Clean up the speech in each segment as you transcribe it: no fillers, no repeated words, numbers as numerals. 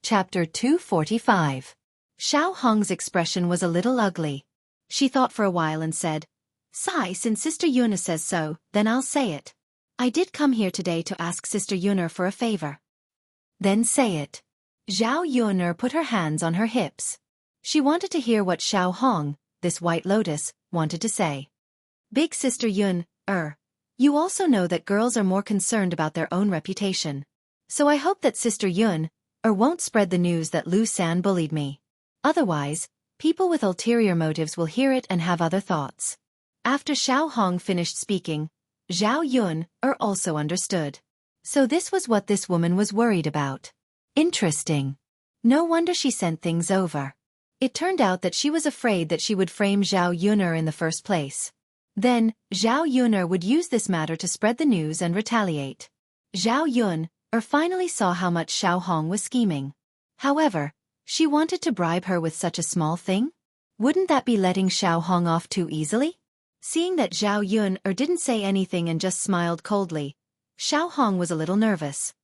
Chapter 245. Xiao Hong's expression was a little ugly. She thought for a while and said, "Sigh, since Sister Yuna says so, then I'll say it. I did come here today to ask Sister Yuna for a favor." "Then say it." Zhao Yuner put her hands on her hips. She wanted to hear what Xiao Hong, this white lotus, wanted to say. "Big Sister Yun, you also know that girls are more concerned about their own reputation. So I hope that Sister Yun, won't spread the news that Lu San bullied me. Otherwise, people with ulterior motives will hear it and have other thoughts." After Xiao Hong finished speaking, Zhao Yun, also understood. So this was what this woman was worried about. Interesting. No wonder she sent things over. It turned out that she was afraid that she would frame Zhao Yuner in the first place. Then, Zhao Yuner would use this matter to spread the news and retaliate. Zhao Yun, finally saw how much Xiao Hong was scheming. However, she wanted to bribe her with such a small thing? Wouldn't that be letting Xiao Hong off too easily? Seeing that Zhao Yun didn't say anything and just smiled coldly, Xiao Hong was a little nervous.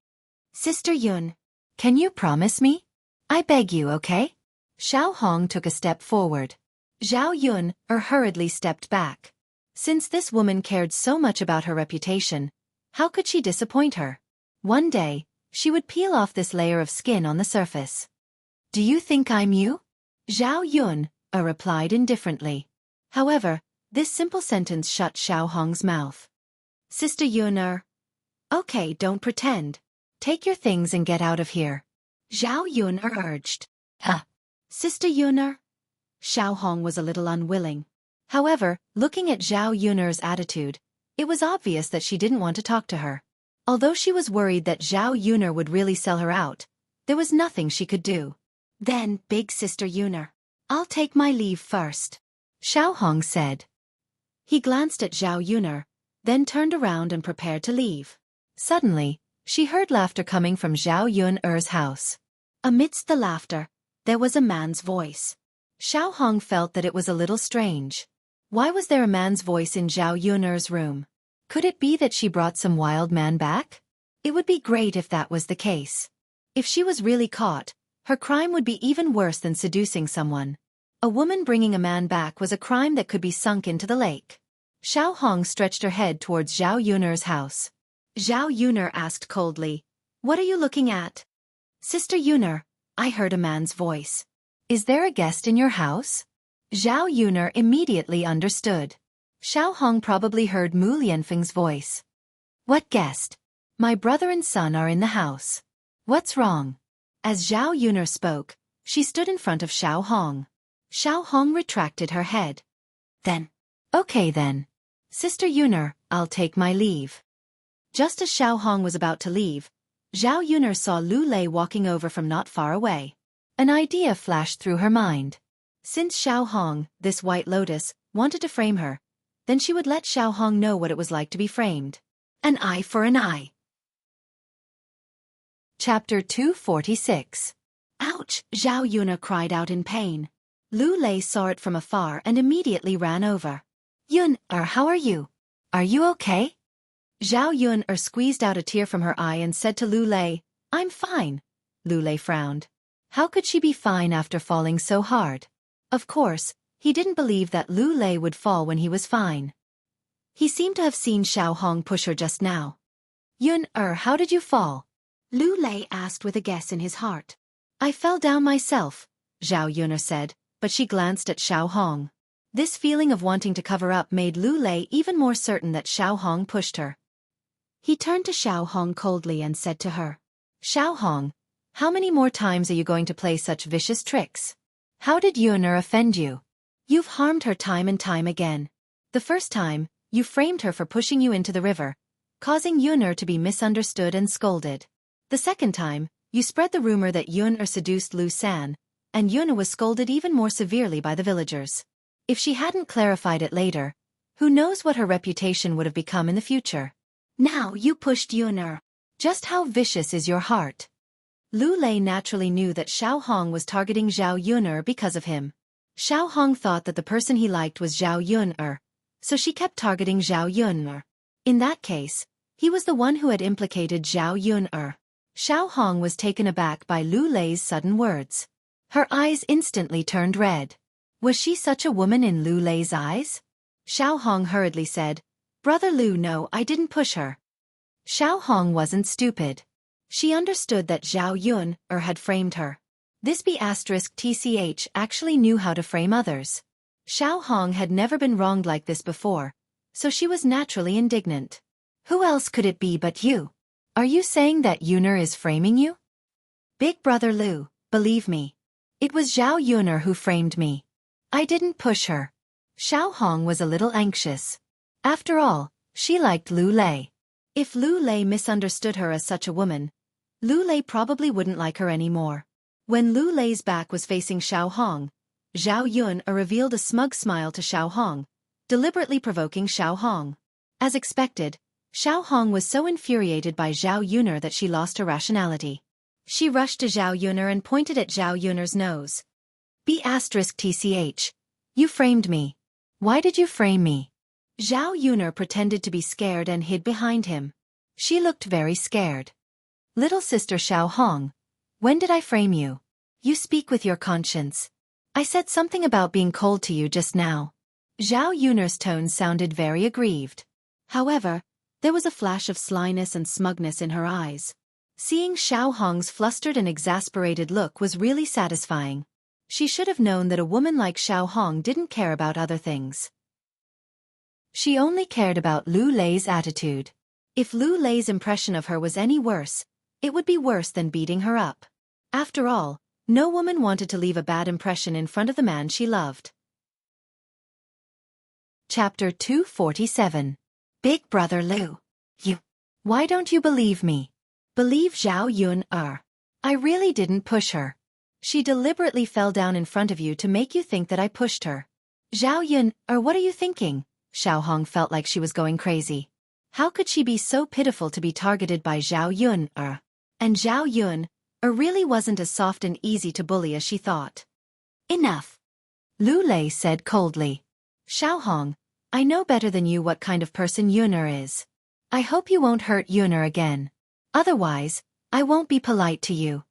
"Sister Yun, can you promise me? I beg you, okay?" Xiao Hong took a step forward. Zhao Yun, hurriedly stepped back. Since this woman cared so much about her reputation, how could she disappoint her? One day, she would peel off this layer of skin on the surface. "Do you think I'm you?" Zhao Yun, replied indifferently. However, this simple sentence shut Xiao Hong's mouth. "Sister Yun, okay, don't pretend. Take your things and get out of here," Zhao Yun urged. "Huh. Sister Yun?" Xiao Hong was a little unwilling. However, looking at Zhao Yun's attitude, it was obvious that she didn't want to talk to her. Although she was worried that Zhao Yuner would really sell her out, there was nothing she could do. "Then, Big Sister Yuner, I'll take my leave first," Xiao Hong said. He glanced at Zhao Yuner, then turned around and prepared to leave. Suddenly, she heard laughter coming from Zhao Yuner's house. Amidst the laughter, there was a man's voice. Xiao Hong felt that it was a little strange. Why was there a man's voice in Zhao Yuner's room? Could it be that she brought some wild man back? It would be great if that was the case. If she was really caught, her crime would be even worse than seducing someone. A woman bringing a man back was a crime that could be sunk into the lake. Xiao Hong stretched her head towards Zhao Yuner's house. Zhao Yuner asked coldly, "What are you looking at?" "Sister Yuner," I heard a man's voice. "Is there a guest in your house?" Zhao Yuner immediately understood. Xiao Hong probably heard Mu Lianfeng's voice. "What guest?" "My brother and son are in the house." "What's wrong?" As Zhao Yuner spoke, she stood in front of Xiao Hong. Xiao Hong retracted her head. Okay then. Sister Yuner, I'll take my leave." Just as Xiao Hong was about to leave, Zhao Yuner saw Lu Lei walking over from not far away. An idea flashed through her mind. Since Xiao Hong, this white lotus, wanted to frame her, then she would let Xiao Hong know what it was like to be framed. An eye for an eye. Chapter 246. Ouch! Zhao Yuna cried out in pain. Lu Lei saw it from afar and immediately ran over. "Yun, how are you? Are you okay?" Zhao Yun squeezed out a tear from her eye and said to Lu Lei, "I'm fine." Lu Lei frowned. How could she be fine after falling so hard? Of course, he didn't believe that Lu Lei would fall when he was fine. He seemed to have seen Xiao Hong push her just now. "Yun, how did you fall?" Lu Lei asked with a guess in his heart. "I fell down myself," Zhao Yuner said, but she glanced at Xiao Hong. This feeling of wanting to cover up made Lu Lei even more certain that Xiao Hong pushed her. He turned to Xiao Hong coldly and said to her, "Xiao Hong, how many more times are you going to play such vicious tricks? How did Yuner offend you? You've harmed her time and time again. The first time, you framed her for pushing you into the river, causing Yuner to be misunderstood and scolded. The second time, you spread the rumor that Yuner seduced Lu San, and Yuner was scolded even more severely by the villagers. If she hadn't clarified it later, who knows what her reputation would have become in the future. Now you pushed Yuner. Just how vicious is your heart?" Lu Lei naturally knew that Xiao Hong was targeting Zhao Yuner because of him. Xiao Hong thought that the person he liked was Zhao Yuner, so she kept targeting Zhao Yuner. In that case, he was the one who had implicated Zhao Yuner. Xiao Hong was taken aback by Lu Lei's sudden words. Her eyes instantly turned red. Was she such a woman in Lu Lei's eyes? Xiao Hong hurriedly said, Brother Lu, no, I didn't push her. Xiao Hong wasn't stupid. She understood that Zhao Yun had framed her. This B*TCH actually knew how to frame others. Xiao Hong had never been wronged like this before, so she was naturally indignant. Who else could it be but you? Are you saying that Yuner is framing you? Big Brother Lu, believe me. It was Zhao Yuner who framed me. I didn't push her. Xiao Hong was a little anxious. After all, she liked Lu Lei. If Lu Lei misunderstood her as such a woman, Lu Lei probably wouldn't like her anymore. When Lu Lei's back was facing Xiao Hong, Zhao Yun revealed a smug smile to Xiao Hong, deliberately provoking Xiao Hong. As expected, Xiao Hong was so infuriated by Zhao Yuner that she lost her rationality. She rushed to Zhao Yuner and pointed at Zhao Yuner's nose. B*TCH. You framed me. Why did you frame me? Zhao Yuner pretended to be scared and hid behind him. She looked very scared. Little sister Xiao Hong, when did I frame you? You speak with your conscience. I said something about being cold to you just now. Zhao Yuner's tone sounded very aggrieved. However, there was a flash of slyness and smugness in her eyes. Seeing Xiao Hong's flustered and exasperated look was really satisfying. She should have known that a woman like Xiao Hong didn't care about other things. She only cared about Lu Lei's attitude. If Lu Lei's impression of her was any worse, it would be worse than beating her up. After all, no woman wanted to leave a bad impression in front of the man she loved. Chapter 247. Big Brother Lu. You. Why don't you believe me? Believe Zhao Yun. I really didn't push her. She deliberately fell down in front of you to make you think that I pushed her. Zhao Yun, what are you thinking? Xiao Hong felt like she was going crazy. How could she be so pitiful to be targeted by Zhao Yun? And Zhao Yun really wasn't as soft and easy to bully as she thought. Enough. Lu Lei said coldly. Xiao Hong, I know better than you what kind of person Yuner is. I hope you won't hurt Yuner again. Otherwise, I won't be polite to you.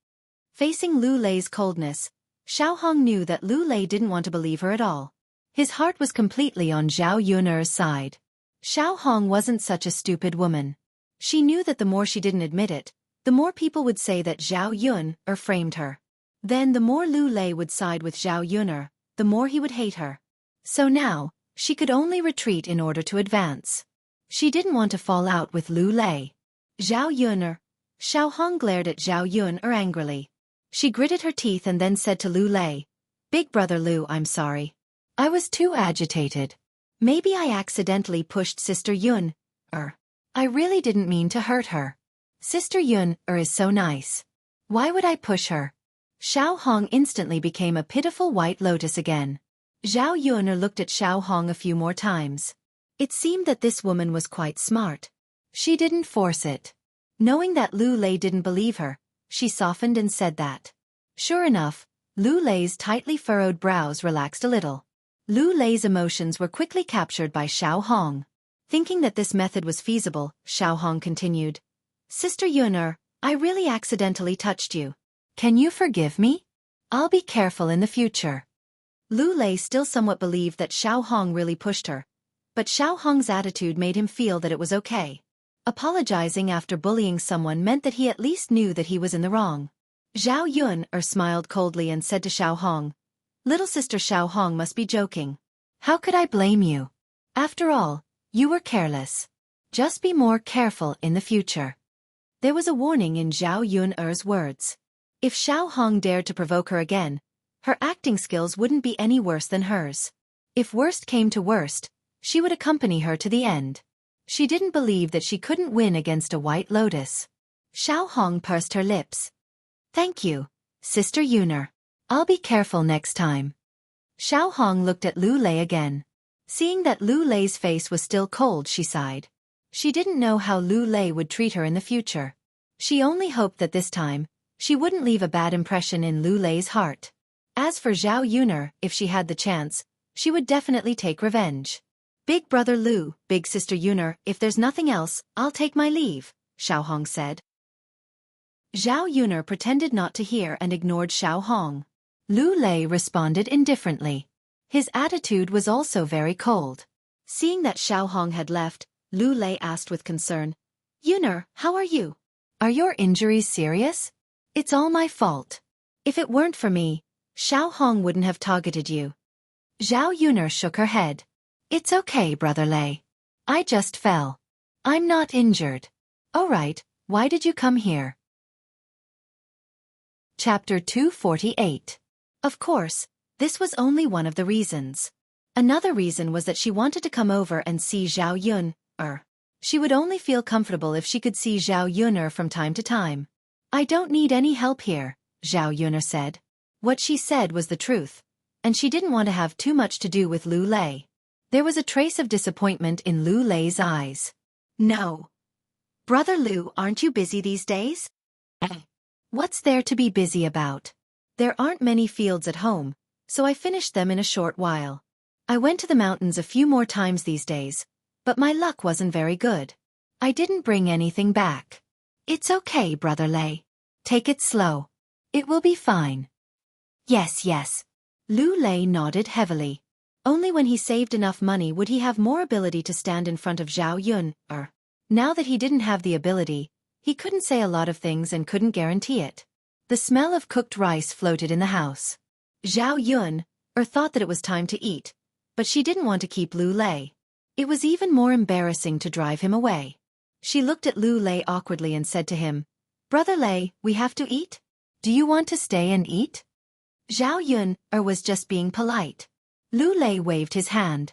Facing Lu Lei's coldness, Xiao Hong knew that Lu Lei didn't want to believe her at all. His heart was completely on Zhao Yuner's side. Xiao Hong wasn't such a stupid woman. She knew that the more she didn't admit it, the more people would say that Zhao Yun framed her. Then the more Lu Lei would side with Zhao Yuner, the more he would hate her. So now, she could only retreat in order to advance. She didn't want to fall out with Lu Lei. Zhao Yuner. Xiao Hong glared at Zhao Yun angrily. She gritted her teeth and then said to Lu Lei, Big Brother Lu, I'm sorry. I was too agitated. Maybe I accidentally pushed Sister Yun. I really didn't mean to hurt her. Sister Yun is so nice. Why would I push her? Xiao Hong instantly became a pitiful white lotus again. Zhao Yun looked at Xiao Hong a few more times. It seemed that this woman was quite smart. She didn't force it. Knowing that Lu Lei didn't believe her, she softened and said that. Sure enough, Lu Lei's tightly furrowed brows relaxed a little. Lu Lei's emotions were quickly captured by Xiao Hong. Thinking that this method was feasible, Xiao Hong continued. Sister Yun, I really accidentally touched you. Can you forgive me? I'll be careful in the future. Lu Lei still somewhat believed that Xiao Hong really pushed her, but Xiao Hong's attitude made him feel that it was okay. Apologizing after bullying someone meant that he at least knew that he was in the wrong. Zhao Yun smiled coldly and said to Xiao Hong, Little sister Xiao Hong must be joking. How could I blame you? After all, you were careless. Just be more careful in the future. There was a warning in Zhao Yun's words. If Xiao Hong dared to provoke her again, her acting skills wouldn't be any worse than hers. If worst came to worst, she would accompany her to the end. She didn't believe that she couldn't win against a white lotus. Xiao Hong pursed her lips. Thank you, Sister Yuner. I'll be careful next time. Xiao Hong looked at Lu Lei again. Seeing that Lu Lei's face was still cold, she sighed. She didn't know how Lu Lei would treat her in the future. She only hoped that this time, she wouldn't leave a bad impression in Lu Lei's heart. As for Zhao Yuner, if she had the chance, she would definitely take revenge. Big Brother Lu, Big Sister Yuner, if there's nothing else, I'll take my leave, Xiao Hong said. Zhao Yuner pretended not to hear and ignored Xiao Hong. Lu Lei responded indifferently. His attitude was also very cold. Seeing that Xiao Hong had left, Lu Lei asked with concern, "Yuner, how are you? Are your injuries serious? It's all my fault. If it weren't for me, Xiao Hong wouldn't have targeted you." Zhao Yuner shook her head. "It's okay, Brother Lei. I just fell. I'm not injured." "All right, why did you come here?" Chapter 248. Of course, this was only one of the reasons. Another reason was that she wanted to come over and see Zhao Yun. She would only feel comfortable if she could see Zhao Yuner from time to time. "I don't need any help here," Zhao Yuner said. What she said was the truth, and she didn't want to have too much to do with Lu Lei. There was a trace of disappointment in Lu Lei's eyes. "No. Brother Lu, aren't you busy these days?" "What's there to be busy about? There aren't many fields at home, so I finished them in a short while. I went to the mountains a few more times these days, but my luck wasn't very good. I didn't bring anything back." "It's okay, Brother Lei. Take it slow. It will be fine." Yes. Lu Lei nodded heavily. Only when he saved enough money would he have more ability to stand in front of Zhao Yun. Now that he didn't have the ability, he couldn't say a lot of things and couldn't guarantee it. The smell of cooked rice floated in the house. Zhao Yun thought that it was time to eat, but she didn't want to keep Lu Lei. It was even more embarrassing to drive him away. She looked at Lu Lei awkwardly and said to him, "Brother Lei, we have to eat? Do you want to stay and eat?" Zhao Yun was just being polite. Lu Lei waved his hand.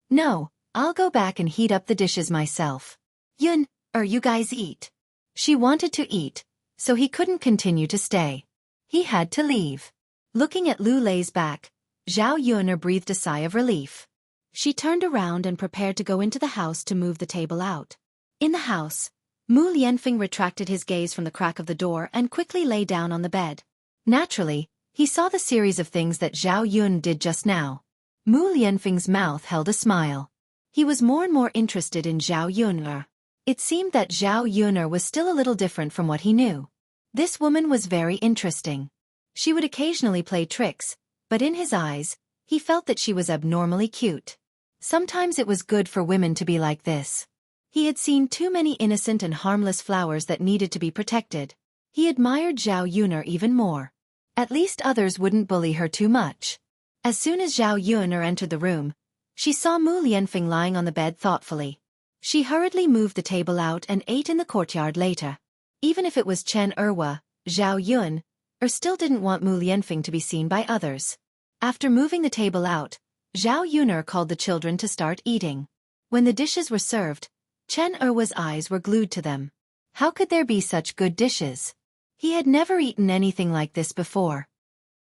"No, I'll go back and heat up the dishes myself. Yun, you guys eat." She wanted to eat, so he couldn't continue to stay. He had to leave. Looking at Lu Lei's back, Zhao Yun breathed a sigh of relief. She turned around and prepared to go into the house to move the table out. In the house, Mu Lianfeng retracted his gaze from the crack of the door and quickly lay down on the bed. Naturally, he saw the series of things that Zhao Yun did just now. Mu Lianfeng's mouth held a smile. He was more and more interested in Zhao Yun. It seemed that Zhao Yun was still a little different from what he knew. This woman was very interesting. She would occasionally play tricks, but in his eyes, he felt that she was abnormally cute. Sometimes it was good for women to be like this. He had seen too many innocent and harmless flowers that needed to be protected. He admired Zhao Yun even more. At least others wouldn't bully her too much. As soon as Zhao Yun entered the room, she saw Mu Lianfeng lying on the bed thoughtfully. She hurriedly moved the table out and ate in the courtyard later. Even if it was Chen Erwa, Zhao Yun still didn't want Mu Lianfeng to be seen by others. After moving the table out, Zhao Yun called the children to start eating. When the dishes were served, Chen Erwa's eyes were glued to them. How could there be such good dishes? He had never eaten anything like this before.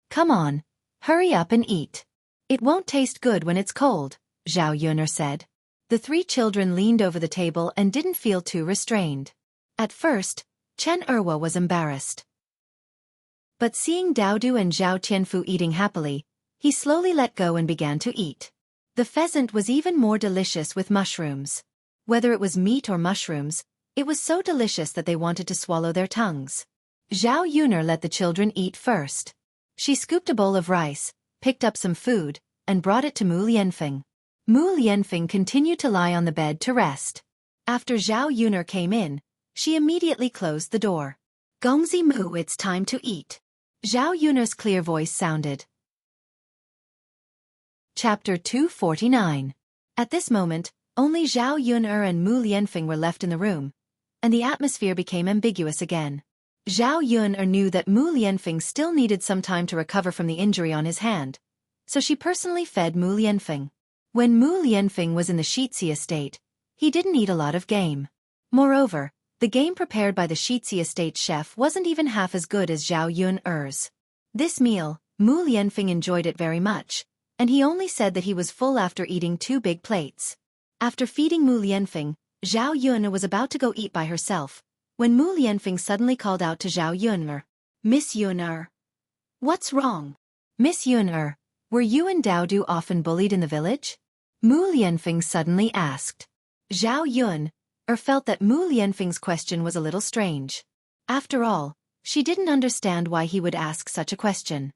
"Come on, hurry up and eat. It won't taste good when it's cold," Zhao Yun said. The three children leaned over the table and didn't feel too restrained. At first, Chen Erwa was embarrassed. But seeing Daodu and Zhao Tianfu eating happily, he slowly let go and began to eat. The pheasant was even more delicious with mushrooms. Whether it was meat or mushrooms, it was so delicious that they wanted to swallow their tongues. Zhao Yun let the children eat first. She scooped a bowl of rice, picked up some food, and brought it to Mu Lianfeng. Mu Lianfeng continued to lie on the bed to rest. After Zhao Yun came in, she immediately closed the door. "Gongzi Mu, it's time to eat." Zhao Yun's clear voice sounded. Chapter 249. At this moment, only Zhao Yun and Mu Lianfeng were left in the room, and the atmosphere became ambiguous again. Zhao Yun knew that Mu Lianfeng still needed some time to recover from the injury on his hand, so she personally fed Mu Lianfeng. When Mu Lianfeng was in the Xueqi estate, he didn't eat a lot of game. Moreover, the game prepared by the Xueqi estate chef wasn't even half as good as Zhao Yun's. This meal, Mu Lianfeng enjoyed it very much, and he only said that he was full after eating 2 big plates. After feeding Mu Lianfeng, Zhao Yun was about to go eat by herself, when Mu Lianfeng suddenly called out to Zhao Yun, "Miss Yun, what's wrong?" "Miss Yun, were you and Daodu often bullied in the village?" Mu Lianfeng suddenly asked. Zhao Yun felt that Mu Lianfeng's question was a little strange. After all, She didn't understand why he would ask such a question.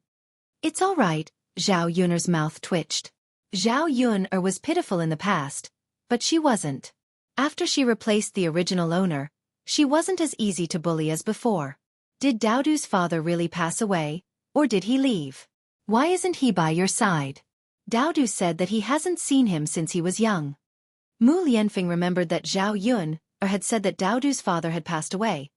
It's all right, Zhao Yun'er's mouth twitched. Zhao Yun'er was pitiful in the past, but she wasn't. After she replaced the original owner, she wasn't as easy to bully as before. Did Daodu's father really pass away, or did he leave? Why isn't he by your side? Daodu said that he hasn't seen him since he was young. Mu Lianfeng remembered that Zhao Yun'er had said that Daodu's father had passed away,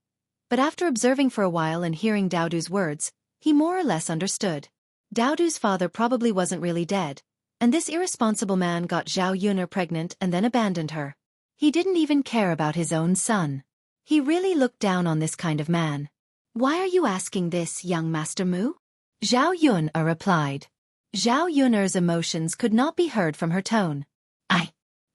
but after observing for a while and hearing Daodu's words, he more or less understood. Daodu's father probably wasn't really dead, and this irresponsible man got Zhao Yun'er pregnant and then abandoned her. He didn't even care about his own son. He really looked down on this kind of man. Why are you asking this, young Master Mu? Zhao Yun'er replied. Zhao Yun'er's emotions could not be heard from her tone.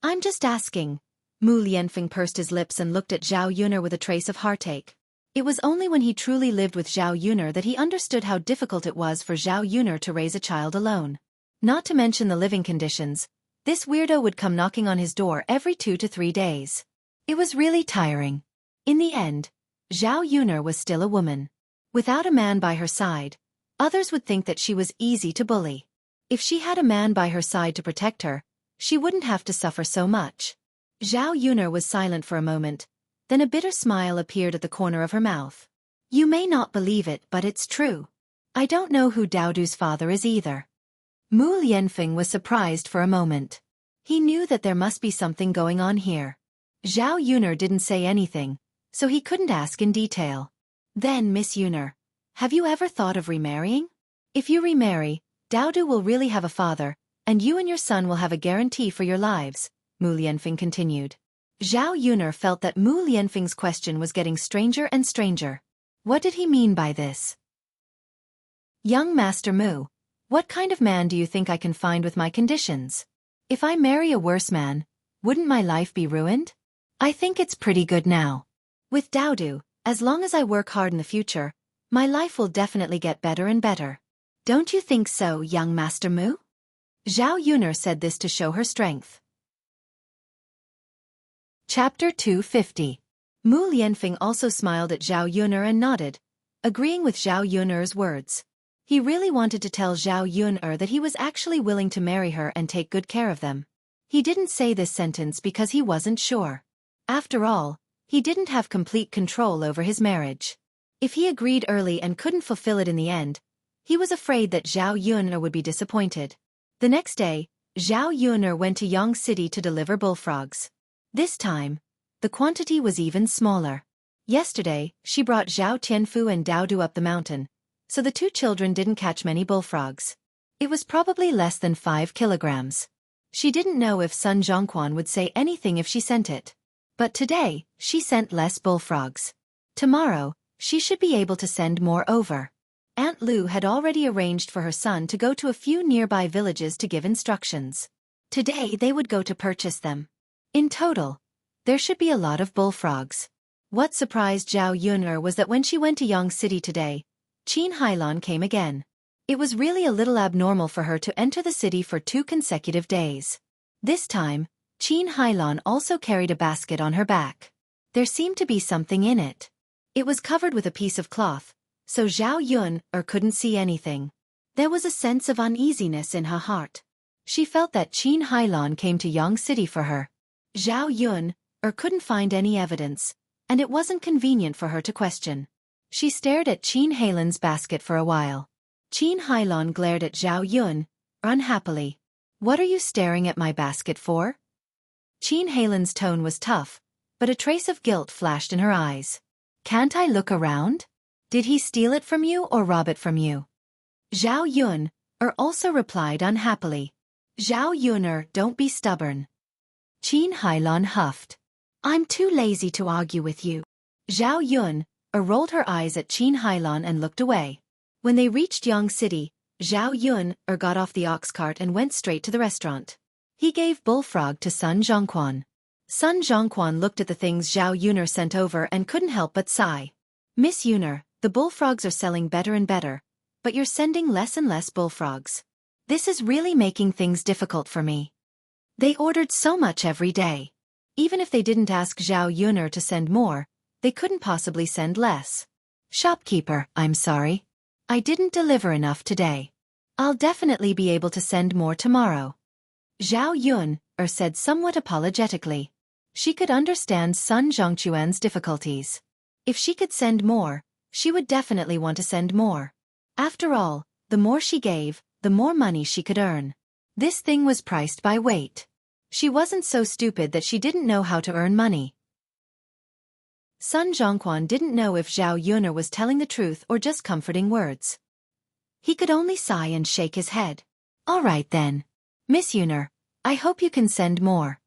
I'm just asking. Mu Lianfeng pursed his lips and looked at Zhao Yun'er with a trace of heartache. It was only when he truly lived with Zhao Yun'er that he understood how difficult it was for Zhao Yun'er to raise a child alone. Not to mention the living conditions, this weirdo would come knocking on his door every 2 to 3 days. It was really tiring. In the end, Zhao Yun'er was still a woman. Without a man by her side, others would think that she was easy to bully. If she had a man by her side to protect her, she wouldn't have to suffer so much. Zhao Yun'er was silent for a moment, then a bitter smile appeared at the corner of her mouth. You may not believe it, but it's true. I don't know who Daodu's father is either. Mu Lianfeng was surprised for a moment. He knew that there must be something going on here. Zhao Yun'er didn't say anything, so he couldn't ask in detail. Then, Miss Yun'er, have you ever thought of remarrying? If you remarry, Daodu will really have a father, and you and your son will have a guarantee for your lives, Mu Lianfeng continued. Zhao Yun'er felt that Mu Lianfeng's question was getting stranger and stranger. What did he mean by this? Young Master Mu, what kind of man do you think I can find with my conditions? If I marry a worse man, wouldn't my life be ruined? I think it's pretty good now. With Daodu, as long as I work hard in the future, my life will definitely get better and better. Don't you think so, young Master Mu? Zhao Yun'er said this to show her strength. Chapter 250. Mu Lianfeng also smiled at Zhao Yun'er and nodded, agreeing with Zhao Yun'er's words. He really wanted to tell Zhao Yun'er that he was actually willing to marry her and take good care of them. He didn't say this sentence because he wasn't sure. After all, he didn't have complete control over his marriage. If he agreed early and couldn't fulfill it in the end, he was afraid that Zhao Yun'er would be disappointed. The next day, Zhao Yun'er went to Yang City to deliver bullfrogs. This time, the quantity was even smaller. Yesterday, she brought Zhao Tianfu and Daodu up the mountain, so the two children didn't catch many bullfrogs. It was probably less than 5 kilograms. She didn't know if Sun Zhongquan would say anything if she sent it. But today, she sent less bullfrogs. Tomorrow, she should be able to send more over. Aunt Lu had already arranged for her son to go to a few nearby villages to give instructions. Today they would go to purchase them. In total, there should be a lot of bullfrogs. What surprised Zhao Yun'er was that when she went to Yang City today, Qin Hailan came again. It was really a little abnormal for her to enter the city for 2 consecutive days. This time, Qin Hailan also carried a basket on her back. There seemed to be something in it. It was covered with a piece of cloth, so Zhao Yun'er couldn't see anything. There was a sense of uneasiness in her heart. She felt that Qin Hailan came to Yang City for her. Zhao Yun'er couldn't find any evidence, and it wasn't convenient for her to question. She stared at Qin Hailan's basket for a while. Qin Hailan glared at Zhao Yun'er unhappily. What are you staring at my basket for? Qin Hailan's tone was tough, but a trace of guilt flashed in her eyes. Can't I look around? Did he steal it from you or rob it from you? Zhao Yun'er also replied unhappily. Zhao Yun'er, don't be stubborn. Qin Hailan huffed. I'm too lazy to argue with you. Zhao Yun'er rolled her eyes at Qin Hailan and looked away. When they reached Yang City, Zhao Yun'er got off the ox cart and went straight to the restaurant. He gave bullfrog to Sun Zhongquan. Sun Zhongquan looked at the things Zhao Yun'er sent over and couldn't help but sigh. Miss Yun'er, the bullfrogs are selling better and better, but you're sending less and less bullfrogs. This is really making things difficult for me. They ordered so much every day. Even if they didn't ask Zhao Yun'er to send more, they couldn't possibly send less. Shopkeeper, I'm sorry. I didn't deliver enough today. I'll definitely be able to send more tomorrow. Zhao Yun said somewhat apologetically. She could understand Sun Zhongquan's difficulties. If she could send more, she would definitely want to send more. After all, the more she gave, the more money she could earn. This thing was priced by weight. She wasn't so stupid that she didn't know how to earn money. Sun Zhongquan didn't know if Zhao Yun'er was telling the truth or just comforting words. He could only sigh and shake his head. All right then. Miss Yun'er, I hope you can send more.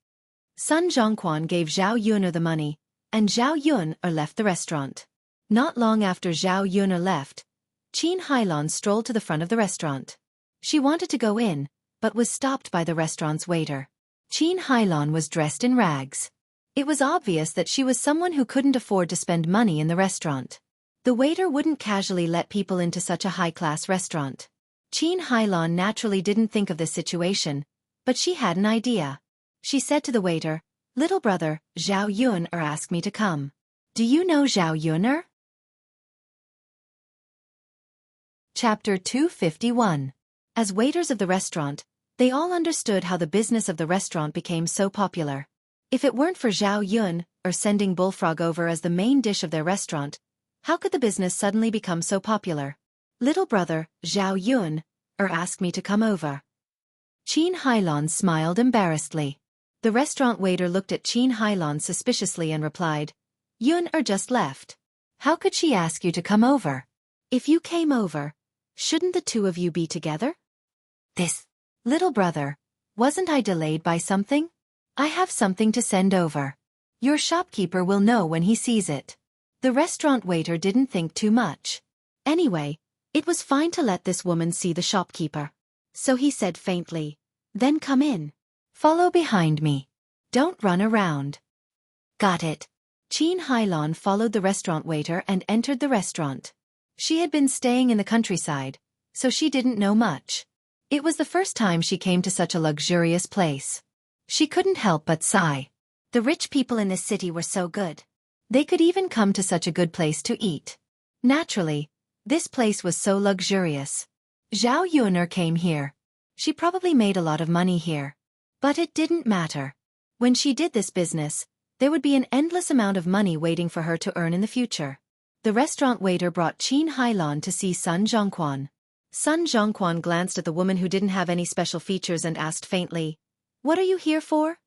Sun Zhongquan gave Zhao Yun'er the money, and Zhao Yun'er left the restaurant. Not long after Zhao Yun'er left, Qin Hailan strolled to the front of the restaurant. She wanted to go in, but was stopped by the restaurant's waiter. Qin Hailan was dressed in rags. It was obvious that she was someone who couldn't afford to spend money in the restaurant. The waiter wouldn't casually let people into such a high-class restaurant. Qin Hailan naturally didn't think of this situation, but she had an idea. She said to the waiter, "Little brother, Zhao Yun'er asked me to come. Do you know Zhao Yun'er?" Chapter 251. As waiters of the restaurant, they all understood how the business of the restaurant became so popular. If it weren't for Zhao Yun'er sending bullfrog over as the main dish of their restaurant, how could the business suddenly become so popular? Little brother, Zhao Yun'er asked me to come over. Qin Hailan smiled embarrassedly. The restaurant waiter looked at Qin Hailan suspiciously and replied, "Yun'er just left. How could she ask you to come over? If you came over, shouldn't the two of you be together?" "This, little brother, wasn't I delayed by something? I have something to send over. Your shopkeeper will know when he sees it." The restaurant waiter didn't think too much. Anyway, it was fine to let this woman see the shopkeeper. So he said faintly, "Then come in. Follow behind me. Don't run around." Got it. Qin Hailan followed the restaurant waiter and entered the restaurant. She had been staying in the countryside, so she didn't know much. It was the first time she came to such a luxurious place. She couldn't help but sigh. The rich people in this city were so good. They could even come to such a good place to eat. Naturally, this place was so luxurious. Zhao Yun'er came here. She probably made a lot of money here. But it didn't matter. When she did this business, there would be an endless amount of money waiting for her to earn in the future. The restaurant waiter brought Qin Hailan to see Sun Zhongquan. Sun Zhongquan glanced at the woman who didn't have any special features and asked faintly, "What are you here for?"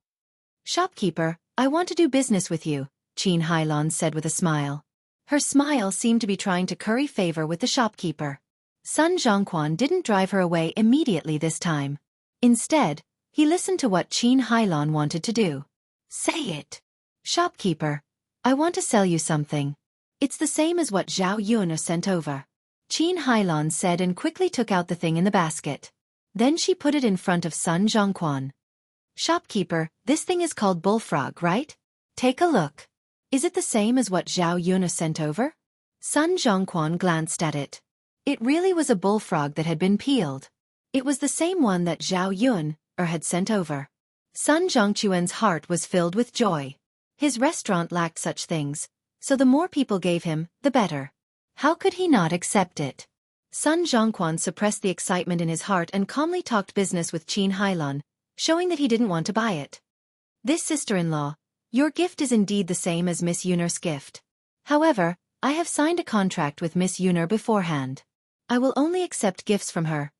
"Shopkeeper, I want to do business with you," Qin Hailan said with a smile. Her smile seemed to be trying to curry favor with the shopkeeper. Sun Zhongquan didn't drive her away immediately this time. Instead, he listened to what Qin Hailan wanted to do. "Say it." "Shopkeeper, I want to sell you something. It's the same as what Zhao Yun'er sent over." Qin Hailan said and quickly took out the thing in the basket. Then she put it in front of Sun Zhongquan. "Shopkeeper, this thing is called bullfrog, right? Take a look. Is it the same as what Zhao Yun'er sent over?" Sun Zhongquan glanced at it. It really was a bullfrog that had been peeled. It was the same one that Zhao Yun'er had sent over. Sun Zhongquan's heart was filled with joy. His restaurant lacked such things, so the more people gave him, the better. How could he not accept it? Sun Zhongquan suppressed the excitement in his heart and calmly talked business with Qin Hailan, showing that he didn't want to buy it. "This sister-in-law, your gift is indeed the same as Miss Yun'er's gift. However, I have signed a contract with Miss Yun'er beforehand. I will only accept gifts from her."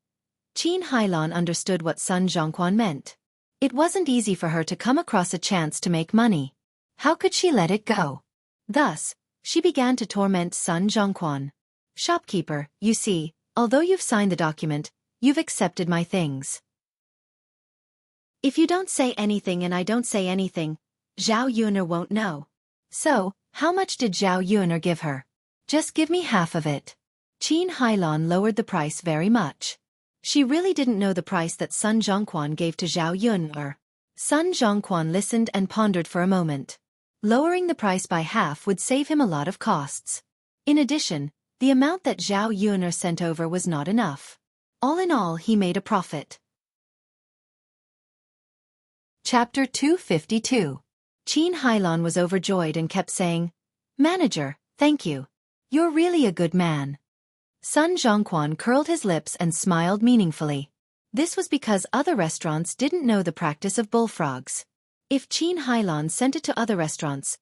Qin Hailan understood what Sun Zhongquan meant. It wasn't easy for her to come across a chance to make money. How could she let it go? Thus, she began to torment Sun Zhongquan. "Shopkeeper, you see, although you've signed the document, you've accepted my things. If you don't say anything and I don't say anything, Zhao Yun'er won't know. So, how much did Zhao Yun'er give her?" "Just give me half of it." Qin Hailan lowered the price very much. She really didn't know the price that Sun Zhongquan gave to Zhao Yun'er. Sun Zhongquan listened and pondered for a moment. Lowering the price by half would save him a lot of costs. In addition, the amount that Zhao Yun'er sent over was not enough. All in all, he made a profit. Chapter 252. Qin Hailan was overjoyed and kept saying, "Manager, thank you. You're really a good man. Sun Zhongquan curled his lips and smiled meaningfully. This was because other restaurants didn't know the practice of bullfrogs. If Qin Hailan sent it to other restaurants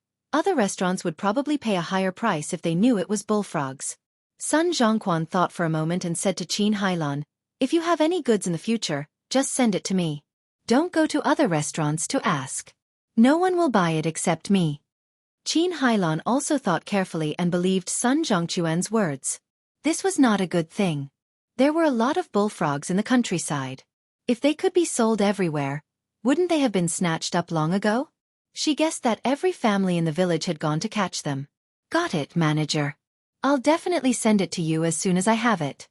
would probably pay a higher price if they knew it was bullfrogs. Sun Zhongquan thought for a moment and said to Qin Hailan, if you have any goods in the future, just send it to me. Don't go to other restaurants to ask. No one will buy it except me. Qin Hailan also thought carefully and believed Sun Zhongquan's words. This was not a good thing. There were a lot of bullfrogs in the countryside. If they could be sold everywhere, wouldn't they have been snatched up long ago? She guessed that every family in the village had gone to catch them. Got it, manager. I'll definitely send it to you as soon as I have it.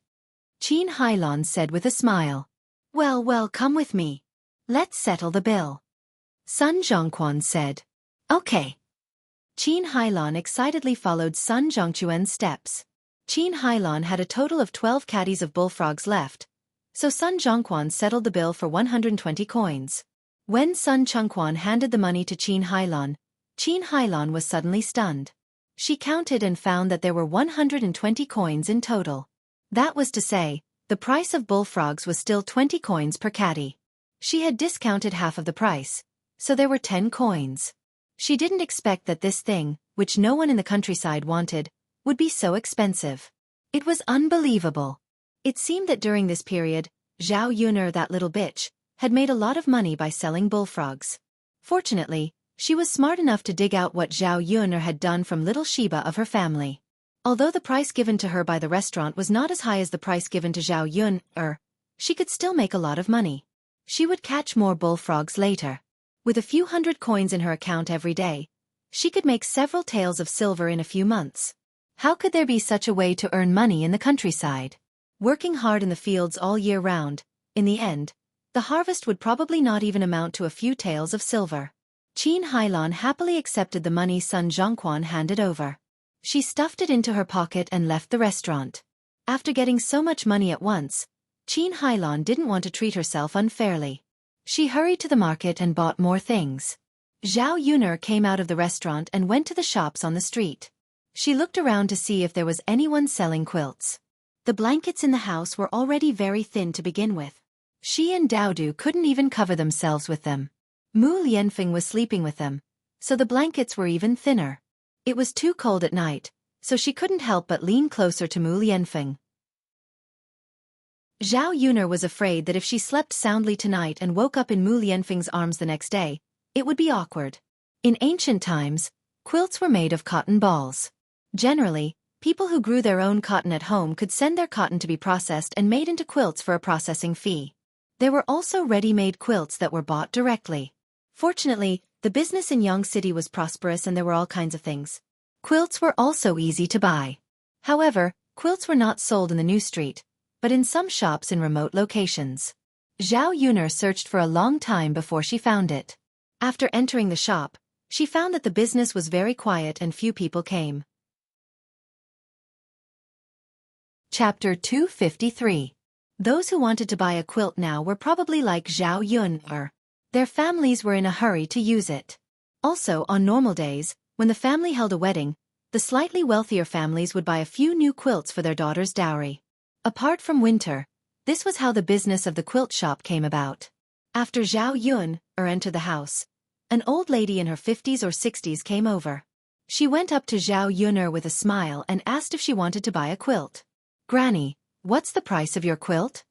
Qin Hailan said with a smile. Well, come with me. Let's settle the bill. Sun Zhongquan said. Okay. Qin Hailan excitedly followed Sun Zhongquan's steps. Qin Hailan had a total of 12 caddies of bullfrogs left, so Sun Zhongquan settled the bill for 120 coins. When Sun Zhongquan handed the money to Qin Hailan was suddenly stunned. She counted and found that there were 120 coins in total. That was to say, the price of bullfrogs was still 20 coins per caddy. She had discounted half of the price, so there were 10 coins. She didn't expect that this thing, which no one in the countryside wanted, would be so expensive. It was unbelievable. It seemed that during this period, Zhao Yuner, that little bitch, had made a lot of money by selling bullfrogs. Fortunately, she was smart enough to dig out what Zhao Yuner had done from little Sheba of her family. Although the price given to her by the restaurant was not as high as the price given to Zhao Yuner, she could still make a lot of money. She would catch more bullfrogs later. With a few hundred coins in her account every day, she could make several taels of silver in a few months. How could there be such a way to earn money in the countryside? Working hard in the fields all year round, in the end, the harvest would probably not even amount to a few taels of silver. Qin Hailan happily accepted the money Sun Zhongquan handed over. She stuffed it into her pocket and left the restaurant. After getting so much money at once, Qin Hailan didn't want to treat herself unfairly. She hurried to the market and bought more things. Zhao Yuner came out of the restaurant and went to the shops on the street. She looked around to see if there was anyone selling quilts. The blankets in the house were already very thin to begin with. She and Daodu couldn't even cover themselves with them. Mu Lianfeng was sleeping with them, so the blankets were even thinner. It was too cold at night, so she couldn't help but lean closer to Mu Lianfeng. Zhao Yuner was afraid that if she slept soundly tonight and woke up in Mu Lianfeng's arms the next day, it would be awkward. In ancient times, quilts were made of cotton balls. Generally, people who grew their own cotton at home could send their cotton to be processed and made into quilts for a processing fee. There were also ready-made quilts that were bought directly. Fortunately, the business in Yang City was prosperous and there were all kinds of things. Quilts were also easy to buy. However, quilts were not sold in the new street, but in some shops in remote locations. Zhao Yuner searched for a long time before she found it. After entering the shop, she found that the business was very quiet and few people came. Chapter 253. Those who wanted to buy a quilt now were probably like Zhao Yuner. Their families were in a hurry to use it. Also, on normal days, when the family held a wedding, the slightly wealthier families would buy a few new quilts for their daughter's dowry. Apart from winter, this was how the business of the quilt shop came about. After Zhao Yuner entered the house, an old lady in her 50s or 60s came over. She went up to Zhao Yuner with a smile and asked if she wanted to buy a quilt. "Granny, what's the price of your quilt?"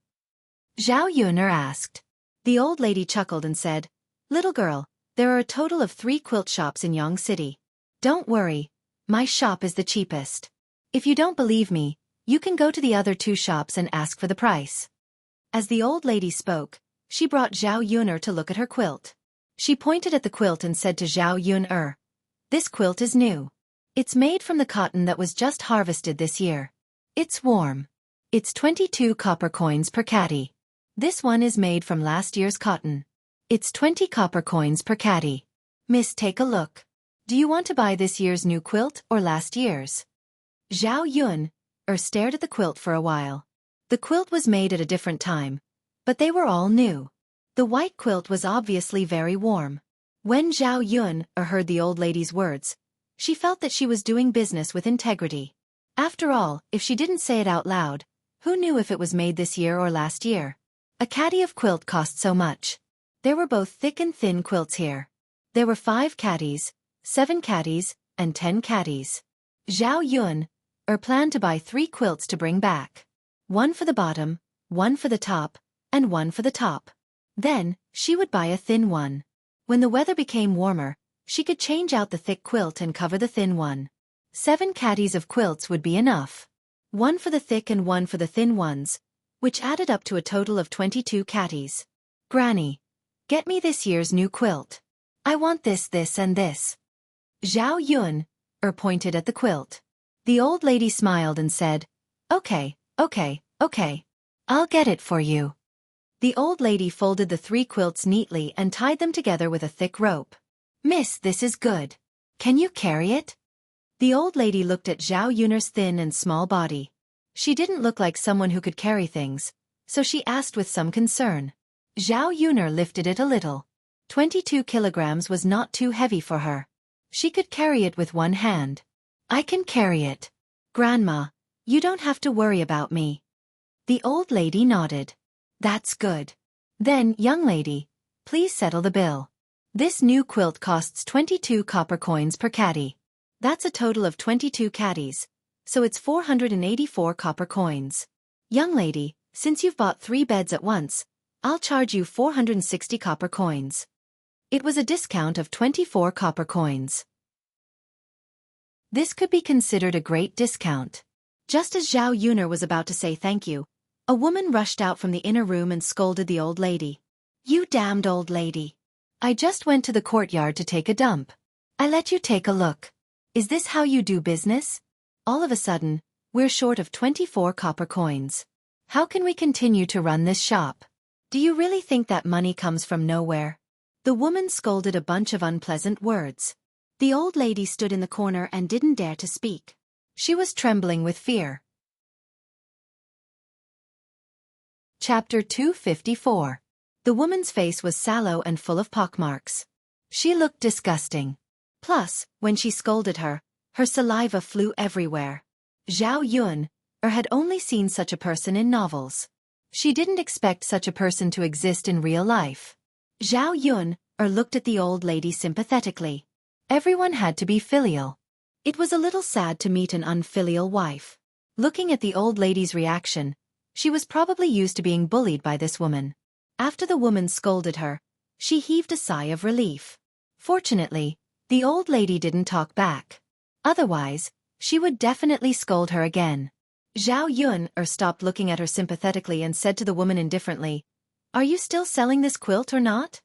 Zhao Yuner asked. The old lady chuckled and said, "Little girl, there are a total of 3 quilt shops in Yang City. Don't worry, my shop is the cheapest. If you don't believe me, you can go to the other 2 shops and ask for the price." As the old lady spoke, she brought Zhao Yuner to look at her quilt. She pointed at the quilt and said to Zhao Yuner, "This quilt is new. It's made from the cotton that was just harvested this year. It's warm. It's 22 copper coins per caddy. This one is made from last year's cotton. It's 20 copper coins per caddy. Miss, take a look. Do you want to buy this year's new quilt or last year's?" Zhao Yuner stared at the quilt for a while. The quilt was made at a different time, but they were all new. The white quilt was obviously very warm. When Zhao Yuner heard the old lady's words, she felt that she was doing business with integrity. After all, if she didn't say it out loud, who knew if it was made this year or last year? A caddy of quilt cost so much. There were both thick and thin quilts here. There were 5 caddies, 7 caddies, and 10 caddies. Zhao Yun planned to buy 3 quilts to bring back. 1 for the bottom, 1 for the top, and 1 for the top. Then, she would buy a thin one. When the weather became warmer, she could change out the thick quilt and cover the thin one. 7 caddies of quilts would be enough. 1 for the thick and 1 for the thin ones, which added up to a total of 22 caddies. Granny, get me this year's new quilt. I want this, and this. Zhao Yun pointed at the quilt. The old lady smiled and said, Okay. I'll get it for you. The old lady folded the 3 quilts neatly and tied them together with a thick rope. Miss, this is good. Can you carry it? The old lady looked at Zhao Yun's thin and small body. She didn't look like someone who could carry things, so she asked with some concern. Zhao Yun lifted it a little. 22 kilograms was not too heavy for her. She could carry it with one hand. I can carry it. Grandma, you don't have to worry about me. The old lady nodded. That's good. Then, young lady, please settle the bill. This new quilt costs 22 copper coins per caddy. That's a total of 22 caddies, so it's 484 copper coins. Young lady, since you've bought 3 beds at once, I'll charge you 460 copper coins. It was a discount of 24 copper coins. This could be considered a great discount. Just as Zhao Yun was about to say thank you, a woman rushed out from the inner room and scolded the old lady. You damned old lady. I just went to the courtyard to take a dump. I let you take a look. Is this how you do business? All of a sudden, we're short of 24 copper coins. How can we continue to run this shop? Do you really think that money comes from nowhere? The woman scolded a bunch of unpleasant words. The old lady stood in the corner and didn't dare to speak. She was trembling with fear. Chapter 254. The woman's face was sallow and full of pockmarks. She looked disgusting. Plus, when she scolded her, her saliva flew everywhere. Zhao Yun had only seen such a person in novels. She didn't expect such a person to exist in real life. Zhao Yun looked at the old lady sympathetically. Everyone had to be filial. It was a little sad to meet an unfilial wife. Looking at the old lady's reaction, she was probably used to being bullied by this woman. After the woman scolded her, she heaved a sigh of relief. Fortunately, the old lady didn't talk back. Otherwise, she would definitely scold her again. Zhao Yun stopped looking at her sympathetically and said to the woman indifferently, Are you still selling this quilt or not?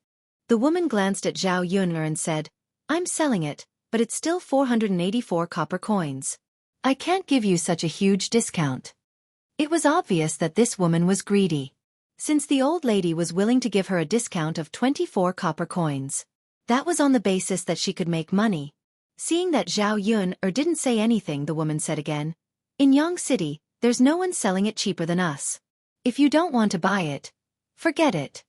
The woman glanced at Zhao Yun and said, I'm selling it, but it's still 484 copper coins. I can't give you such a huge discount. It was obvious that this woman was greedy. Since the old lady was willing to give her a discount of 24 copper coins. That was on the basis that she could make money. Seeing that Zhao Yun didn't say anything, the woman said again, In Yang City, there's no one selling it cheaper than us. If you don't want to buy it, forget it.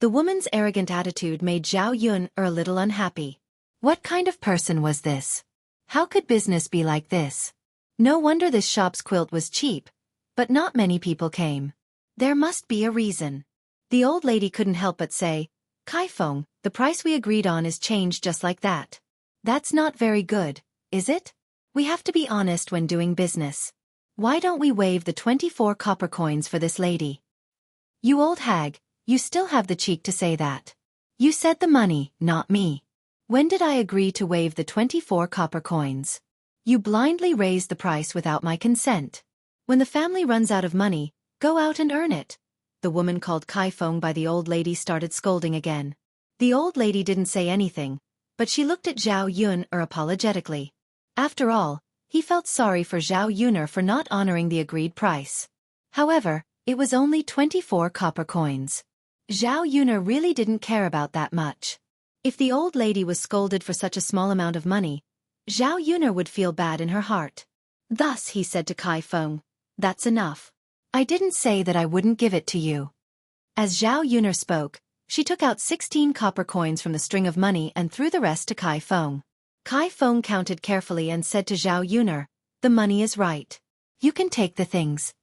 The woman's arrogant attitude made Zhao Yun a little unhappy. What kind of person was this? How could business be like this? No wonder this shop's quilt was cheap, but not many people came. There must be a reason. The old lady couldn't help but say, Kaifeng, the price we agreed on is changed just like that. That's not very good, is it? We have to be honest when doing business. Why don't we waive the 24 copper coins for this lady? You old hag, you still have the cheek to say that. You said the money, not me. When did I agree to waive the 24 copper coins? You blindly raised the price without my consent. When the family runs out of money, go out and earn it. The woman called Kaifeng by the old lady started scolding again. The old lady didn't say anything, but she looked at Zhao Yun apologetically. After all, he felt sorry for Zhao Yun for not honoring the agreed price. However, it was only 24 copper coins. Zhao Yun really didn't care about that much. If the old lady was scolded for such a small amount of money, Zhao Yun would feel bad in her heart. Thus he said to Kaifeng, That's enough. I didn't say that I wouldn't give it to you. As Zhao Yun spoke, she took out 16 copper coins from the string of money and threw the rest to Kaifeng. Kaifeng counted carefully and said to Zhao Yun, The money is right. You can take the things.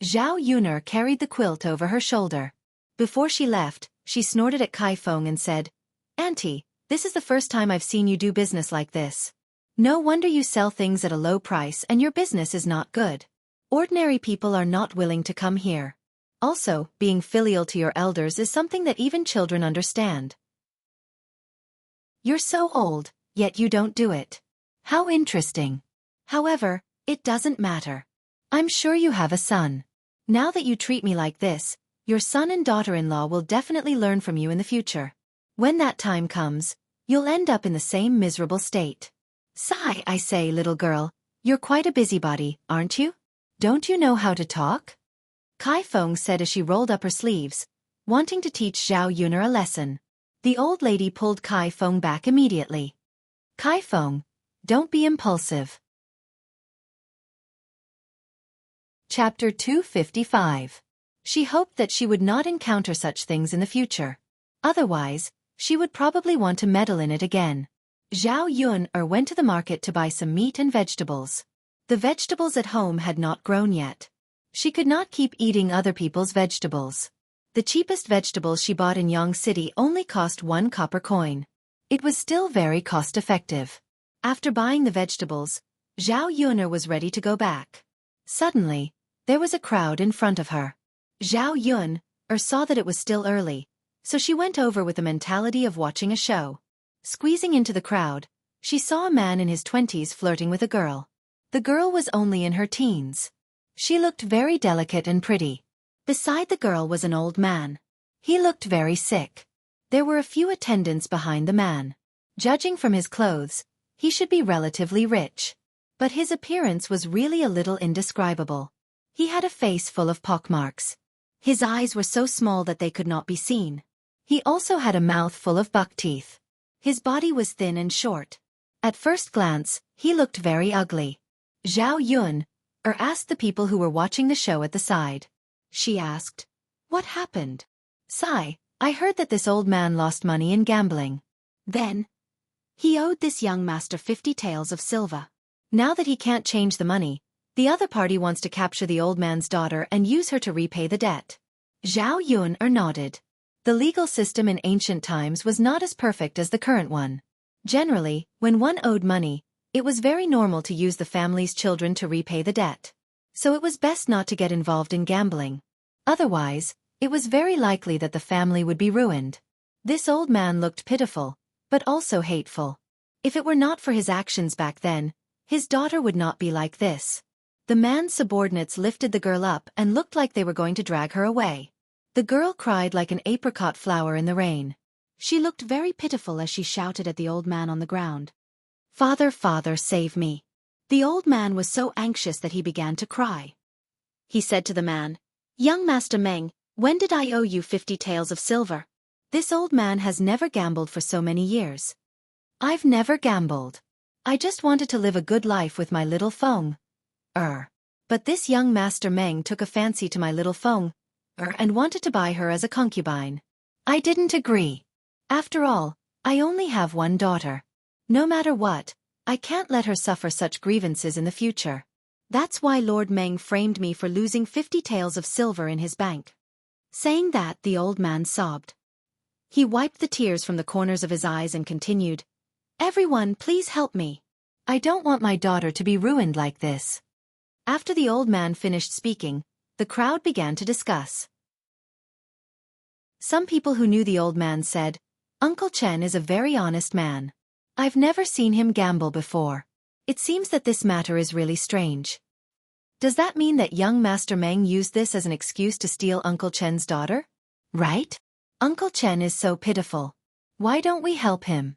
Zhao Yuner carried the quilt over her shoulder. Before she left, she snorted at Kai Feng and said, Auntie, this is the first time I've seen you do business like this. No wonder you sell things at a low price and your business is not good. Ordinary people are not willing to come here. Also, being filial to your elders is something that even children understand. You're so old, yet you don't do it. How interesting. However, it doesn't matter. I'm sure you have a son. Now that you treat me like this, your son and daughter-in-law will definitely learn from you in the future. When that time comes, you'll end up in the same miserable state. Sigh, I say, little girl, you're quite a busybody, aren't you? Don't you know how to talk? Kai Feng said as she rolled up her sleeves, wanting to teach Zhao Yuner a lesson. The old lady pulled Kai Feng back immediately. Kai Feng, don't be impulsive. Chapter 255. She hoped that she would not encounter such things in the future. Otherwise, she would probably want to meddle in it again. Zhao Yuner went to the market to buy some meat and vegetables. The vegetables at home had not grown yet. She could not keep eating other people's vegetables. The cheapest vegetables she bought in Yang City only cost 1 copper coin. It was still very cost-effective. After buying the vegetables, Zhao Yuner was ready to go back. Suddenly, there was a crowd in front of her. Zhao Yuner saw that it was still early, so she went over with the mentality of watching a show. Squeezing into the crowd, she saw a man in his 20s flirting with a girl. The girl was only in her teens. She looked very delicate and pretty. Beside the girl was an old man. He looked very sick. There were a few attendants behind the man. Judging from his clothes, he should be relatively rich. But his appearance was really a little indescribable. He had a face full of pockmarks. His eyes were so small that they could not be seen. He also had a mouth full of buck teeth. His body was thin and short. At first glance, he looked very ugly. Zhao Yuner asked the people who were watching the show at the side. She asked, "What happened?" "Sigh, I heard that this old man lost money in gambling. Then, he owed this young master 50 taels of silver. Now that he can't change the money, the other party wants to capture the old man's daughter and use her to repay the debt." Zhao Yuner nodded. The legal system in ancient times was not as perfect as the current one. Generally, when one owed money, it was very normal to use the family's children to repay the debt. So it was best not to get involved in gambling. Otherwise, it was very likely that the family would be ruined. This old man looked pitiful, but also hateful. If it were not for his actions back then, his daughter would not be like this. The man's subordinates lifted the girl up and looked like they were going to drag her away. The girl cried like an apricot flower in the rain. She looked very pitiful as she shouted at the old man on the ground. "Father, father, save me." The old man was so anxious that he began to cry. He said to the man, "Young Master Meng, when did I owe you 50 taels of silver?" This old man has never gambled for so many years. "I've never gambled. I just wanted to live a good life with my little Feng. But this young Master Meng took a fancy to my little Feng, and wanted to buy her as a concubine. I didn't agree. After all, I only have one daughter. No matter what, I can't let her suffer such grievances in the future. That's why Lord Meng framed me for losing 50 taels of silver in his bank." Saying that, the old man sobbed. He wiped the tears from the corners of his eyes and continued, "Everyone, please help me. I don't want my daughter to be ruined like this." After the old man finished speaking, the crowd began to discuss. Some people who knew the old man said, "Uncle Chen is a very honest man. I've never seen him gamble before. It seems that this matter is really strange. Does that mean that young Master Meng used this as an excuse to steal Uncle Chen's daughter? Right? Uncle Chen is so pitiful. Why don't we help him?"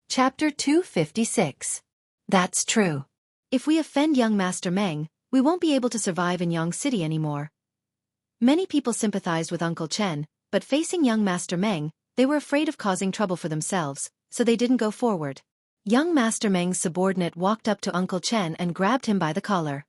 Chapter 256. That's true. If we offend young Master Meng, we won't be able to survive in Yang City anymore. Many people sympathized with Uncle Chen, but facing young Master Meng, they were afraid of causing trouble for themselves, so they didn't go forward. Young Master Meng's subordinate walked up to Uncle Chen and grabbed him by the collar.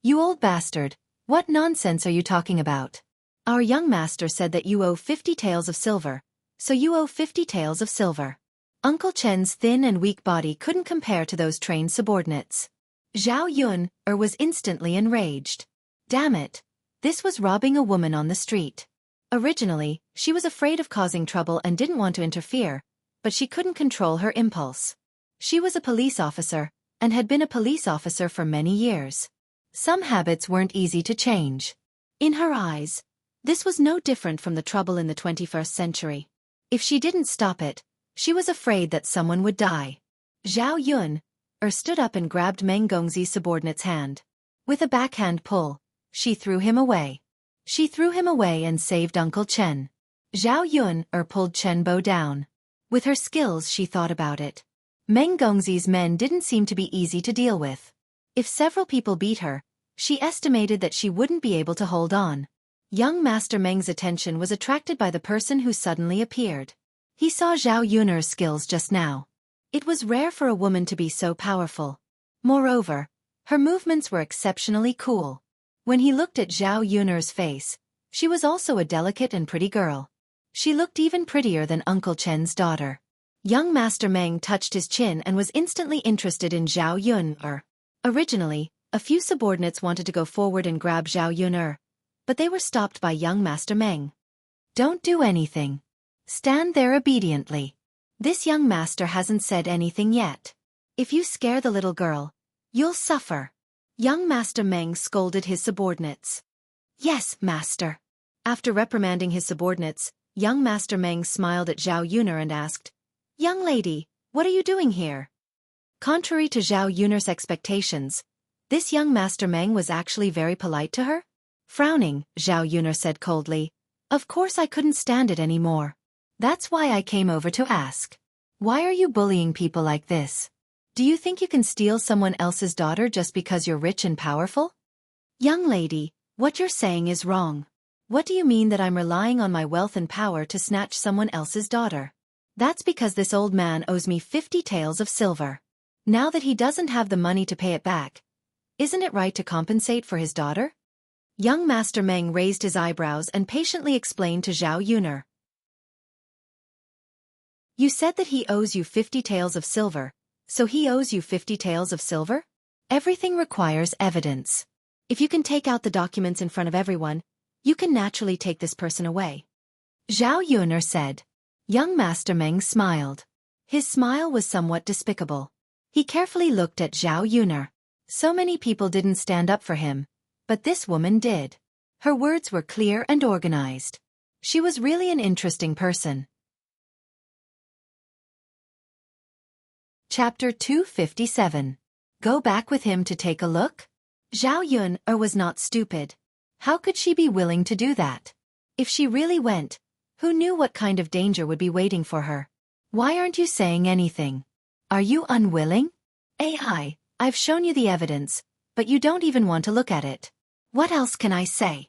"You old bastard, what nonsense are you talking about? Our young master said that you owe 50 taels of silver, so you owe 50 taels of silver." Uncle Chen's thin and weak body couldn't compare to those trained subordinates. Zhao Yun was instantly enraged. Damn it! This was robbing a woman on the street. Originally, she was afraid of causing trouble and didn't want to interfere, but she couldn't control her impulse. She was a police officer, and had been a police officer for many years. Some habits weren't easy to change. In her eyes, this was no different from the trouble in the 21st century. If she didn't stop it, she was afraid that someone would die. Zhao Yun stood up and grabbed Meng Gongzi's subordinate's hand. With a backhand pull, she threw him away. She threw him away and saved Uncle Chen. Zhao Yun pulled Chen Bo down. With her skills, she thought about it. Meng Gongzi's men didn't seem to be easy to deal with. If several people beat her, she estimated that she wouldn't be able to hold on. Young Master Meng's attention was attracted by the person who suddenly appeared. He saw Zhao Yun's skills just now. It was rare for a woman to be so powerful. Moreover, her movements were exceptionally cool. When he looked at Zhao Yun's face, she was also a delicate and pretty girl. She looked even prettier than Uncle Chen's daughter. Young Master Meng touched his chin and was instantly interested in Zhao Yun. Originally, a few subordinates wanted to go forward and grab Zhao Yun, but they were stopped by young Master Meng. Don't do anything. Stand there obediently. This young master hasn't said anything yet. If you scare the little girl, you'll suffer. Young Master Meng scolded his subordinates. Yes, master. After reprimanding his subordinates, young Master Meng smiled at Zhao Yun and asked, Young lady, what are you doing here? Contrary to Zhao Yun's expectations, this young Master Meng was actually very polite to her. Frowning, Zhao Yun said coldly, Of course I couldn't stand it anymore. That's why I came over to ask. Why are you bullying people like this? Do you think you can steal someone else's daughter just because you're rich and powerful? Young lady, what you're saying is wrong. What do you mean that I'm relying on my wealth and power to snatch someone else's daughter? That's because this old man owes me 50 taels of silver. Now that he doesn't have the money to pay it back, isn't it right to compensate for his daughter? Young Master Meng raised his eyebrows and patiently explained to Zhao Yun. You said that he owes you 50 taels of silver, so he owes you 50 taels of silver? Everything requires evidence. If you can take out the documents in front of everyone, you can naturally take this person away. Zhao Yun said. Young Master Meng smiled. His smile was somewhat despicable. He carefully looked at Zhao Yun. So many people didn't stand up for him, but this woman did. Her words were clear and organized. She was really an interesting person. Chapter 257. Go back with him to take a look? Zhao Yun was not stupid. How could she be willing to do that? If she really went, who knew what kind of danger would be waiting for her? Why aren't you saying anything? Are you unwilling? I've shown you the evidence, but you don't even want to look at it. What else can I say?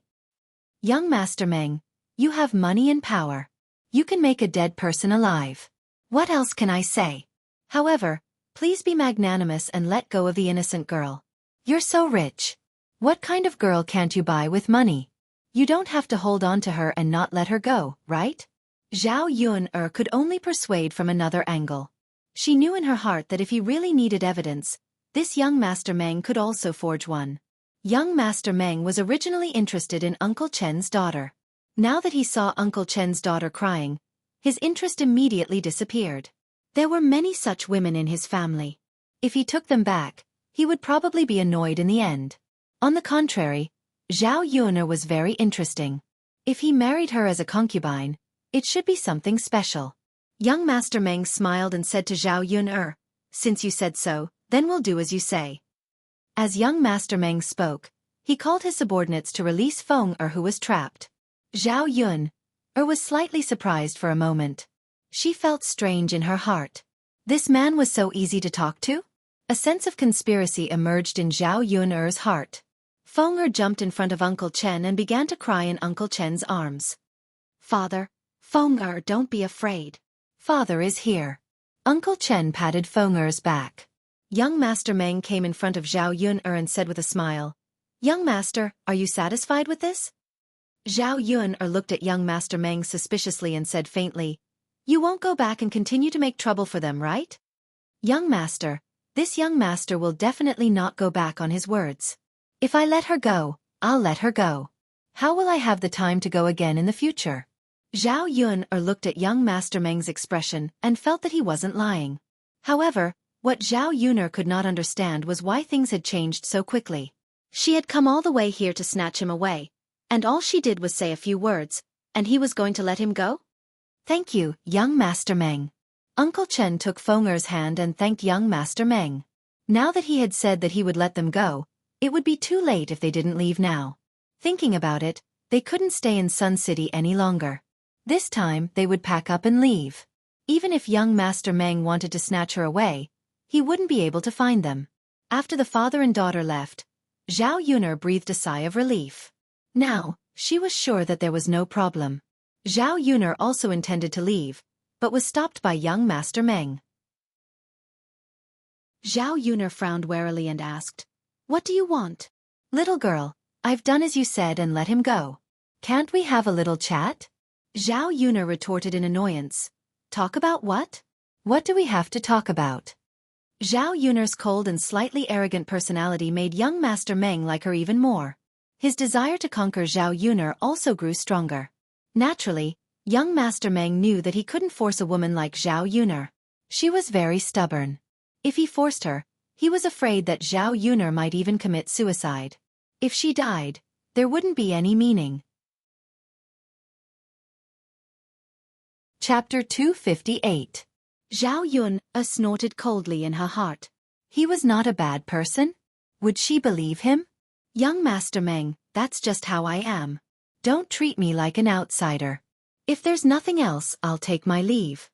Young Master Meng, you have money and power. You can make a dead person alive. What else can I say? However, please be magnanimous and let go of the innocent girl. You're so rich. What kind of girl can't you buy with money? You don't have to hold on to her and not let her go, right? Zhao Yun could only persuade from another angle. She knew in her heart that if he really needed evidence, this young Master Meng could also forge one. Young Master Meng was originally interested in Uncle Chen's daughter. Now that he saw Uncle Chen's daughter crying, his interest immediately disappeared. There were many such women in his family. If he took them back, he would probably be annoyed in the end. On the contrary, Zhao Yun was very interesting. If he married her as a concubine, it should be something special. Young Master Meng smiled and said to Zhao Yun, Since you said so, then we'll do as you say. As young Master Meng spoke, he called his subordinates to release Feng who was trapped. Zhao Yun was slightly surprised for a moment. She felt strange in her heart. This man was so easy to talk to? A sense of conspiracy emerged in Zhao Yun's heart. Feng jumped in front of Uncle Chen and began to cry in Uncle Chen's arms. Father, Feng, don't be afraid. Father is here. Uncle Chen patted Feng's back. Young Master Meng came in front of Zhao Yun and said with a smile, Young Master, are you satisfied with this? Zhao Yun looked at young Master Meng suspiciously and said faintly, You won't go back and continue to make trouble for them, right? Young master, this young master will definitely not go back on his words. If I let her go, I'll let her go. How will I have the time to go again in the future? Zhao Yun looked at young Master Meng's expression and felt that he wasn't lying. However, what Zhao Yun could not understand was why things had changed so quickly. She had come all the way here to snatch him away, and all she did was say a few words, and he was going to let him go? Thank you, young Master Meng. Uncle Chen took Feng'er's hand and thanked young Master Meng. Now that he had said that he would let them go, it would be too late if they didn't leave now. Thinking about it, they couldn't stay in Sun City any longer. This time, they would pack up and leave. Even if young Master Meng wanted to snatch her away, he wouldn't be able to find them. After the father and daughter left, Zhao Yun breathed a sigh of relief. Now, she was sure that there was no problem. Zhao Yun also intended to leave, but was stopped by young Master Meng. Zhao Yun frowned warily and asked, "What do you want?" "Little girl, I've done as you said and let him go. Can't we have a little chat?" Zhao Yun retorted in annoyance. "Talk about what? What do we have to talk about?" Zhao Yun's cold and slightly arrogant personality made young Master Meng like her even more. His desire to conquer Zhao Yun also grew stronger. Naturally, young Master Meng knew that he couldn't force a woman like Zhao Yun. She was very stubborn. If he forced her, he was afraid that Zhao Yun might even commit suicide. If she died, there wouldn't be any meaning. Chapter 258. Zhao Yun snorted coldly in her heart. He was not a bad person? Would she believe him? Young Master Meng, that's just how I am. Don't treat me like an outsider. If there's nothing else, I'll take my leave.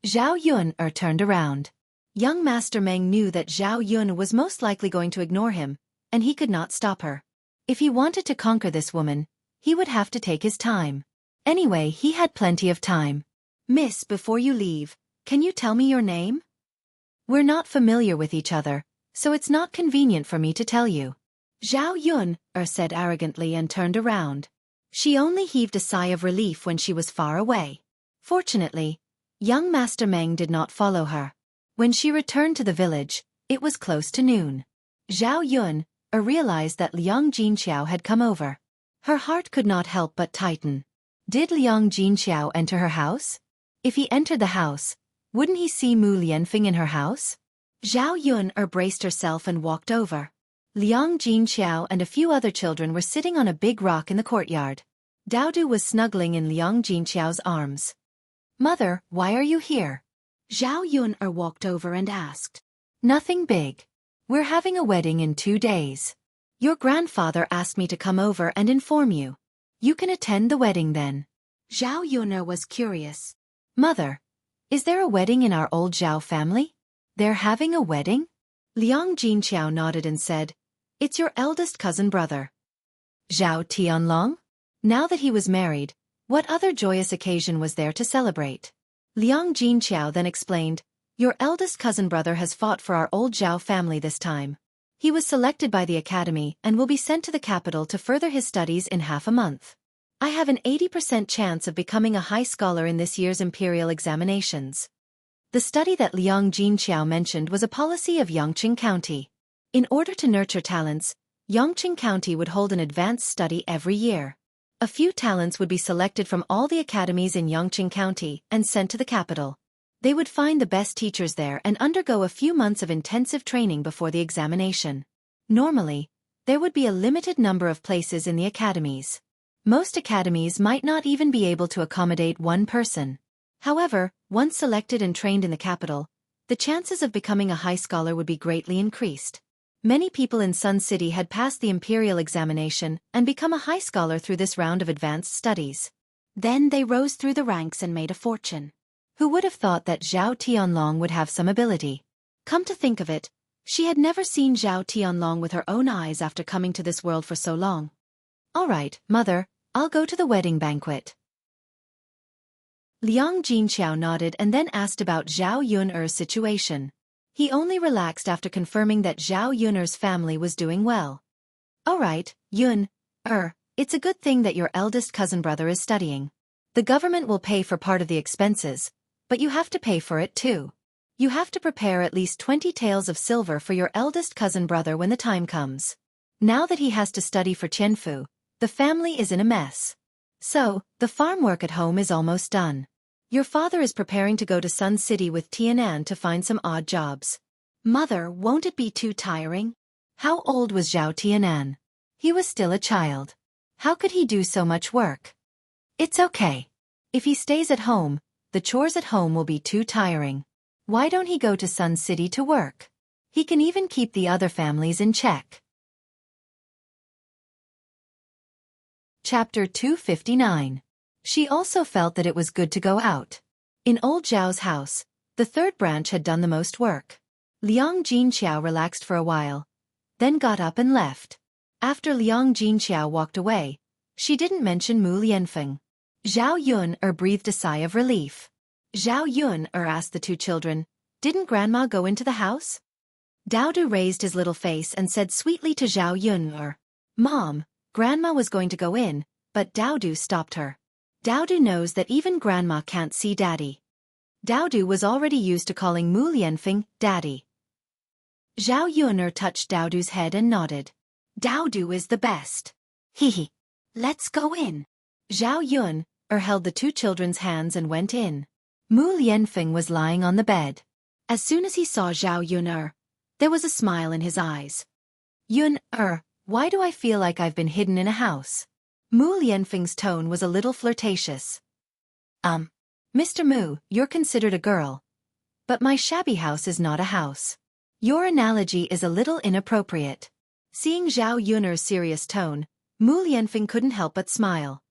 Zhao Yun turned around. Young Master Meng knew that Zhao Yun was most likely going to ignore him, and he could not stop her. If he wanted to conquer this woman, he would have to take his time. Anyway, he had plenty of time. "Miss, before you leave, can you tell me your name?" "We're not familiar with each other, so it's not convenient for me to tell you." Zhao Yun said arrogantly and turned around. She only heaved a sigh of relief when she was far away. Fortunately, young Master Meng did not follow her. When she returned to the village, it was close to noon. Zhao Yun realized that Liang Jinqiao had come over. Her heart could not help but tighten. Did Liang Jinqiao enter her house? If he entered the house, wouldn't he see Mu Lianfeng in her house? Zhao Yun braced herself and walked over. Liang Jinqiao and a few other children were sitting on a big rock in the courtyard. Daodu was snuggling in Liang Jinqiao's arms. "Mother, why are you here?" Zhao Yun walked over and asked. "Nothing big. We're having a wedding in 2 days. Your grandfather asked me to come over and inform you. You can attend the wedding then." Zhao Yun was curious. "Mother, is there a wedding in our old Zhao family? They're having a wedding?" Liang Jinqiao nodded and said, "It's your eldest cousin brother, Zhao Tianlong." Now that he was married, what other joyous occasion was there to celebrate? Liang Jinqiao then explained, "Your eldest cousin brother has fought for our old Zhao family this time. He was selected by the academy and will be sent to the capital to further his studies in half a month. I have an 80% chance of becoming a high scholar in this year's imperial examinations." The study that Liang Jinqiao mentioned was a policy of Yongqing County. In order to nurture talents, Yongqing County would hold an advanced study every year. A few talents would be selected from all the academies in Yongqing County and sent to the capital. They would find the best teachers there and undergo a few months of intensive training before the examination. Normally, there would be a limited number of places in the academies. Most academies might not even be able to accommodate one person. However, once selected and trained in the capital, the chances of becoming a high scholar would be greatly increased. Many people in Sun City had passed the imperial examination and become a high scholar through this round of advanced studies. Then they rose through the ranks and made a fortune. Who would have thought that Zhao Tianlong would have some ability? Come to think of it, she had never seen Zhao Tianlong with her own eyes after coming to this world for so long. "All right, mother, I'll go to the wedding banquet." Liang Jinqiao nodded and then asked about Zhao Yun's situation. He only relaxed after confirming that Zhao Yun's family was doing well. "All right, Yun, it's a good thing that your eldest cousin brother is studying. The government will pay for part of the expenses, But you have to pay for it too. You have to prepare at least 20 taels of silver for your eldest cousin brother when the time comes. Now that he has to study for Tianfu, the family is in a mess. So, the farm work at home is almost done. Your father is preparing to go to Sun City with Tianan to find some odd jobs. Mother, won't it be too tiring? How old was Zhao Tianan? He was still a child. How could he do so much work? It's okay. If he stays at home, the chores at home will be too tiring. Why don't he go to Sun City to work? He can even keep the other families in check. Chapter 259. She also felt that it was good to go out. In old Zhao's house, the third branch had done the most work. Liang Jinqiao relaxed for a while, then got up and left. After Liang Jinqiao walked away, she didn't mention Mu Lianfeng. Zhao Yun breathed a sigh of relief. Zhao Yun asked the two children, "Didn't Grandma go into the house?" Daodu raised his little face and said sweetly to Zhao Yun, "Mom, Grandma was going to go in, but Daodu stopped her. Daodu knows that even Grandma can't see Daddy." Daodu was already used to calling Mu Lianfeng Daddy. Zhao Yun touched Daodu's head and nodded. "Daodu is the best. Hee. Let's go in." Zhao Yun held the two children's hands and went in. Mu Lianfeng was lying on the bed. As soon as he saw Zhao Yun there was a smile in his eyes. "Yun why do I feel like I've been hidden in a house?" Mu Lianfeng's tone was a little flirtatious. Mr. Mu, you're considered a girl. But my shabby house is not a house. Your analogy is a little inappropriate." Seeing Zhao Yun's serious tone, Mu Lianfeng couldn't help but smile.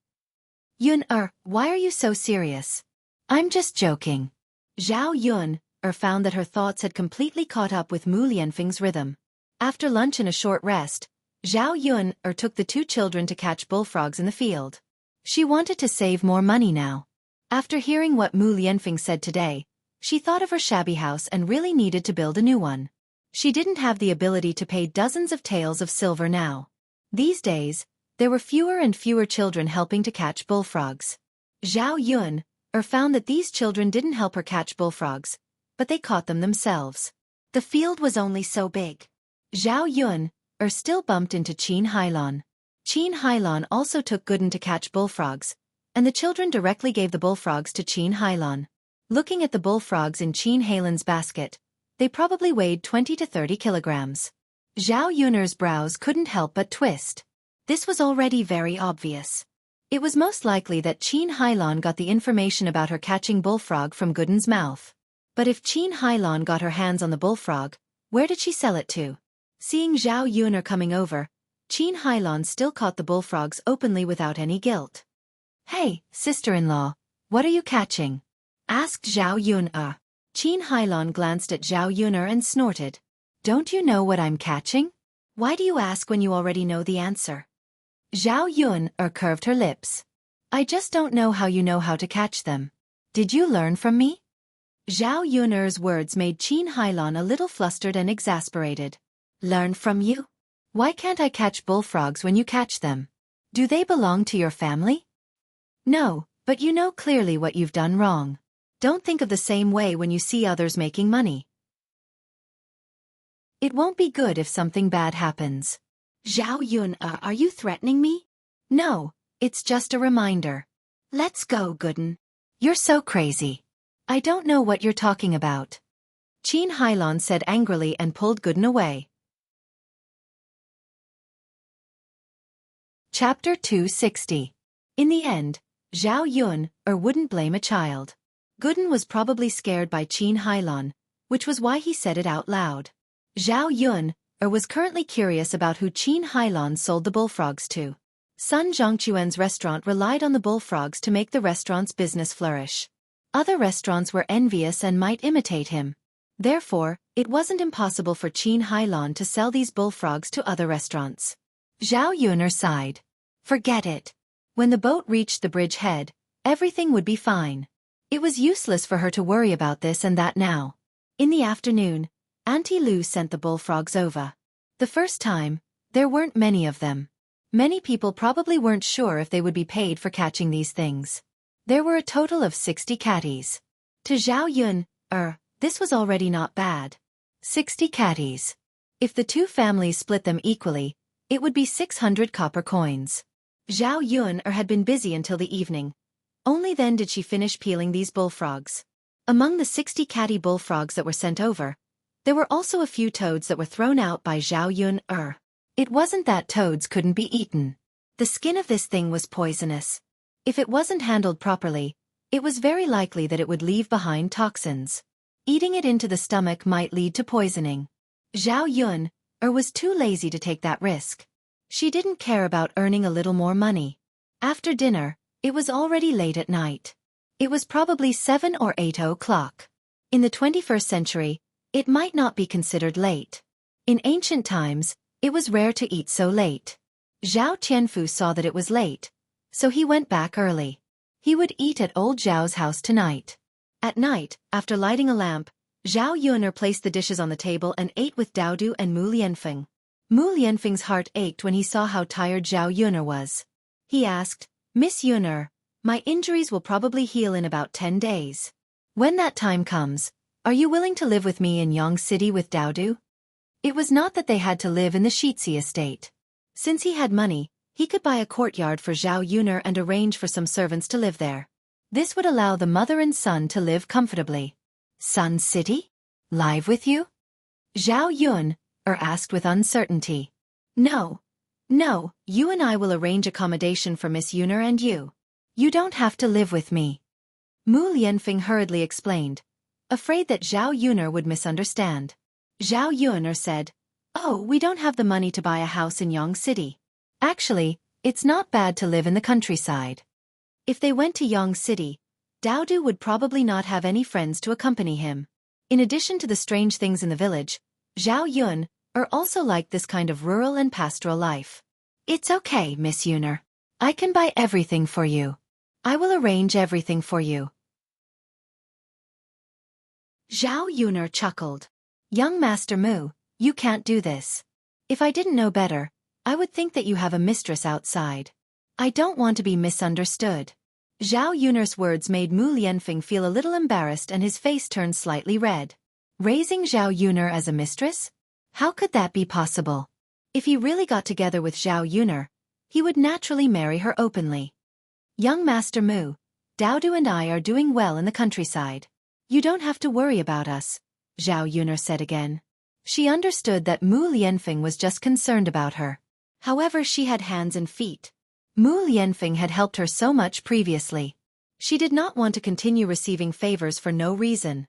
"Yun why are you so serious?" "I'm just joking." Zhao Yun found that her thoughts had completely caught up with Mu Lianfeng's rhythm. After lunch and a short rest, Zhao Yun took the two children to catch bullfrogs in the field. She wanted to save more money now. After hearing what Mu Lianfeng said today, she thought of her shabby house and really needed to build a new one. She didn't have the ability to pay dozens of taels of silver now. These days, there were fewer and fewer children helping to catch bullfrogs. Zhao Yun found that these children didn't help her catch bullfrogs, but they caught them themselves. The field was only so big. Zhao Yun still bumped into Qin Hailon. Qin Hailon also took Gooden to catch bullfrogs, and the children directly gave the bullfrogs to Qin Hailon. Looking at the bullfrogs in Qin Hailon's basket, they probably weighed 20 to 30 kilograms. Zhao Yun's brows couldn't help but twist. This was already very obvious. It was most likely that Qin Hailon got the information about her catching bullfrog from Gooden's mouth. But if Qin Hailon got her hands on the bullfrog, where did she sell it to? Seeing Zhao Yun coming over, Qin Hailon still caught the bullfrogs openly without any guilt. "Hey, sister-in-law, what are you catching?" asked Zhao Yun. Qin Hailon glanced at Zhao Yun and snorted. "Don't you know what I'm catching? Why do you ask when you already know the answer?" Zhao Yun curved her lips. "I just don't know how to catch them. Did you learn from me?" Zhao Yun's words made Qin Hailon a little flustered and exasperated. "Learn from you? Why can't I catch bullfrogs when you catch them? Do they belong to your family?" "No, but you know clearly what you've done wrong. Don't think of the same way when you see others making money. It won't be good if something bad happens." "Zhao Yun, are you threatening me?" "No, it's just a reminder." "Let's go, Gooden." "You're so crazy. I don't know what you're talking about." Qin Hailon said angrily and pulled Gooden away. Chapter 260. In the end, Zhao Yun wouldn't blame a child. Gooden was probably scared by Qin Hailon, which was why he said it out loud. Zhao Yun was currently curious about who Qin Hailon sold the bullfrogs to. Sun Zhongquan's restaurant relied on the bullfrogs to make the restaurant's business flourish. Other restaurants were envious and might imitate him. Therefore, it wasn't impossible for Qin Hailon to sell these bullfrogs to other restaurants. Zhao Yun sighed. Forget it. When the boat reached the bridge head, everything would be fine. It was useless for her to worry about this and that now. In the afternoon, Auntie Lu sent the bullfrogs over. The first time, there weren't many of them. Many people probably weren't sure if they would be paid for catching these things. There were a total of 60 catties. To Zhao Yun, this was already not bad. 60 catties. If the two families split them equally, it would be 600 copper coins. Zhao Yun had been busy until the evening. Only then did she finish peeling these bullfrogs. Among the 60 catty bullfrogs that were sent over, there were also a few toads that were thrown out by Zhao Yun. It wasn't that toads couldn't be eaten. The skin of this thing was poisonous. If it wasn't handled properly, it was very likely that it would leave behind toxins. Eating it into the stomach might lead to poisoning. Zhao Yun was too lazy to take that risk. She didn't care about earning a little more money. After dinner, it was already late at night. It was probably 7 or 8 o'clock. In the 21st century, it might not be considered late. In ancient times, it was rare to eat so late. Zhao Tianfu saw that it was late, so he went back early. He would eat at old Zhao's house tonight. At night, after lighting a lamp, Zhao Yun placed the dishes on the table and ate with Daodu and Mu Lianfeng. Mu Lianfeng's heart ached when he saw how tired Zhao Yun was. He asked, "Miss Yun, my injuries will probably heal in about 10 days. When that time comes, are you willing to live with me in Yang City with Daodu?" It was not that they had to live in the Xueqi estate. Since he had money, he could buy a courtyard for Zhao Yun and arrange for some servants to live there. This would allow the mother and son to live comfortably. Sun City? Live with you? Zhao Yun asked with uncertainty. No, you and I will arrange accommodation for Miss Yun and you. You don't have to live with me. Mu Lianfeng hurriedly explained, afraid that Zhao Yun would misunderstand. Zhao Yun said, "Oh, we don't have the money to buy a house in Yang City. Actually, it's not bad to live in the countryside." If they went to Yang City, Daodu would probably not have any friends to accompany him. In addition to the strange things in the village, Zhao Yun also liked this kind of rural and pastoral life. "It's okay, Miss Yun. I can buy everything for you. I will arrange everything for you." Zhao Yun chuckled. "Young Master Mu, you can't do this. If I didn't know better, I would think that you have a mistress outside. I don't want to be misunderstood." Zhao Yun's words made Mu Lianfeng feel a little embarrassed and his face turned slightly red. Raising Zhao Yun as a mistress? How could that be possible? If he really got together with Zhao Yun, he would naturally marry her openly. "Young Master Mu, Daodu and I are doing well in the countryside. You don't have to worry about us," Zhao Yun said again. She understood that Mu Lianfeng was just concerned about her. However, she had hands and feet. Mu Lianfeng had helped her so much previously. She did not want to continue receiving favors for no reason.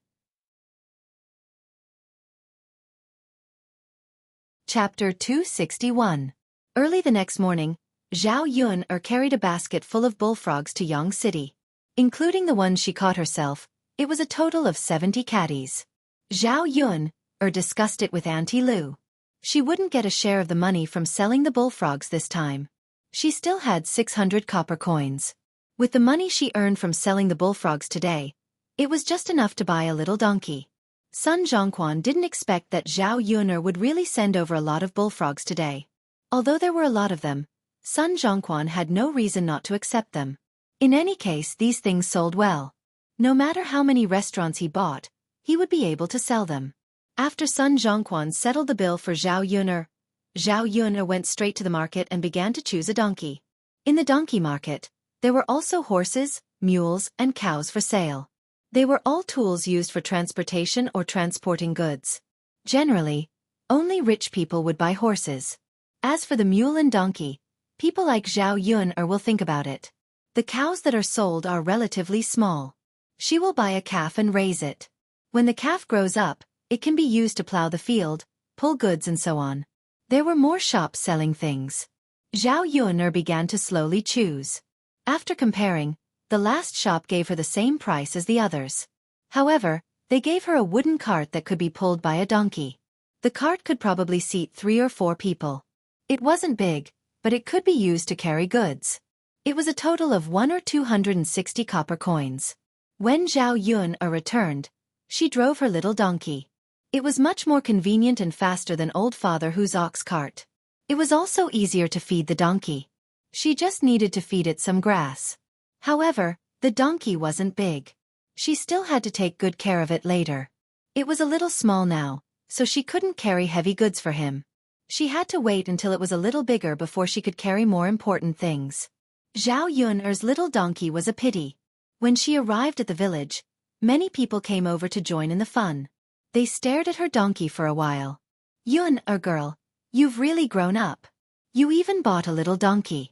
Chapter 261. Early the next morning, Zhao Yun carried a basket full of bullfrogs to Yang City. Including the ones she caught herself, it was a total of 70 catties. Zhao Yun discussed it with Auntie Lu. She wouldn't get a share of the money from selling the bullfrogs this time. She still had 600 copper coins. With the money she earned from selling the bullfrogs today, it was just enough to buy a little donkey. Sun Zhongquan didn't expect that Zhao Yun would really send over a lot of bullfrogs today. Although there were a lot of them, Sun Zhongquan had no reason not to accept them. In any case, these things sold well. No matter how many restaurants he bought, he would be able to sell them. After Sun Zhongquan settled the bill for Zhao Yun went straight to the market and began to choose a donkey. In the donkey market, there were also horses, mules, and cows for sale. They were all tools used for transportation or transporting goods. Generally, only rich people would buy horses. As for the mule and donkey, people like Zhao Yun will think about it. The cows that are sold are relatively small. She will buy a calf and raise it. When the calf grows up, it can be used to plow the field, pull goods and so on. There were more shops selling things. Zhao Yun began to slowly choose. After comparing, the last shop gave her the same price as the others. However, they gave her a wooden cart that could be pulled by a donkey. The cart could probably seat 3 or 4 people. It wasn't big, but it could be used to carry goods. It was a total of 1 or 260 copper coins. When Zhao Yun returned, she drove her little donkey. It was much more convenient and faster than old Father Hu's ox cart. It was also easier to feed the donkey. She just needed to feed it some grass. However, the donkey wasn't big. She still had to take good care of it later. It was a little small now, so she couldn't carry heavy goods for him. She had to wait until it was a little bigger before she could carry more important things. Zhao Yun'er's little donkey was a pity. When she arrived at the village, many people came over to join in the fun. They stared at her donkey for a while. Yun'er girl, you've really grown up. You even bought a little donkey.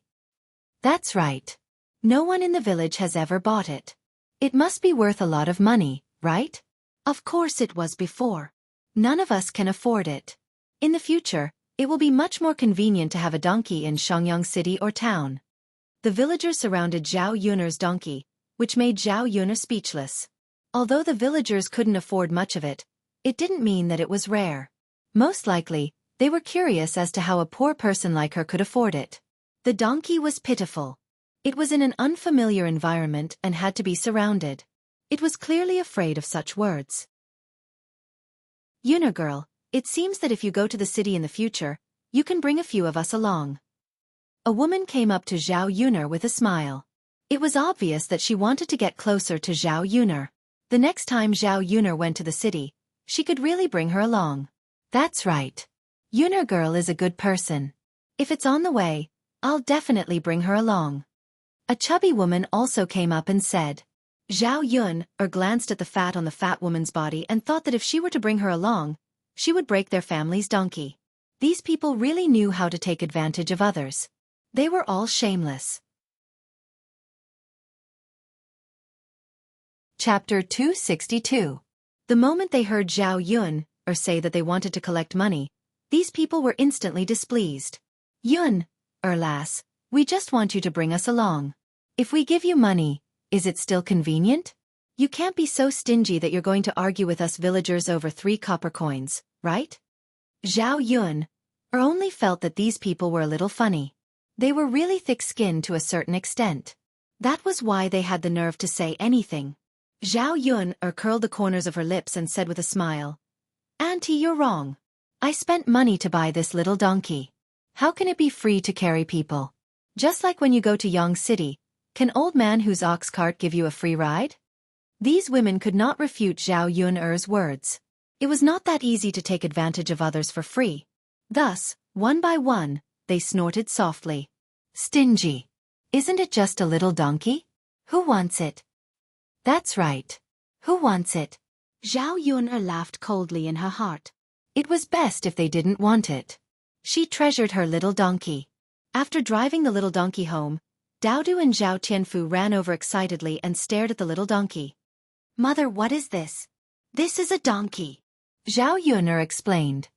That's right. No one in the village has ever bought it. It must be worth a lot of money, right? Of course it was before. None of us can afford it. In the future, it will be much more convenient to have a donkey in Shangyang city or town. The villagers surrounded Zhao Yun'er's donkey, which made Zhao Yun'er speechless. Although the villagers couldn't afford much of it, it didn't mean that it was rare. Most likely, they were curious as to how a poor person like her could afford it. The donkey was pitiful. It was in an unfamiliar environment and had to be surrounded. It was clearly afraid of such words. Yun'er girl, it seems that if you go to the city in the future, you can bring a few of us along. A woman came up to Zhao Yun'er with a smile. It was obvious that she wanted to get closer to Zhao Yun'er. The next time Zhao Yun'er went to the city, she could really bring her along. That's right. Yun'er girl is a good person. If it's on the way, I'll definitely bring her along. A chubby woman also came up and said. Zhao Yun'er glanced at the fat on the fat woman's body and thought that if she were to bring her along, she would break their family's donkey. These people really knew how to take advantage of others. They were all shameless. Chapter 262. The moment they heard Zhao Yun'er say that they wanted to collect money, these people were instantly displeased. Yun'er lass, we just want you to bring us along. If we give you money, is it still convenient? You can't be so stingy that you're going to argue with us villagers over 3 copper coins, right? Zhao Yun'er only felt that these people were a little funny. They were really thick-skinned to a certain extent. That was why they had the nerve to say anything. Zhao Yun'er curled the corners of her lips and said with a smile, Auntie, you're wrong. I spent money to buy this little donkey. How can it be free to carry people? Just like when you go to Yang City, can old man whose ox cart give you a free ride? These women could not refute Zhao Yun'er's words. It was not that easy to take advantage of others for free. Thus, one by one, they snorted softly. Stingy. Isn't it just a little donkey? Who wants it? That's right. Who wants it? Zhao Yun'er laughed coldly in her heart. It was best if they didn't want it. She treasured her little donkey. After driving the little donkey home, Daodu and Zhao Tianfu ran over excitedly and stared at the little donkey. Mother, what is this? This is a donkey. Zhao Yun'er explained.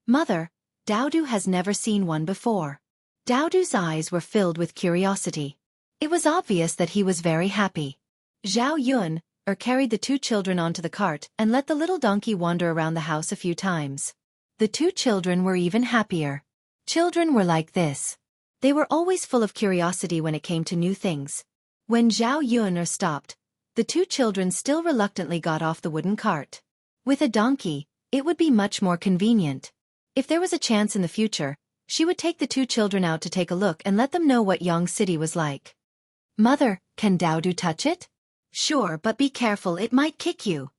Mother, Daodu has never seen one before. Daodu's eyes were filled with curiosity. It was obvious that he was very happy. Zhao Yun'er carried the 2 children onto the cart and let the little donkey wander around the house a few times. The 2 children were even happier. Children were like this. They were always full of curiosity when it came to new things. When Zhao Yun'er stopped, the 2 children still reluctantly got off the wooden cart. With a donkey, it would be much more convenient. If there was a chance in the future, she would take the 2 children out to take a look and let them know what Yang City was like. Mother, can Daodu touch it? Sure, but be careful, it might kick you.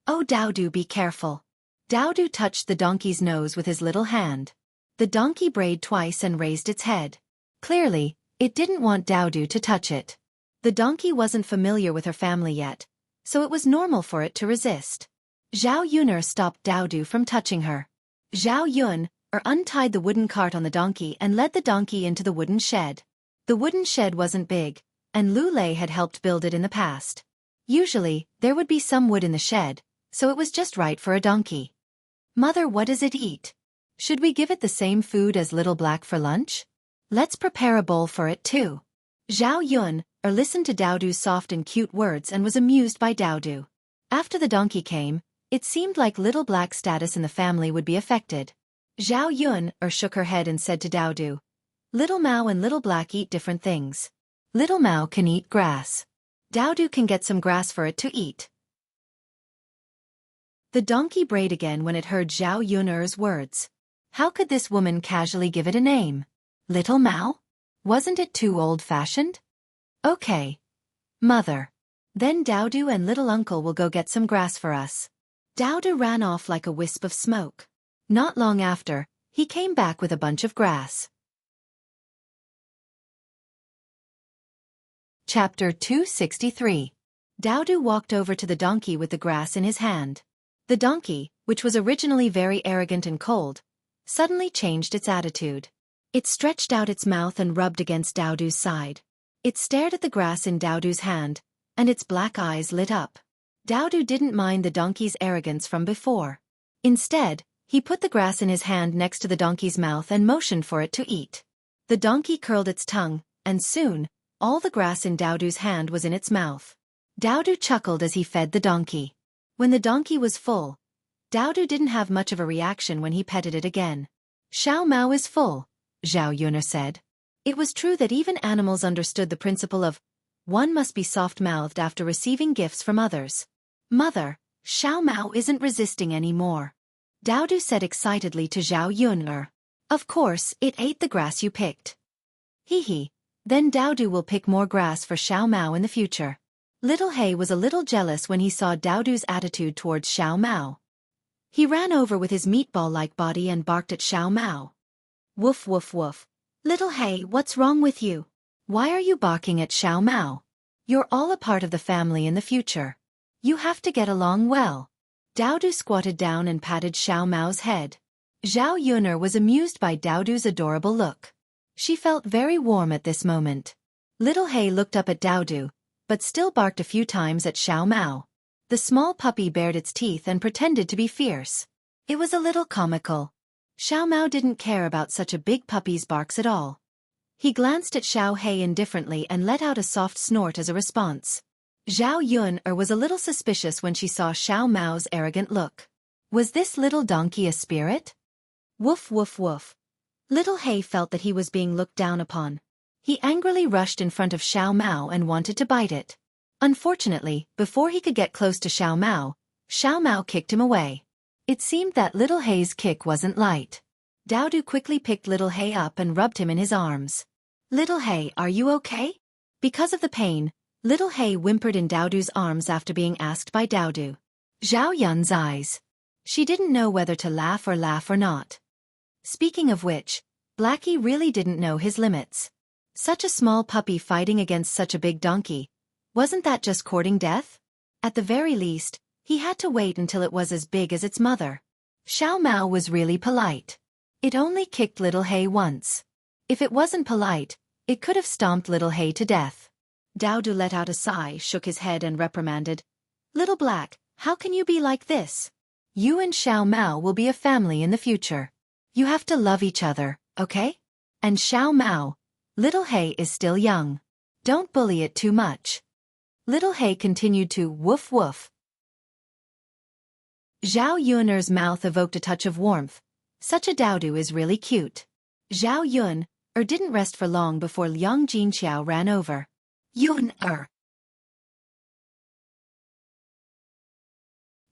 Oh, Daodu, be careful. Daodu touched the donkey's nose with his little hand. The donkey brayed twice and raised its head. Clearly, it didn't want Daodu to touch it. The donkey wasn't familiar with her family yet, so it was normal for it to resist. Zhao Yun'er stopped Daodu from touching her. Zhao Yun'er untied the wooden cart on the donkey and led the donkey into the wooden shed. The wooden shed wasn't big, and Lu Lei had helped build it in the past. Usually, there would be some wood in the shed, so it was just right for a donkey. Mother, what does it eat? Should we give it the same food as Little Black for lunch? Let's prepare a bowl for it too. Zhao Yun'er listened to Daodu's soft and cute words and was amused by Daodu. After the donkey came, it seemed like Little Black's status in the family would be affected. Zhao Yun'er shook her head and said to Daodu, Little Mao and Little Black eat different things. Little Mao can eat grass. Daodu can get some grass for it to eat. The donkey brayed again when it heard Zhao Yun'er's words. How could this woman casually give it a name? Little Mao? Wasn't it too old-fashioned? Okay. Mother. Then Daodu and little uncle will go get some grass for us. Daodu ran off like a wisp of smoke. Not long after, he came back with a bunch of grass. Chapter 263. Daodu walked over to the donkey with the grass in his hand. The donkey, which was originally very arrogant and cold, suddenly changed its attitude. It stretched out its mouth and rubbed against Daodu's side. It stared at the grass in Daodu's hand, and its black eyes lit up. Daodu didn't mind the donkey's arrogance from before. Instead, he put the grass in his hand next to the donkey's mouth and motioned for it to eat. The donkey curled its tongue, and soon, all the grass in Daodu's hand was in its mouth. Daodu chuckled as he fed the donkey. When the donkey was full, Daodu didn't have much of a reaction when he petted it again. Xiao Mao is full, Zhao Yun'er said. It was true that even animals understood the principle of one must be soft-mouthed after receiving gifts from others. Mother, Xiao Mao isn't resisting anymore, Daodu said excitedly to Zhao Yun'er. Of course, it ate the grass you picked. Hee. Then Daodu will pick more grass for Xiao Mao in the future. Little He was a little jealous when he saw Daodu's attitude towards Xiao Mao. He ran over with his meatball-like body and barked at Xiao Mao. Woof woof woof. Little He, what's wrong with you? Why are you barking at Xiao Mao? You're all a part of the family in the future. You have to get along well. Daodu squatted down and patted Xiao Mao's head. Zhao Yun'er was amused by Daodu's adorable look. She felt very warm at this moment. Little He looked up at Daodu, but still barked a few times at Xiao Mao. The small puppy bared its teeth and pretended to be fierce. It was a little comical. Xiao Mao didn't care about such a big puppy's barks at all. He glanced at Xiao He indifferently and let out a soft snort as a response. Zhao Yun'er was a little suspicious when she saw Xiao Mao's arrogant look. Was this little donkey a spirit? Woof woof woof. Little He felt that he was being looked down upon. He angrily rushed in front of Xiao Mao and wanted to bite it. Unfortunately, before he could get close to Xiao Mao kicked him away. It seemed that Little He's kick wasn't light. Daodu quickly picked Little He up and rubbed him in his arms. Little He, are you okay? Because of the pain, Little He whimpered in Daodu's arms after being asked by Daodu. Zhao Yun's eyes. She didn't know whether to laugh or not. Speaking of which, Blackie really didn't know his limits. Such a small puppy fighting against such a big donkey. Wasn't that just courting death? At the very least, he had to wait until it was as big as its mother. Xiao Mao was really polite. It only kicked Little He once. If it wasn't polite, it could have stomped Little He to death. Daodu let out a sigh, shook his head and reprimanded. Little Black, how can you be like this? You and Xiao Mao will be a family in the future. You have to love each other, okay? And Xiao Mao, Little He is still young. Don't bully it too much. Little He continued to woof woof. Zhao Yun'er's mouth evoked a touch of warmth. Such a Daodu is really cute. Zhao Yun'er didn't rest for long before Liang Jinqiao ran over. Yun'er.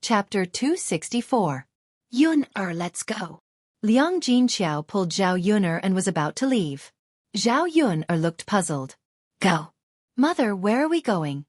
Chapter 264. Yun'er, let's go. Liang Jinqiao pulled Zhao Yun'er and was about to leave. Zhao Yun'er looked puzzled. Go. Mother, where are we going?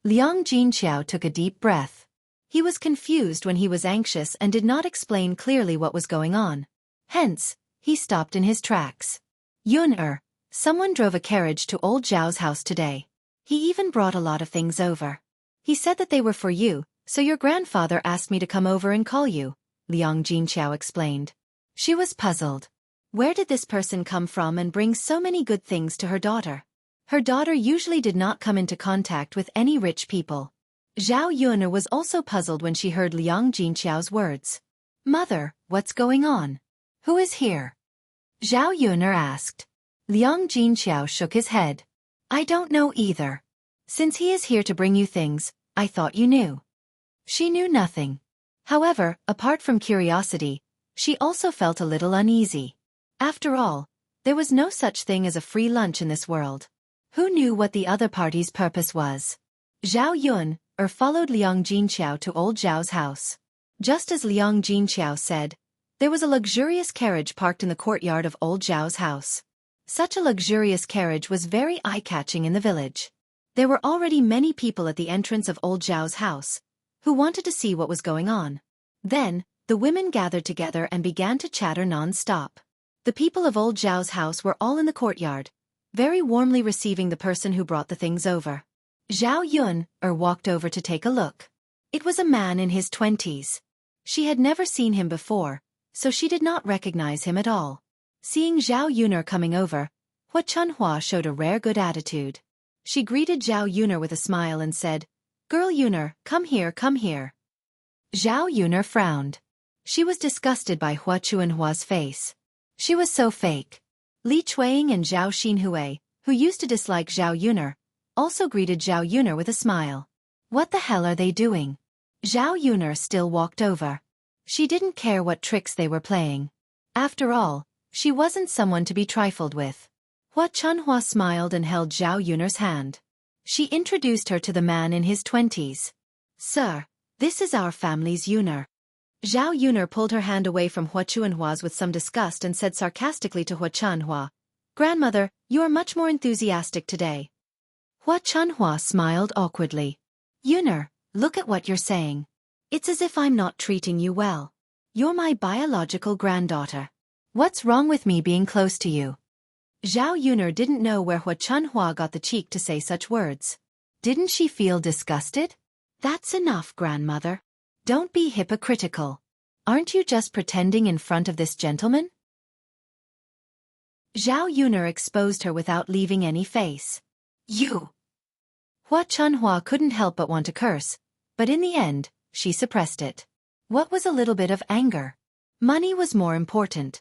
Liang Jinqiao took a deep breath. He was confused when he was anxious and did not explain clearly what was going on. Hence, he stopped in his tracks. Yun'er, someone drove a carriage to old Zhao's house today. He even brought a lot of things over. He said that they were for you, so your grandfather asked me to come over and call you, Liang Jinqiao explained. She was puzzled. Where did this person come from and bring so many good things to her daughter? Her daughter usually did not come into contact with any rich people. Zhao Yun'er was also puzzled when she heard Liang Jinqiao's words. Mother, what's going on? Who is here? Zhao Yun'er asked. Liang Jinqiao shook his head. I don't know either. Since he is here to bring you things, I thought you knew. She knew nothing. However, apart from curiosity, she also felt a little uneasy. After all, there was no such thing as a free lunch in this world. Who knew what the other party's purpose was? Zhao Yun'er followed Liang Jinqiao to old Zhao's house. Just as Liang Jinqiao said, there was a luxurious carriage parked in the courtyard of old Zhao's house. Such a luxurious carriage was very eye-catching in the village. There were already many people at the entrance of old Zhao's house, who wanted to see what was going on. Then, the women gathered together and began to chatter non-stop. The people of old Zhao's house were all in the courtyard, very warmly receiving the person who brought the things over. Zhao Yun walked over to take a look. It was a man in his 20s. She had never seen him before, so she did not recognize him at all. Seeing Zhao Yuner coming over, Hua Chunhua showed a rare good attitude. She greeted Zhao Yuner with a smile and said, "Girl Yuner, come here, come here." Zhao Yuner frowned. She was disgusted by Hua Chunhua's face. She was so fake. Li Chueying and Zhao Xinhui, who used to dislike Zhao Yuner, also greeted Zhao Yuner with a smile. What the hell are they doing? Zhao Yuner still walked over. She didn't care what tricks they were playing. After all, she wasn't someone to be trifled with. Hua Chunhua smiled and held Zhao Yuner's hand. She introduced her to the man in his 20s. "Sir, this is our family's Yuner." Zhao Yuner pulled her hand away from Hua Chunhua's with some disgust and said sarcastically to Hua Chunhua, "Grandmother, you are much more enthusiastic today." Hua Chunhua smiled awkwardly. "Yuner, look at what you're saying. It's as if I'm not treating you well. You're my biological granddaughter. What's wrong with me being close to you?" Zhao Yuner didn't know where Hua Chunhua got the cheek to say such words. Didn't she feel disgusted? "That's enough, grandmother. Don't be hypocritical. Aren't you just pretending in front of this gentleman?" Zhao Yuner exposed her without leaving any face. "You!" Hua Chunhua couldn't help but want to curse, but in the end, she suppressed it. What was a little bit of anger? Money was more important.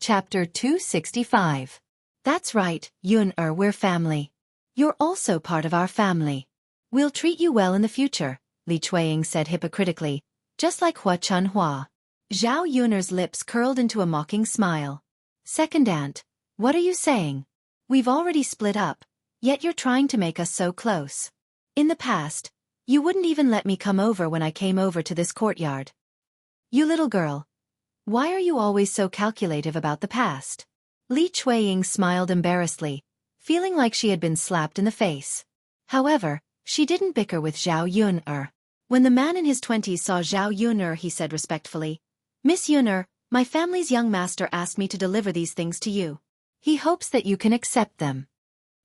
Chapter 265. That's right, Yun-er, we're family. You're also part of our family. We'll treat you well in the future, Li Chueying said hypocritically, just like Hua Chunhua. Zhao Yuner's lips curled into a mocking smile. "Second aunt, what are you saying? We've already split up, yet you're trying to make us so close. In the past, you wouldn't even let me come over when I came over to this courtyard. You little girl. Why are you always so calculative about the past?" Li Chueying smiled embarrassedly, feeling like she had been slapped in the face. However, she didn't bicker with Zhao Yuner. When the man in his 20s saw Zhao Yuner, he said respectfully, "Miss Yuner, my family's young master asked me to deliver these things to you. He hopes that you can accept them."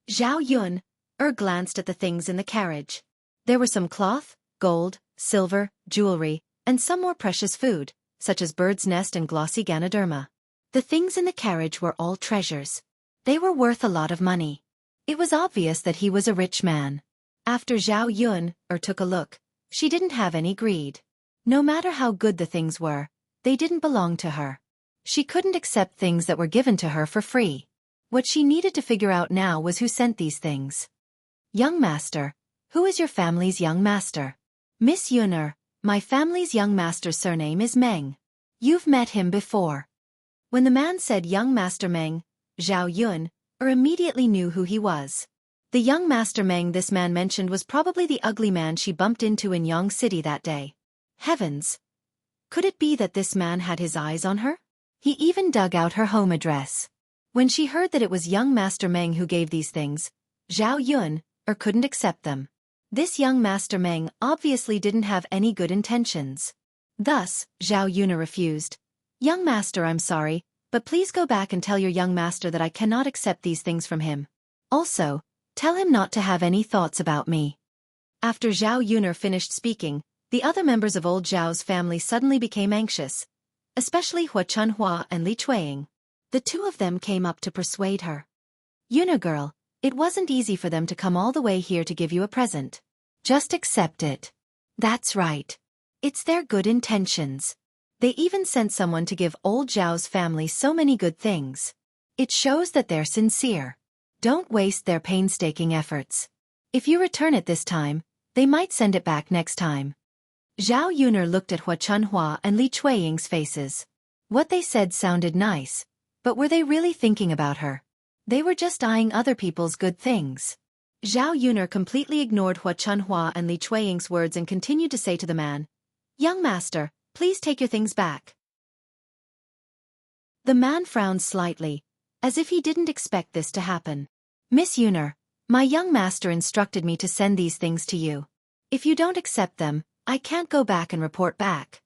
Zhao Yuner glanced at the things in the carriage. There were some cloth, gold, silver, jewelry, and some more precious food, such as bird's nest and glossy Ganoderma. The things in the carriage were all treasures. They were worth a lot of money. It was obvious that he was a rich man. After Zhao Yuner took a look, she didn't have any greed. No matter how good the things were, they didn't belong to her. She couldn't accept things that were given to her for free. What she needed to figure out now was who sent these things. "Young master, who is your family's young master?" "Miss Yuner, my family's young master's surname is Meng. You've met him before." When the man said young master Meng, Zhao Yuner immediately knew who he was. The young master Meng this man mentioned was probably the ugly man she bumped into in Yong City that day. Heavens! Could it be that this man had his eyes on her? He even dug out her home address. When she heard that it was young master Meng who gave these things, Zhao Yuner couldn't accept them. This young master Meng obviously didn't have any good intentions. Thus, Zhao Yuner refused. "Young master, I'm sorry, but please go back and tell your young master that I cannot accept these things from him. Also, tell him not to have any thoughts about me." After Zhao Yuner finished speaking, the other members of old Zhao's family suddenly became anxious, especially Hua Chunhua and Li Chueying. The two of them came up to persuade her. "Yuner girl, it wasn't easy for them to come all the way here to give you a present. Just accept it." "That's right. It's their good intentions. They even sent someone to give old Zhao's family so many good things. It shows that they're sincere. Don't waste their painstaking efforts. If you return it this time, they might send it back next time." Zhao Yuner looked at Hua Chunhua and Li Chueying's faces. What they said sounded nice, but were they really thinking about her? They were just eyeing other people's good things. Zhao Yuner completely ignored Hua Chunhua and Li Chueying's words and continued to say to the man, "Young master, please take your things back." The man frowned slightly, as if he didn't expect this to happen. Miss Yuner, my young master instructed me to send these things to you. If you don't accept them, I can't go back and report back.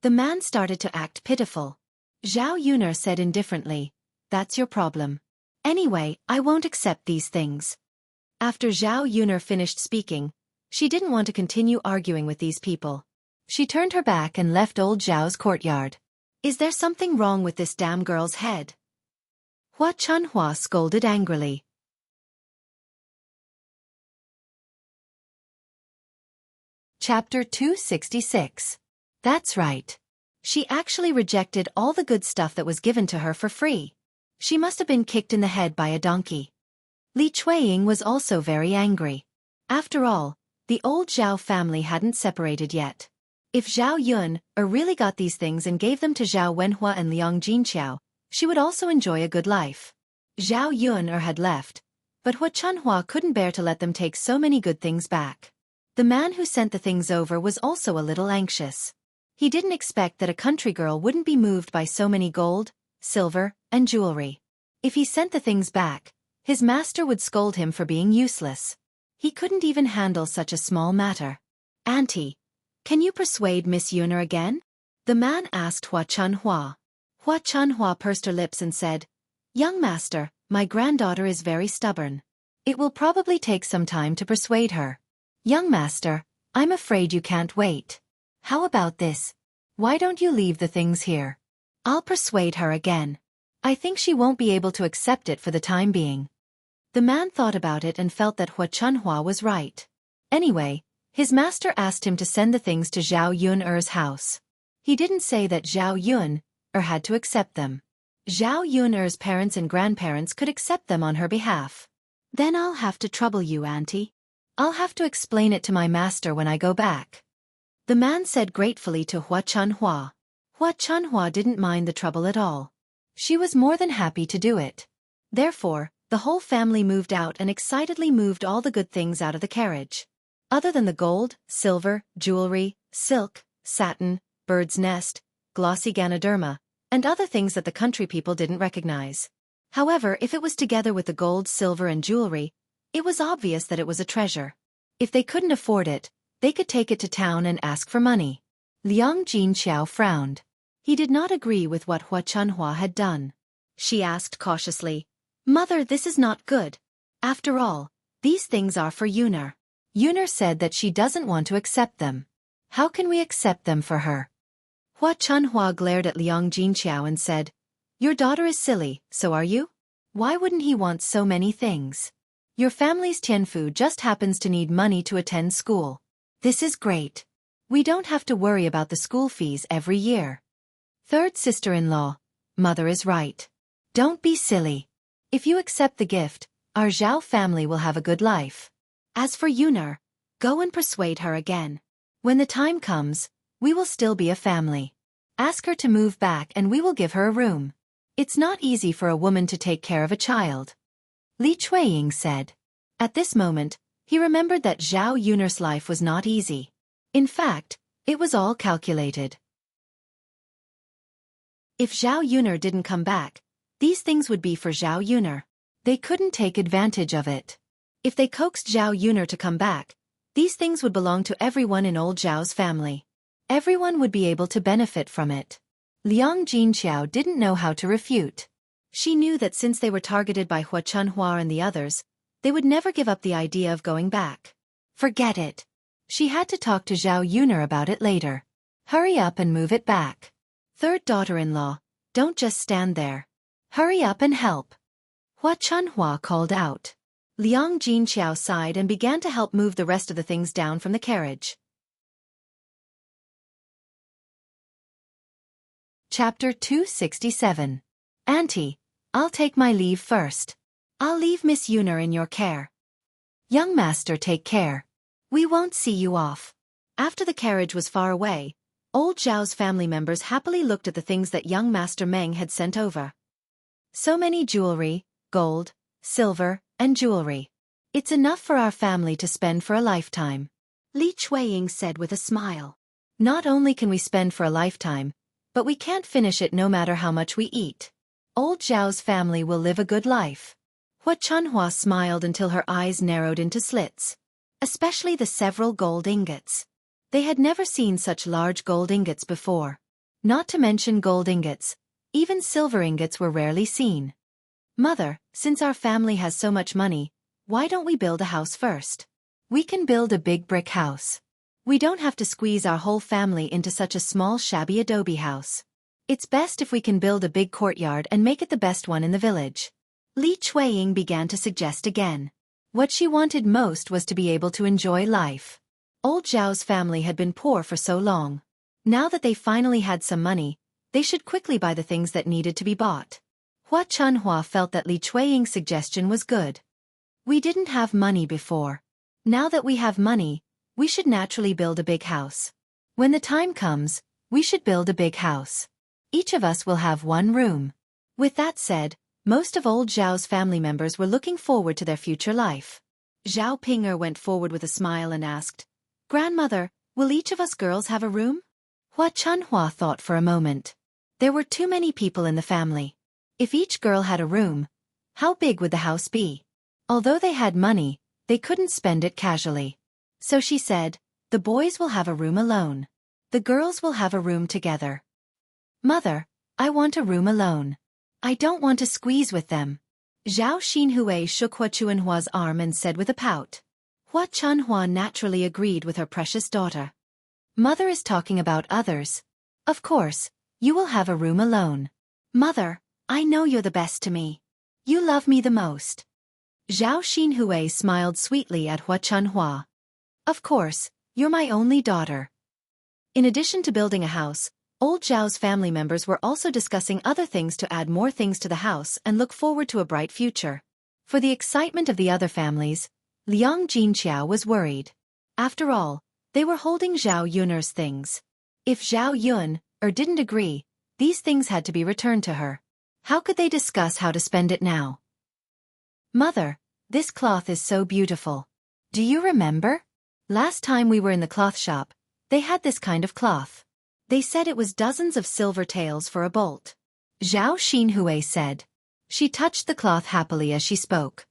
The man started to act pitiful. Zhao Yuner said indifferently, that's your problem. Anyway, I won't accept these things. After Zhao Yuner finished speaking, she didn't want to continue arguing with these people. She turned her back and left old Zhao's courtyard. Is there something wrong with this damn girl's head? Hua Chunhua scolded angrily. Chapter 266. That's right. She actually rejected all the good stuff that was given to her for free. She must have been kicked in the head by a donkey. Li Chueying was also very angry. After all, the old Zhao family hadn't separated yet. If Zhao Yun really got these things and gave them to Zhao Wenhua and Liang Jinqiao, she would also enjoy a good life. Zhao Yun had left, but Hua Chunhua couldn't bear to let them take so many good things back. The man who sent the things over was also a little anxious. He didn't expect that a country girl wouldn't be moved by so many gold, silver, and jewelry. If he sent the things back, his master would scold him for being useless. He couldn't even handle such a small matter. Auntie, can you persuade Miss Yuner again? The man asked Hua Chunhua. Hua Chunhua pursed her lips and said, Young master, my granddaughter is very stubborn. It will probably take some time to persuade her. Young master, I'm afraid you can't wait. How about this? Why don't you leave the things here? I'll persuade her again. I think she won't be able to accept it for the time being. The man thought about it and felt that Hua Chunhua was right. Anyway, his master asked him to send the things to Zhao Yun's house. He didn't say that Zhao Yun had to accept them. Zhao Yun's parents and grandparents could accept them on her behalf. Then I'll have to trouble you, auntie. I'll have to explain it to my master when I go back. The man said gratefully to Hua Chunhua. Hua Chunhua didn't mind the trouble at all. She was more than happy to do it. Therefore, the whole family moved out and excitedly moved all the good things out of the carriage. Other than the gold, silver, jewelry, silk, satin, bird's nest, glossy Ganoderma, and other things that the country people didn't recognize. However, if it was together with the gold, silver and jewelry, it was obvious that it was a treasure. If they couldn't afford it, they could take it to town and ask for money. Liang Jinqiao frowned. He did not agree with what Hua Chunhua had done. She asked cautiously, Mother, this is not good. After all, these things are for Yuner. Yuner said that she doesn't want to accept them. How can we accept them for her? Hua Chunhua glared at Liang Jinqiao and said, Your daughter is silly, so are you? Why wouldn't he want so many things? Your family's Tianfu just happens to need money to attend school. This is great. We don't have to worry about the school fees every year. Third sister-in-law, Mother is right. Don't be silly. If you accept the gift, our Zhao family will have a good life. As for Yuner, go and persuade her again. When the time comes, we will still be a family. Ask her to move back and we will give her a room. It's not easy for a woman to take care of a child. Li Chueying said. At this moment, he remembered that Zhao Yuner's life was not easy. In fact, it was all calculated. If Zhao Yuner didn't come back, these things would be for Zhao Yuner. They couldn't take advantage of it. If they coaxed Zhao Yuner to come back, these things would belong to everyone in old Zhao's family. Everyone would be able to benefit from it. Liang Jinqiao didn't know how to refute. She knew that since they were targeted by Hua Chunhua and the others, they would never give up the idea of going back. Forget it. She had to talk to Zhao Yuner about it later. Hurry up and move it back. Third daughter-in-law, don't just stand there. Hurry up and help. Hua Chunhua called out. Liang Jinqiao sighed and began to help move the rest of the things down from the carriage. Chapter 267. Auntie, I'll take my leave first. I'll leave Miss Yuner in your care. Young master, take care. We won't see you off. After the carriage was far away, old Zhao's family members happily looked at the things that young master Meng had sent over. So many jewelry, gold, silver, and jewelry. It's enough for our family to spend for a lifetime. Li Chueying said with a smile. Not only can we spend for a lifetime, but we can't finish it no matter how much we eat. Old Zhao's family will live a good life. Hua Chunhua smiled until her eyes narrowed into slits. Especially the several gold ingots. They had never seen such large gold ingots before. Not to mention gold ingots, even silver ingots were rarely seen. Mother, since our family has so much money, why don't we build a house first? We can build a big brick house. We don't have to squeeze our whole family into such a small shabby adobe house. It's best if we can build a big courtyard and make it the best one in the village. Li Chueying began to suggest again. What she wanted most was to be able to enjoy life. Old Zhao's family had been poor for so long. Now that they finally had some money, they should quickly buy the things that needed to be bought. Hua Chunhua felt that Li Chueying's suggestion was good. We didn't have money before. Now that we have money, we should naturally build a big house. When the time comes, we should build a big house. Each of us will have one room. With that said, most of old Zhao's family members were looking forward to their future life. Zhao Pinger went forward with a smile and asked, "Grandmother, will each of us girls have a room?" Hua Chunhua thought for a moment. There were too many people in the family. If each girl had a room, how big would the house be? Although they had money, they couldn't spend it casually. So she said, "The boys will have a room alone. The girls will have a room together." "Mother, I want a room alone. I don't want to squeeze with them." Zhao Xinhui shook Hua Chunhua's arm and said with a pout. Hua Chunhua naturally agreed with her precious daughter. "Mother is talking about others. Of course, you will have a room alone. Mother, I know you're the best to me. You love me the most." Zhao Xinhui smiled sweetly at Hua Chunhua. "Of course, you're my only daughter." In addition to building a house, old Zhao's family members were also discussing other things to add more things to the house and look forward to a bright future. For the excitement of the other families, Liang Jinqiao was worried. After all, they were holding Zhao Yun'er's things. If Zhao Yun didn't agree, these things had to be returned to her. How could they discuss how to spend it now? "Mother, this cloth is so beautiful. Do you remember? Last time we were in the cloth shop, they had this kind of cloth. They said it was dozens of silver taels for a bolt." Zhao Xinhui said. She touched the cloth happily as she spoke.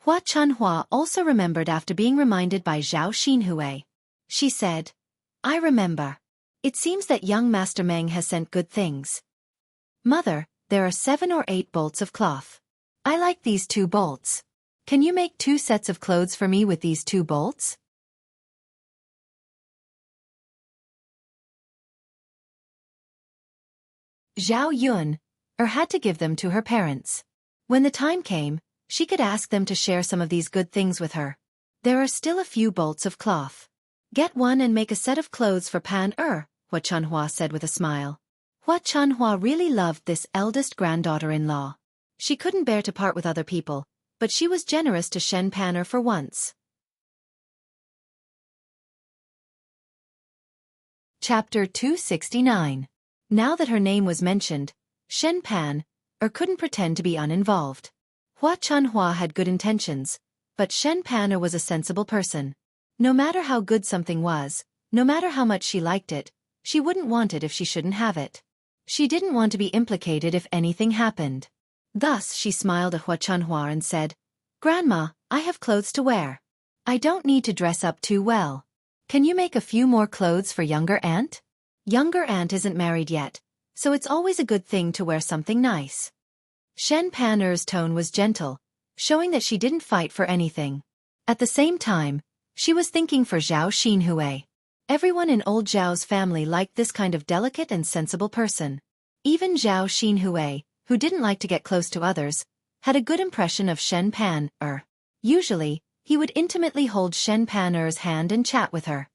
Hua Chunhua also remembered after being reminded by Zhao Xinhui. She said, "I remember. It seems that young Master Meng has sent good things. Mother, there are 7 or 8 bolts of cloth. I like these 2 bolts. Can you make 2 sets of clothes for me with these 2 bolts?" Zhao Yun had to give them to her parents. When the time came, she could ask them to share some of these good things with her. "There are still a few bolts of cloth. Get one and make a set of clothes for Pan Hua Chunhua said with a smile. Hua Chunhua really loved this eldest granddaughter-in-law. She couldn't bear to part with other people, but she was generous to Shen Pan for once. Chapter 269. Now that her name was mentioned, Shen Pan couldn't pretend to be uninvolved. Hua Chunhua had good intentions, but Shen Pan was a sensible person. No matter how good something was, no matter how much she liked it, she wouldn't want it if she shouldn't have it. She didn't want to be implicated if anything happened. Thus she smiled at Hua Chunhua and said, "Grandma, I have clothes to wear. I don't need to dress up too well. Can you make a few more clothes for younger aunt? Younger aunt isn't married yet, so it's always a good thing to wear something nice." Shen Pan's tone was gentle, showing that she didn't fight for anything. At the same time, she was thinking for Zhao Xinhui. Everyone in old Zhao's family liked this kind of delicate and sensible person. Even Zhao Xinhui, who didn't like to get close to others, had a good impression of Shen Pan. Usually, he would intimately hold Shen Pan's hand and chat with her.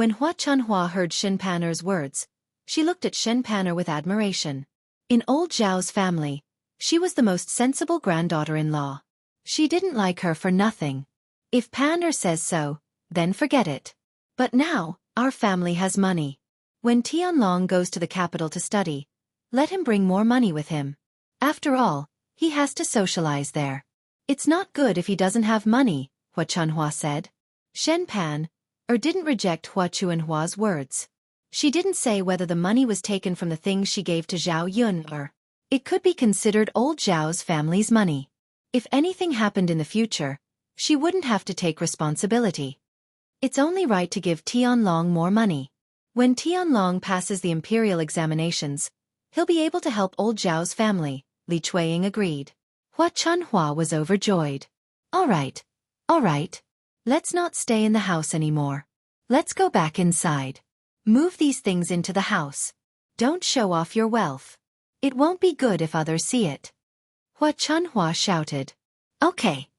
When Hua Chunhua heard Shen Pan's words, she looked at Shen Pan with admiration. In old Zhao's family, she was the most sensible granddaughter-in-law. She didn't like her for nothing. If Pan says so, then forget it. But now, our family has money. When Tianlong goes to the capital to study, let him bring more money with him. After all, he has to socialize there. It's not good if he doesn't have money, Hua Chunhua said. Shen Pan didn't reject Hua Chunhua's words. She didn't say whether the money was taken from the things she gave to Zhao Yun or it could be considered old Zhao's family's money. If anything happened in the future, she wouldn't have to take responsibility. It's only right to give Tianlong more money. When Tianlong passes the imperial examinations, he'll be able to help old Zhao's family, Li Chueying agreed. Hua Chunhua was overjoyed. All right. Let's not stay in the house anymore. Let's go back inside. Move these things into the house. Don't show off your wealth. It won't be good if others see it. Hua Chunhua shouted. Okay.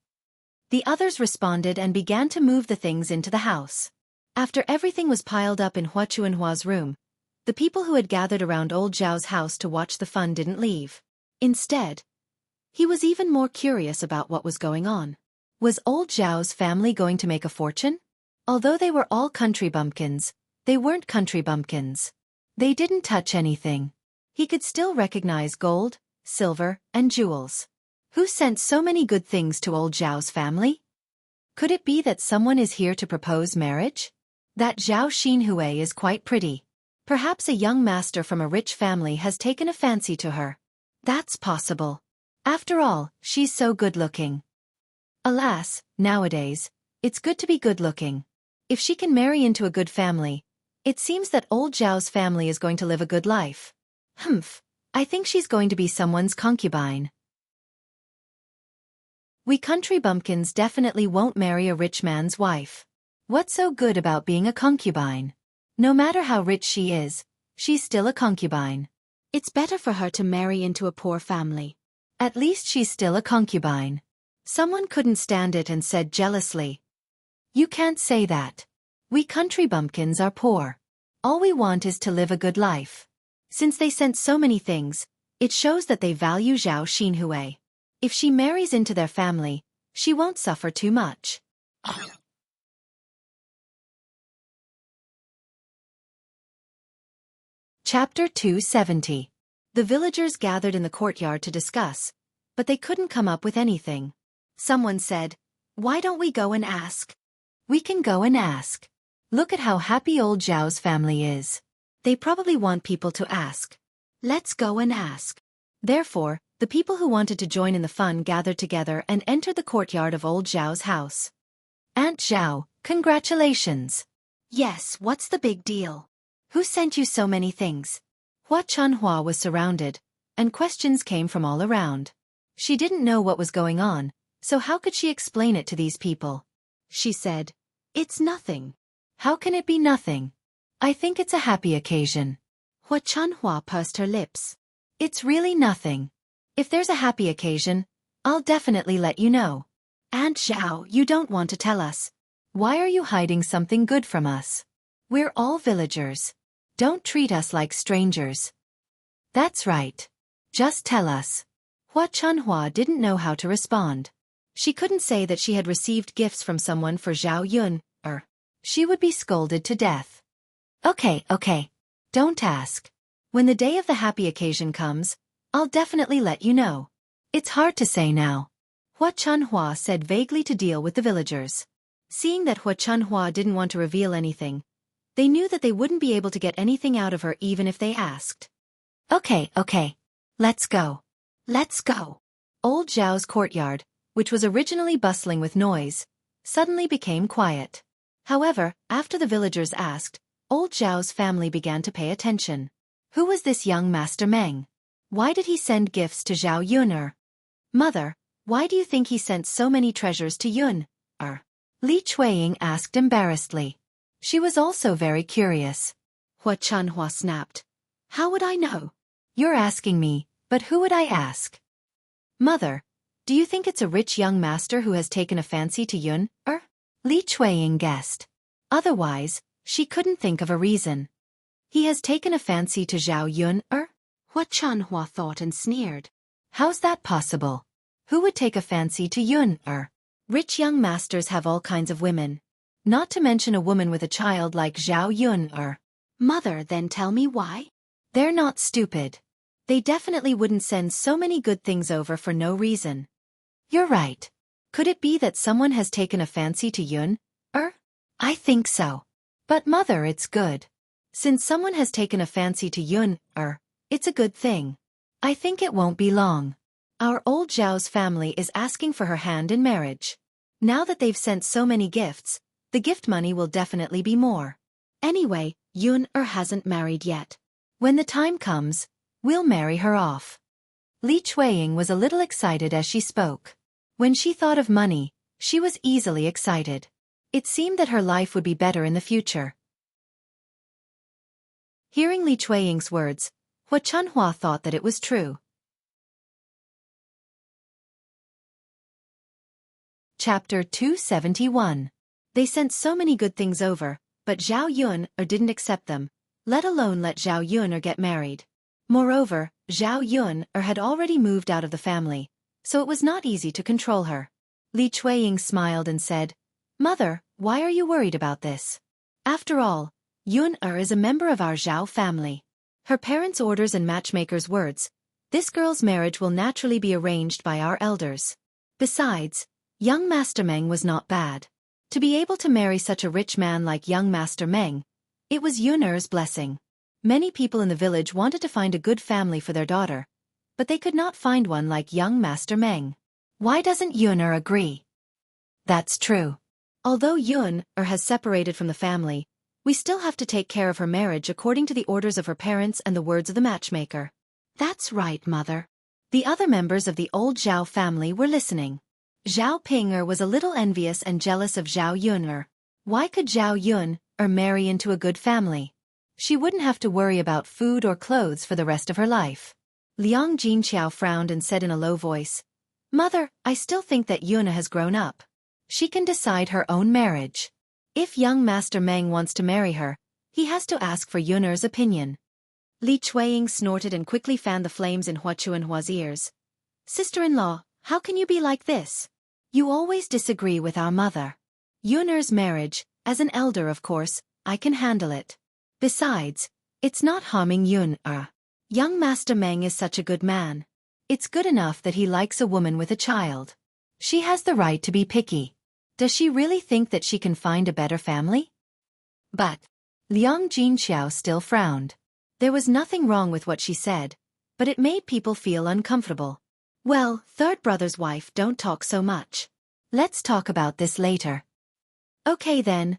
The others responded and began to move the things into the house. After everything was piled up in Hua Chunhua's room, the people who had gathered around old Zhao's house to watch the fun didn't leave. Instead, he was even more curious about what was going on. Was old Zhao's family going to make a fortune? Although they were all country bumpkins, they weren't country bumpkins. They didn't touch anything. He could still recognize gold, silver, and jewels. Who sent so many good things to old Zhao's family? Could it be that someone is here to propose marriage? That Zhao Xinhui is quite pretty. Perhaps a young master from a rich family has taken a fancy to her. That's possible. After all, she's so good-looking. Alas, nowadays, it's good to be good-looking. If she can marry into a good family, it seems that old Zhao's family is going to live a good life. I think she's going to be someone's concubine. We country bumpkins definitely won't marry a rich man's wife. What's so good about being a concubine? No matter how rich she is, she's still a concubine. It's better for her to marry into a poor family. At least she's still a concubine. Someone couldn't stand it and said jealously. You can't say that. We country bumpkins are poor. All we want is to live a good life. Since they sent so many things, it shows that they value Zhao Xinhui. If she marries into their family, she won't suffer too much. Chapter 270. The villagers gathered in the courtyard to discuss, but they couldn't come up with anything. Someone said, "Why don't we go and ask?" We can go and ask. Look at how happy old Zhao's family is. They probably want people to ask. Let's go and ask. Therefore, the people who wanted to join in the fun gathered together and entered the courtyard of old Zhao's house. Aunt Zhao, congratulations. Yes, what's the big deal? Who sent you so many things? Hua Chunhua was surrounded, and questions came from all around. She didn't know what was going on, so how could she explain it to these people? She said, "It's nothing." How can it be nothing? I think it's a happy occasion. Hua Chunhua pursed her lips. It's really nothing. If there's a happy occasion, I'll definitely let you know. Aunt Zhao, you don't want to tell us. Why are you hiding something good from us? We're all villagers. Don't treat us like strangers. That's right. Just tell us. Hua Chunhua didn't know how to respond. She couldn't say that she had received gifts from someone for Zhao Yun, or she would be scolded to death. Okay. Don't ask. When the day of the happy occasion comes, I'll definitely let you know. It's hard to say now. Hua Chunhua said vaguely to deal with the villagers. Seeing that Hua Chunhua didn't want to reveal anything, they knew that they wouldn't be able to get anything out of her even if they asked. Okay. Let's go. Let's go. Old Zhao's courtyard, which was originally bustling with noise, suddenly became quiet. However, after the villagers asked, old Zhao's family began to pay attention. Who was this young Master Meng? Why did he send gifts to Zhao Yun? Mother, why do you think he sent so many treasures to Yun? Li Chueying asked embarrassedly. She was also very curious. Hua Chunhua snapped. How would I know? You're asking me, but who would I ask? Mother, do you think it's a rich young master who has taken a fancy to Yun? Li Chueying guessed. Otherwise, she couldn't think of a reason. He has taken a fancy to Zhao Yun? Hua Chunhua thought and sneered. How's that possible? Who would take a fancy to Yun? Rich young masters have all kinds of women. Not to mention a woman with a child like Zhao Yun. Mother, then tell me why? They're not stupid. They definitely wouldn't send so many good things over for no reason. You're right. Could it be that someone has taken a fancy to Yun? I think so. But mother, it's good. Since someone has taken a fancy to Yun, it's a good thing. I think it won't be long. Our old Zhao's family is asking for her hand in marriage. Now that they've sent so many gifts, the gift money will definitely be more. Anyway, Yun hasn't married yet. When the time comes, we'll marry her off. Li Chueying was a little excited as she spoke. When she thought of money, she was easily excited. It seemed that her life would be better in the future. Hearing Li Chueying's words, Hua Chunhua thought that it was true. Chapter 271. They sent so many good things over, but Zhao Yun didn't accept them, let alone let Zhao Yun get married. Moreover, Zhao Yun had already moved out of the family, so it was not easy to control her. Li Chueying smiled and said, "Mother, why are you worried about this? After all, Yun is a member of our Zhao family. Her parents' orders and matchmakers' words, this girl's marriage will naturally be arranged by our elders. Besides, young Master Meng was not bad. To be able to marry such a rich man like young Master Meng, it was Yun's blessing. Many people in the village wanted to find a good family for their daughter, but they could not find one like young Master Meng. Why doesn't Yun agree?" "That's true. Although Yun has separated from the family, we still have to take care of her marriage according to the orders of her parents and the words of the matchmaker." "That's right, mother." The other members of the old Zhao family were listening. Zhao Ping was a little envious and jealous of Zhao Yun. Why could Zhao Yun marry into a good family? She wouldn't have to worry about food or clothes for the rest of her life. Liang Jinqiao frowned and said in a low voice, "Mother, I still think that Yun has grown up. She can decide her own marriage. If young Master Meng wants to marry her, he has to ask for Yun's opinion." Li Chueying snorted and quickly fanned the flames in Hua Chunhua's ears. "Sister-in-law, how can you be like this? You always disagree with our mother. Yun's marriage, as an elder of course, I can handle it. Besides, it's not harming Yun. Young Master Meng is such a good man. It's good enough that he likes a woman with a child. She has the right to be picky. Does she really think that she can find a better family?" But Liang Jinqiao still frowned. There was nothing wrong with what she said, but it made people feel uncomfortable. "Well, third brother's wife, don't talk so much. Let's talk about this later." "Okay then."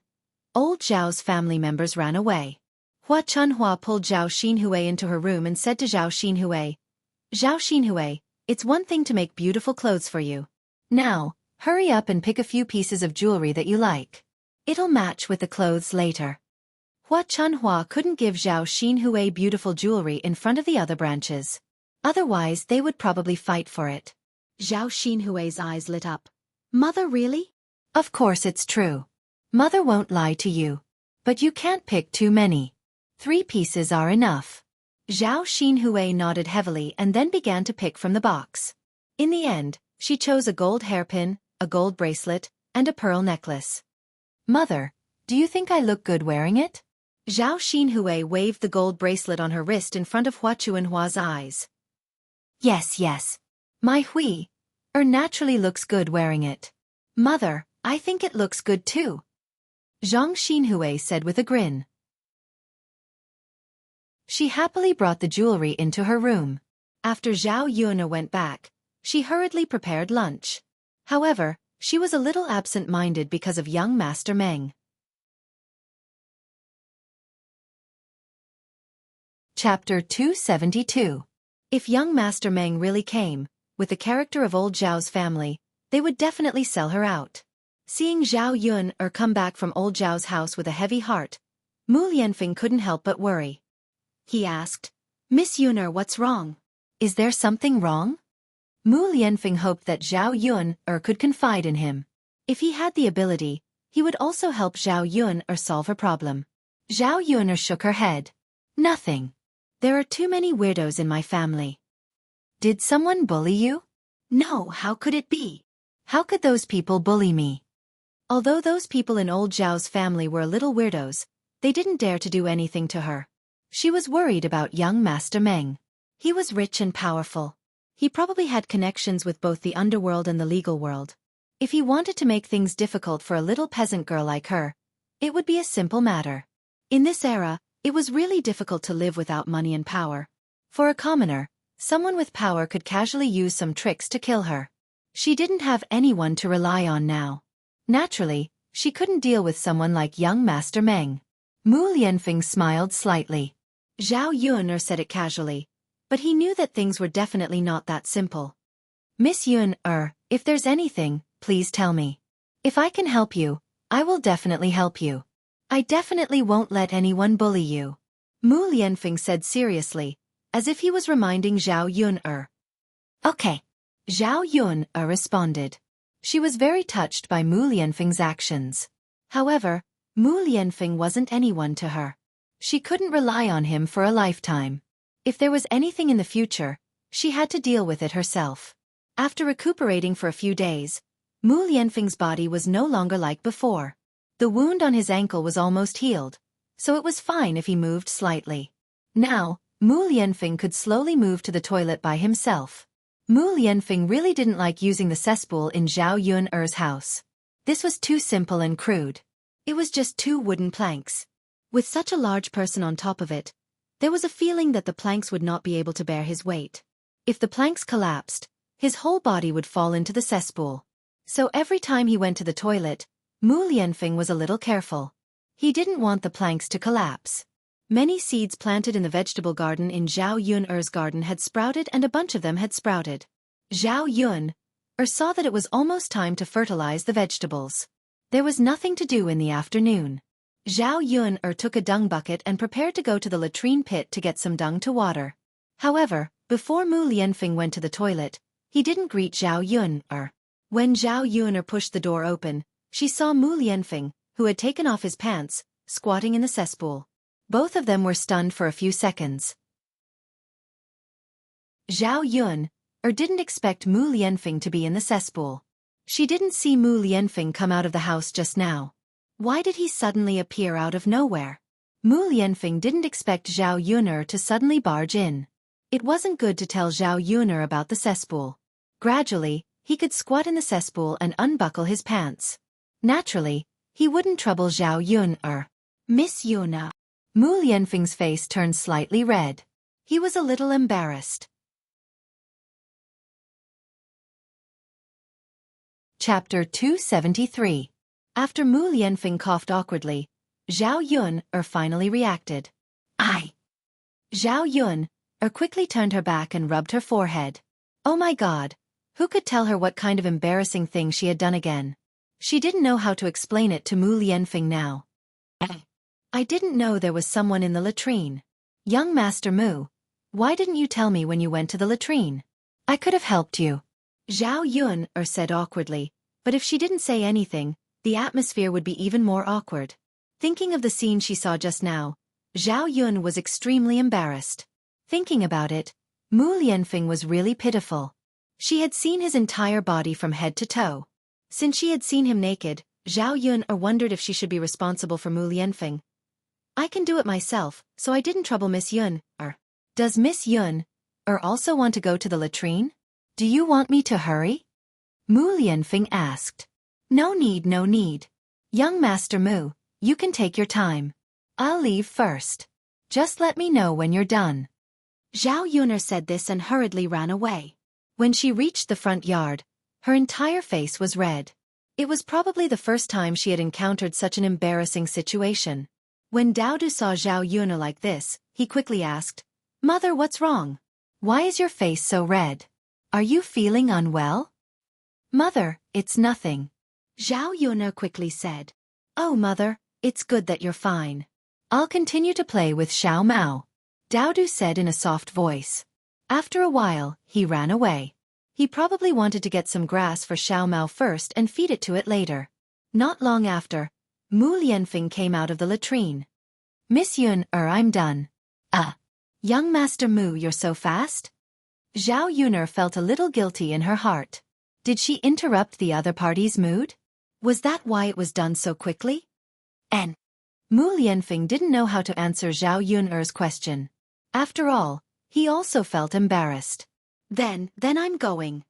Old Zhao's family members ran away. Hua Chunhua pulled Zhao Xinhui into her room and said to Zhao Xinhui, "Zhao Xinhui, it's one thing to make beautiful clothes for you. Now, hurry up and pick a few pieces of jewelry that you like. It'll match with the clothes later." Hua Chunhua couldn't give Zhao Xinhui beautiful jewelry in front of the other branches. Otherwise they would probably fight for it. Zhao Xinhui's eyes lit up. "Mother, really?" "Of course it's true. Mother won't lie to you. But you can't pick too many. 3 pieces are enough." Zhao Xinhui nodded heavily and then began to pick from the box. In the end, she chose a gold hairpin, a gold bracelet, and a pearl necklace. "Mother, do you think I look good wearing it?" Zhao Xinhui waved the gold bracelet on her wrist in front of Hua Chunhua's eyes. Yes. My Hui naturally looks good wearing it. Mother, I think it looks good too," Zhang Xinhui said with a grin. She happily brought the jewelry into her room. After Zhao Yun went back, she hurriedly prepared lunch. However, she was a little absent-minded because of young Master Meng. Chapter 272. If young Master Meng really came, with the character of old Zhao's family, they would definitely sell her out. Seeing Zhao Yun come back from old Zhao's house with a heavy heart, Mu Lianfeng couldn't help but worry. He asked, "Miss Yun, what's wrong? Is there something wrong?" Mu Lianfeng hoped that Zhao Yun could confide in him. If he had the ability, he would also help Zhao Yun solve her problem. Zhao Yun shook her head. "Nothing. There are too many weirdos in my family." "Did someone bully you?" "No, how could it be? How could those people bully me?" Although those people in old Zhao's family were a little weirdos, they didn't dare to do anything to her. She was worried about young Master Meng. He was rich and powerful. He probably had connections with both the underworld and the legal world. If he wanted to make things difficult for a little peasant girl like her, it would be a simple matter. In this era, It was really difficult to live without money and power. For a commoner, someone with power could casually use some tricks to kill her. She didn't have anyone to rely on now. Naturally, she couldn't deal with someone like young Master Meng. Mu Lianfeng smiled slightly. Zhao Yun said it casually, but he knew that things were definitely not that simple. Miss Yun, if there's anything, please tell me. If I can help you, I will definitely help you. I definitely won't let anyone bully you. Mu Lianfeng said seriously, as if he was reminding Zhao Yun. Okay. Zhao Yun responded. She was very touched by Mu Lianfeng's actions. However, Mu Lianfeng wasn't anyone to her. She couldn't rely on him for a lifetime. If there was anything in the future, she had to deal with it herself. After recuperating for a few days, Mu Lianfeng's body was no longer like before. The wound on his ankle was almost healed, so it was fine if he moved slightly. Now, Mu Lianfeng could slowly move to the toilet by himself. Mu Lianfeng really didn't like using the cesspool in Zhao Yun's house. This was too simple and crude. It was just 2 wooden planks. With such a large person on top of it, there was a feeling that the planks would not be able to bear his weight. If the planks collapsed, his whole body would fall into the cesspool. So every time he went to the toilet, Mu Lianfeng was a little careful. He didn't want the planks to collapse. Many seeds planted in the vegetable garden in Zhao Yun's garden had sprouted and a bunch of them had sprouted. Zhao Yun saw that it was almost time to fertilize the vegetables. There was nothing to do in the afternoon. Zhao Yun took a dung bucket and prepared to go to the latrine pit to get some dung to water. However, before Mu Lianfeng went to the toilet, he didn't greet Zhao Yun. When Zhao Yun pushed the door open, she saw Mu Lianfeng, who had taken off his pants, squatting in the cesspool. Both of them were stunned for a few seconds. Zhao Yun didn't expect Mu Lianfeng to be in the cesspool. She didn't see Mu Lianfeng come out of the house just now. Why did he suddenly appear out of nowhere? Mu Lianfeng didn't expect Zhao Yun to suddenly barge in. It wasn't good to tell Zhao Yun about the cesspool. Gradually, he could squat in the cesspool and unbuckle his pants. Naturally, he wouldn't trouble Zhao Yun. Miss Yuna. Mu Lianfeng's face turned slightly red. He was a little embarrassed. Chapter 273. After Mu Lianfeng coughed awkwardly, Zhao Yun finally reacted. Zhao Yun quickly turned her back and rubbed her forehead. Oh my god, who could tell her what kind of embarrassing thing she had done again? She didn't know how to explain it to Mu Lianfeng now. I didn't know there was someone in the latrine. Young Master Mu, why didn't you tell me when you went to the latrine? I could have helped you. Zhao Yun said awkwardly, but if she didn't say anything, the atmosphere would be even more awkward. Thinking of the scene she saw just now, Zhao Yun was extremely embarrassed. Thinking about it, Mu Lianfeng was really pitiful. She had seen his entire body from head to toe. Since she had seen him naked, Zhao Yun wondered if she should be responsible for Mu Lianfeng. I can do it myself, so I didn't trouble Miss Yun. Does Miss Yun also want to go to the latrine? Do you want me to hurry? Mu Lianfeng asked. No need, no need. Young Master Mu, you can take your time. I'll leave first. Just let me know when you're done. Zhao Yun said this and hurriedly ran away. When she reached the front yard, her entire face was red. It was probably the first time she had encountered such an embarrassing situation. When Daodu saw Zhao Yun like this, he quickly asked, Mother, what's wrong? Why is your face so red? Are you feeling unwell? Mother, it's nothing. Zhao Yun quickly said. Oh mother, it's good that you're fine. I'll continue to play with Xiao Mao. Daodu said in a soft voice. After a while, he ran away. He probably wanted to get some grass for Xiao Mao first and feed it to it later. Not long after, Mu Lianfeng came out of the latrine. Miss Yun, I'm done. Young Master Mu, you're so fast? Zhao Yun felt a little guilty in her heart. Did she interrupt the other party's mood? Was that why it was done so quickly? Mu Lianfeng didn't know how to answer Zhao Yun's question. After all, he also felt embarrassed. Then I'm going.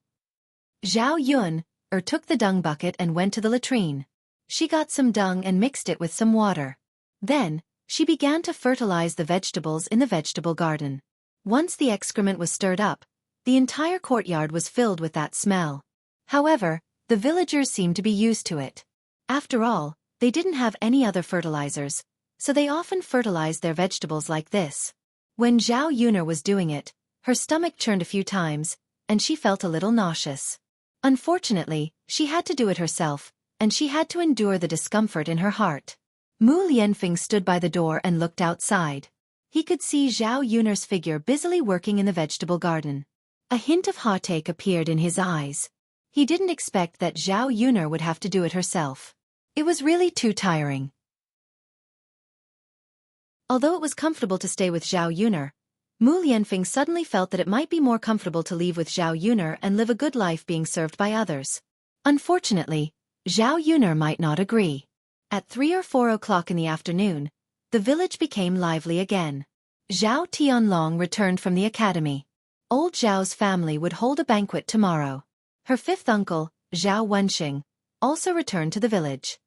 Zhao Yun took the dung bucket and went to the latrine. She got some dung and mixed it with some water. Then, She began to fertilize the vegetables in the vegetable garden. Once the excrement was stirred up, the entire courtyard was filled with that smell. However, the villagers seemed to be used to it. After all, they didn't have any other fertilizers, so they often fertilized their vegetables like this. When Zhao Yuner was doing it, her stomach churned a few times, and she felt a little nauseous. Unfortunately, she had to do it herself, and she had to endure the discomfort in her heart. Mu Lianfeng stood by the door and looked outside. He could see Zhao Yuner's figure busily working in the vegetable garden. A hint of heartache appeared in his eyes. He didn't expect that Zhao Yuner would have to do it herself. It was really too tiring. Although it was comfortable to stay with Zhao Yuner, Mu Lianfeng suddenly felt that it might be more comfortable to leave with Zhao Yuner and live a good life being served by others. Unfortunately, Zhao Yuner might not agree. At 3 or 4 o'clock in the afternoon, the village became lively again. Zhao Tianlong returned from the academy. Old Zhao's family would hold a banquet tomorrow. Her fifth uncle, Zhao Wenxing, also returned to the village.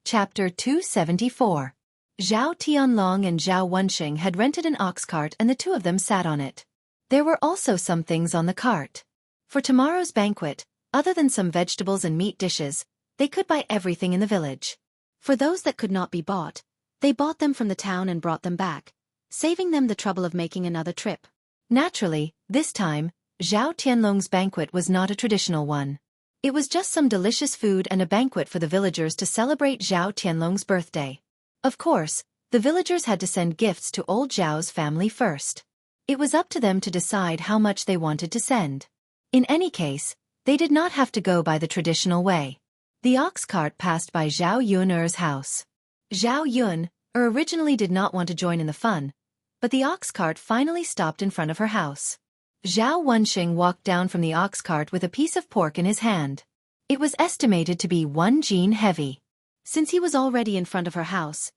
Chapter 274. Zhao Tianlong and Zhao Wenxing had rented an ox cart and the two of them sat on it. There were also some things on the cart. For tomorrow's banquet, other than some vegetables and meat dishes, they could buy everything in the village. For those that could not be bought, they bought them from the town and brought them back, saving them the trouble of making another trip. Naturally, this time, Zhao Tianlong's banquet was not a traditional one. It was just some delicious food and a banquet for the villagers to celebrate Zhao Tianlong's birthday. Of course, the villagers had to send gifts to old Zhao's family first. It was up to them to decide how much they wanted to send. In any case, they did not have to go by the traditional way. The ox cart passed by Zhao Yuner's house. Zhao Yun originally did not want to join in the fun, but the ox cart finally stopped in front of her house. Zhao Wenxing walked down from the ox cart with a piece of pork in his hand. It was estimated to be 1 jin heavy. Since he was already in front of her house,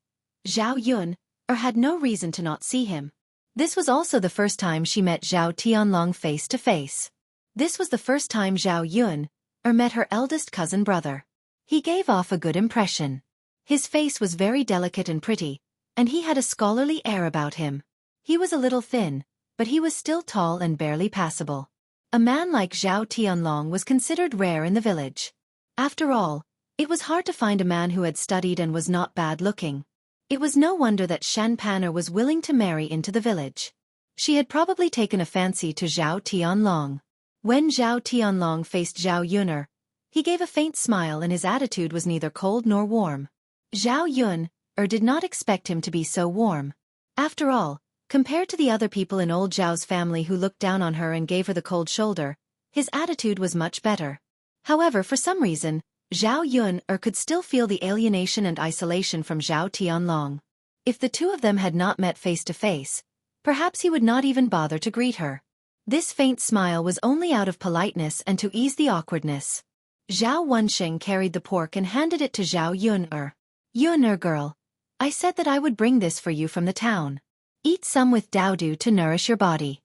Zhao Yun had no reason to not see him. This was also the first time she met Zhao Tianlong face to face. This was the first time Zhao Yun met her eldest cousin brother. He gave off a good impression. His face was very delicate and pretty, and he had a scholarly air about him. He was a little thin, but he was still tall and barely passable. A man like Zhao Tianlong was considered rare in the village. After all, it was hard to find a man who had studied and was not bad-looking. It was no wonder that Shan Panner was willing to marry into the village. She had probably taken a fancy to Zhao Tianlong. When Zhao Tianlong faced Zhao Yuner, he gave a faint smile and his attitude was neither cold nor warm. Zhao Yun did not expect him to be so warm. After all, compared to the other people in old Zhao's family who looked down on her and gave her the cold shoulder, his attitude was much better. However, for some reason, Zhao Yun could still feel the alienation and isolation from Zhao Tianlong. If the two of them had not met face to face, perhaps he would not even bother to greet her. This faint smile was only out of politeness and to ease the awkwardness. Zhao Wenxing carried the pork and handed it to Zhao Yuner. Yuner girl, I said that I would bring this for you from the town. Eat some with Daodu to nourish your body.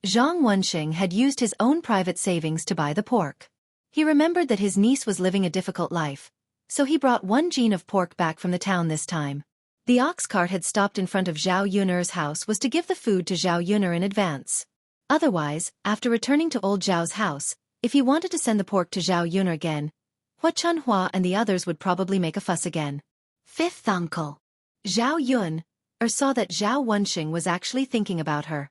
Zhang Wenxing had used his own private savings to buy the pork. He remembered that his niece was living a difficult life, so he brought 1 jin of pork back from the town this time. The ox cart had stopped in front of Zhao Yuner's house was to give the food to Zhao Yuner in advance. Otherwise, after returning to old Zhao's house, if he wanted to send the pork to Zhao Yuner again, Hua Chunhua and the others would probably make a fuss again. Fifth uncle. Zhao Yun saw that Zhao Wenxing was actually thinking about her.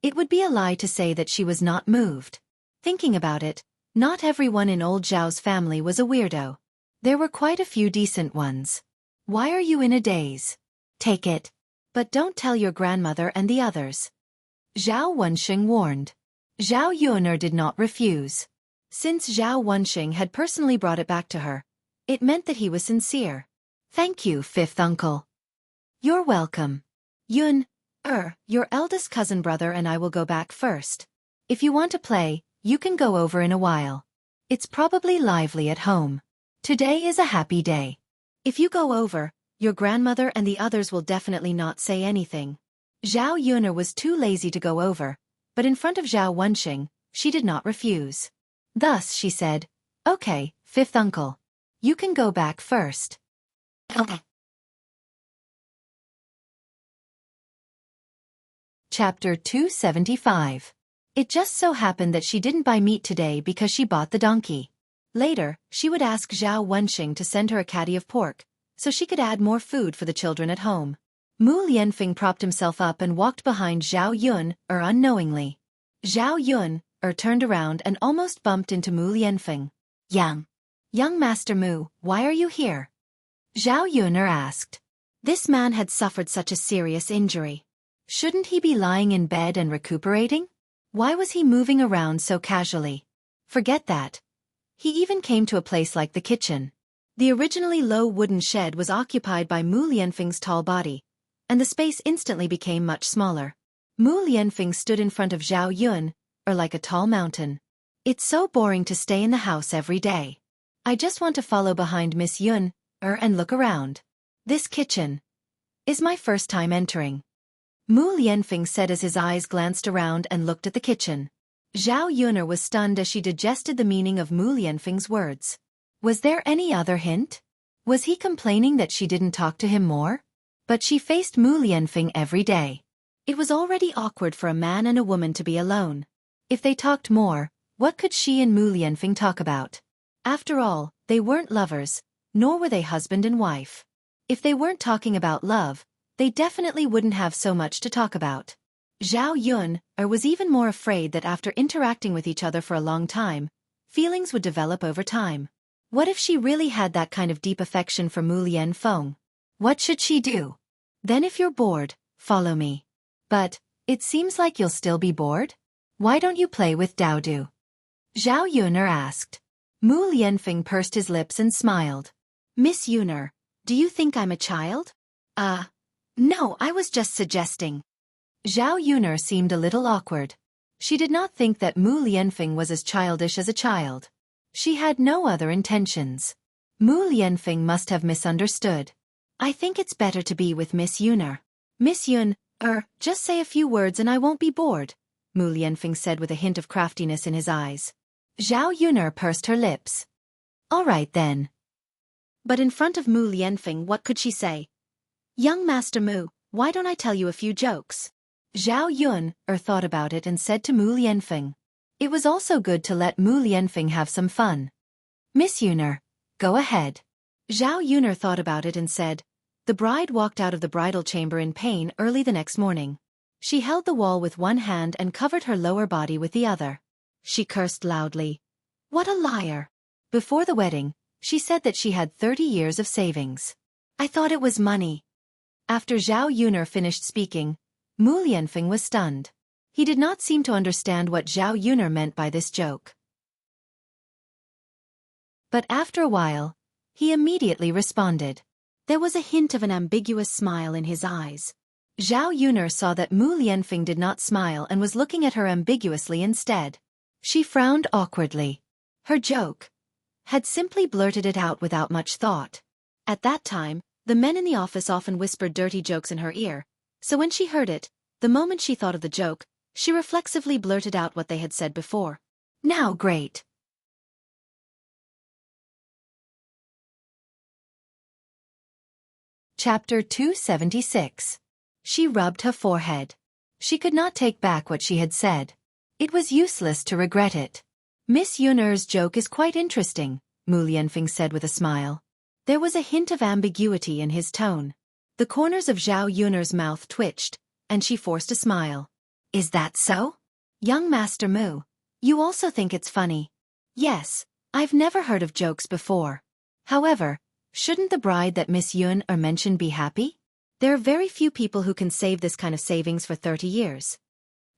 It would be a lie to say that she was not moved. Thinking about it, not everyone in old Zhao's family was a weirdo. There were quite a few decent ones. Why are you in a daze? Take it. But don't tell your grandmother and the others. Zhao Wenxing warned. Zhao Yuner did not refuse. Since Zhao Wenxing had personally brought it back to her, it meant that he was sincere. Thank you, fifth uncle. You're welcome. Yun, your eldest cousin brother and I will go back first. If you want to play, you can go over in a while. It's probably lively at home. Today is a happy day. If you go over, your grandmother and the others will definitely not say anything. Zhao Yuner was too lazy to go over, but in front of Zhao Wenxing, she did not refuse. Thus, she said, Okay, fifth uncle. You can go back first. Okay. Chapter 275. It just so happened that she didn't buy meat today because she bought the donkey. Later, she would ask Zhao Wenxing to send her a caddy of pork, so she could add more food for the children at home. Mu Lianfeng propped himself up and walked behind Zhao Yun, unknowingly. Zhao Yun, turned around and almost bumped into Mu Lianfeng. Young Master Mu, why are you here? Zhao Yun asked. This man had suffered such a serious injury. Shouldn't he be lying in bed and recuperating? Why was he moving around so casually? Forget that. He even came to a place like the kitchen. The originally low wooden shed was occupied by Mu Lianfeng's tall body, and the space instantly became much smaller. Mu Lianfeng stood in front of Zhao Yun, like a tall mountain. It's so boring to stay in the house every day. I just want to follow behind Miss Yun, and look around. This kitchen is my first time entering. Mu Lianfeng said as his eyes glanced around and looked at the kitchen. Zhao Yun was stunned as she digested the meaning of Mu Lianfeng's words. Was there any other hint? Was he complaining that she didn't talk to him more? But she faced Mu Lianfeng every day. It was already awkward for a man and a woman to be alone. If they talked more, what could she and Mu Lianfeng talk about? After all, they weren't lovers, nor were they husband and wife. If they weren't talking about love, they definitely wouldn't have so much to talk about. Zhao Yun was even more afraid that after interacting with each other for a long time, feelings would develop over time. What if she really had that kind of deep affection for Mu Lianfeng? What should she do? Then if you're bored, follow me. But, it seems like you'll still be bored? Why don't you play with Daodu? Zhao Yun asked. Mu Lianfeng pursed his lips and smiled. Miss Yun, do you think I'm a child? No, I was just suggesting. Zhao Yun seemed a little awkward. She did not think that Mu Lianfeng was as childish as a child. She had no other intentions. Mu Lianfeng must have misunderstood. I think it's better to be with Miss Yun. Miss Yun, just say a few words and I won't be bored, Mu Lianfeng said with a hint of craftiness in his eyes. Zhao Yun pursed her lips. All right then. But in front of Mu Lianfeng, what could she say? Young Master Mu, why don't I tell you a few jokes? Zhao Yun thought about it and said to Mu Lianfeng. It was also good to let Mu Lianfeng have some fun. Miss Yun, go ahead. Zhao Yun thought about it and said. The bride walked out of the bridal chamber in pain early the next morning. She held the wall with one hand and covered her lower body with the other. She cursed loudly. What a liar! Before the wedding, she said that she had 30 years of savings. I thought it was money. After Zhao Yun finished speaking, Mu Lianfeng was stunned. He did not seem to understand what Zhao Yun meant by this joke. But after a while, he immediately responded. There was a hint of an ambiguous smile in his eyes. Zhao Yun saw that Mu Lianfeng did not smile and was looking at her ambiguously instead. She frowned awkwardly. Her joke had simply blurted it out without much thought. At that time, the men in the office often whispered dirty jokes in her ear, so when she heard it, the moment she thought of the joke, she reflexively blurted out what they had said before. Now great. Chapter 276. She rubbed her forehead. She could not take back what she had said. It was useless to regret it. Miss Yun's joke is quite interesting, Mu Lianfeng said with a smile. There was a hint of ambiguity in his tone. The corners of Zhao Yun's mouth twitched, and she forced a smile. Is that so? Young Master Mu, you also think it's funny? Yes, I've never heard of jokes before. However, shouldn't the bride that Miss Yun mentioned be happy? There are very few people who can save this kind of savings for 30 years.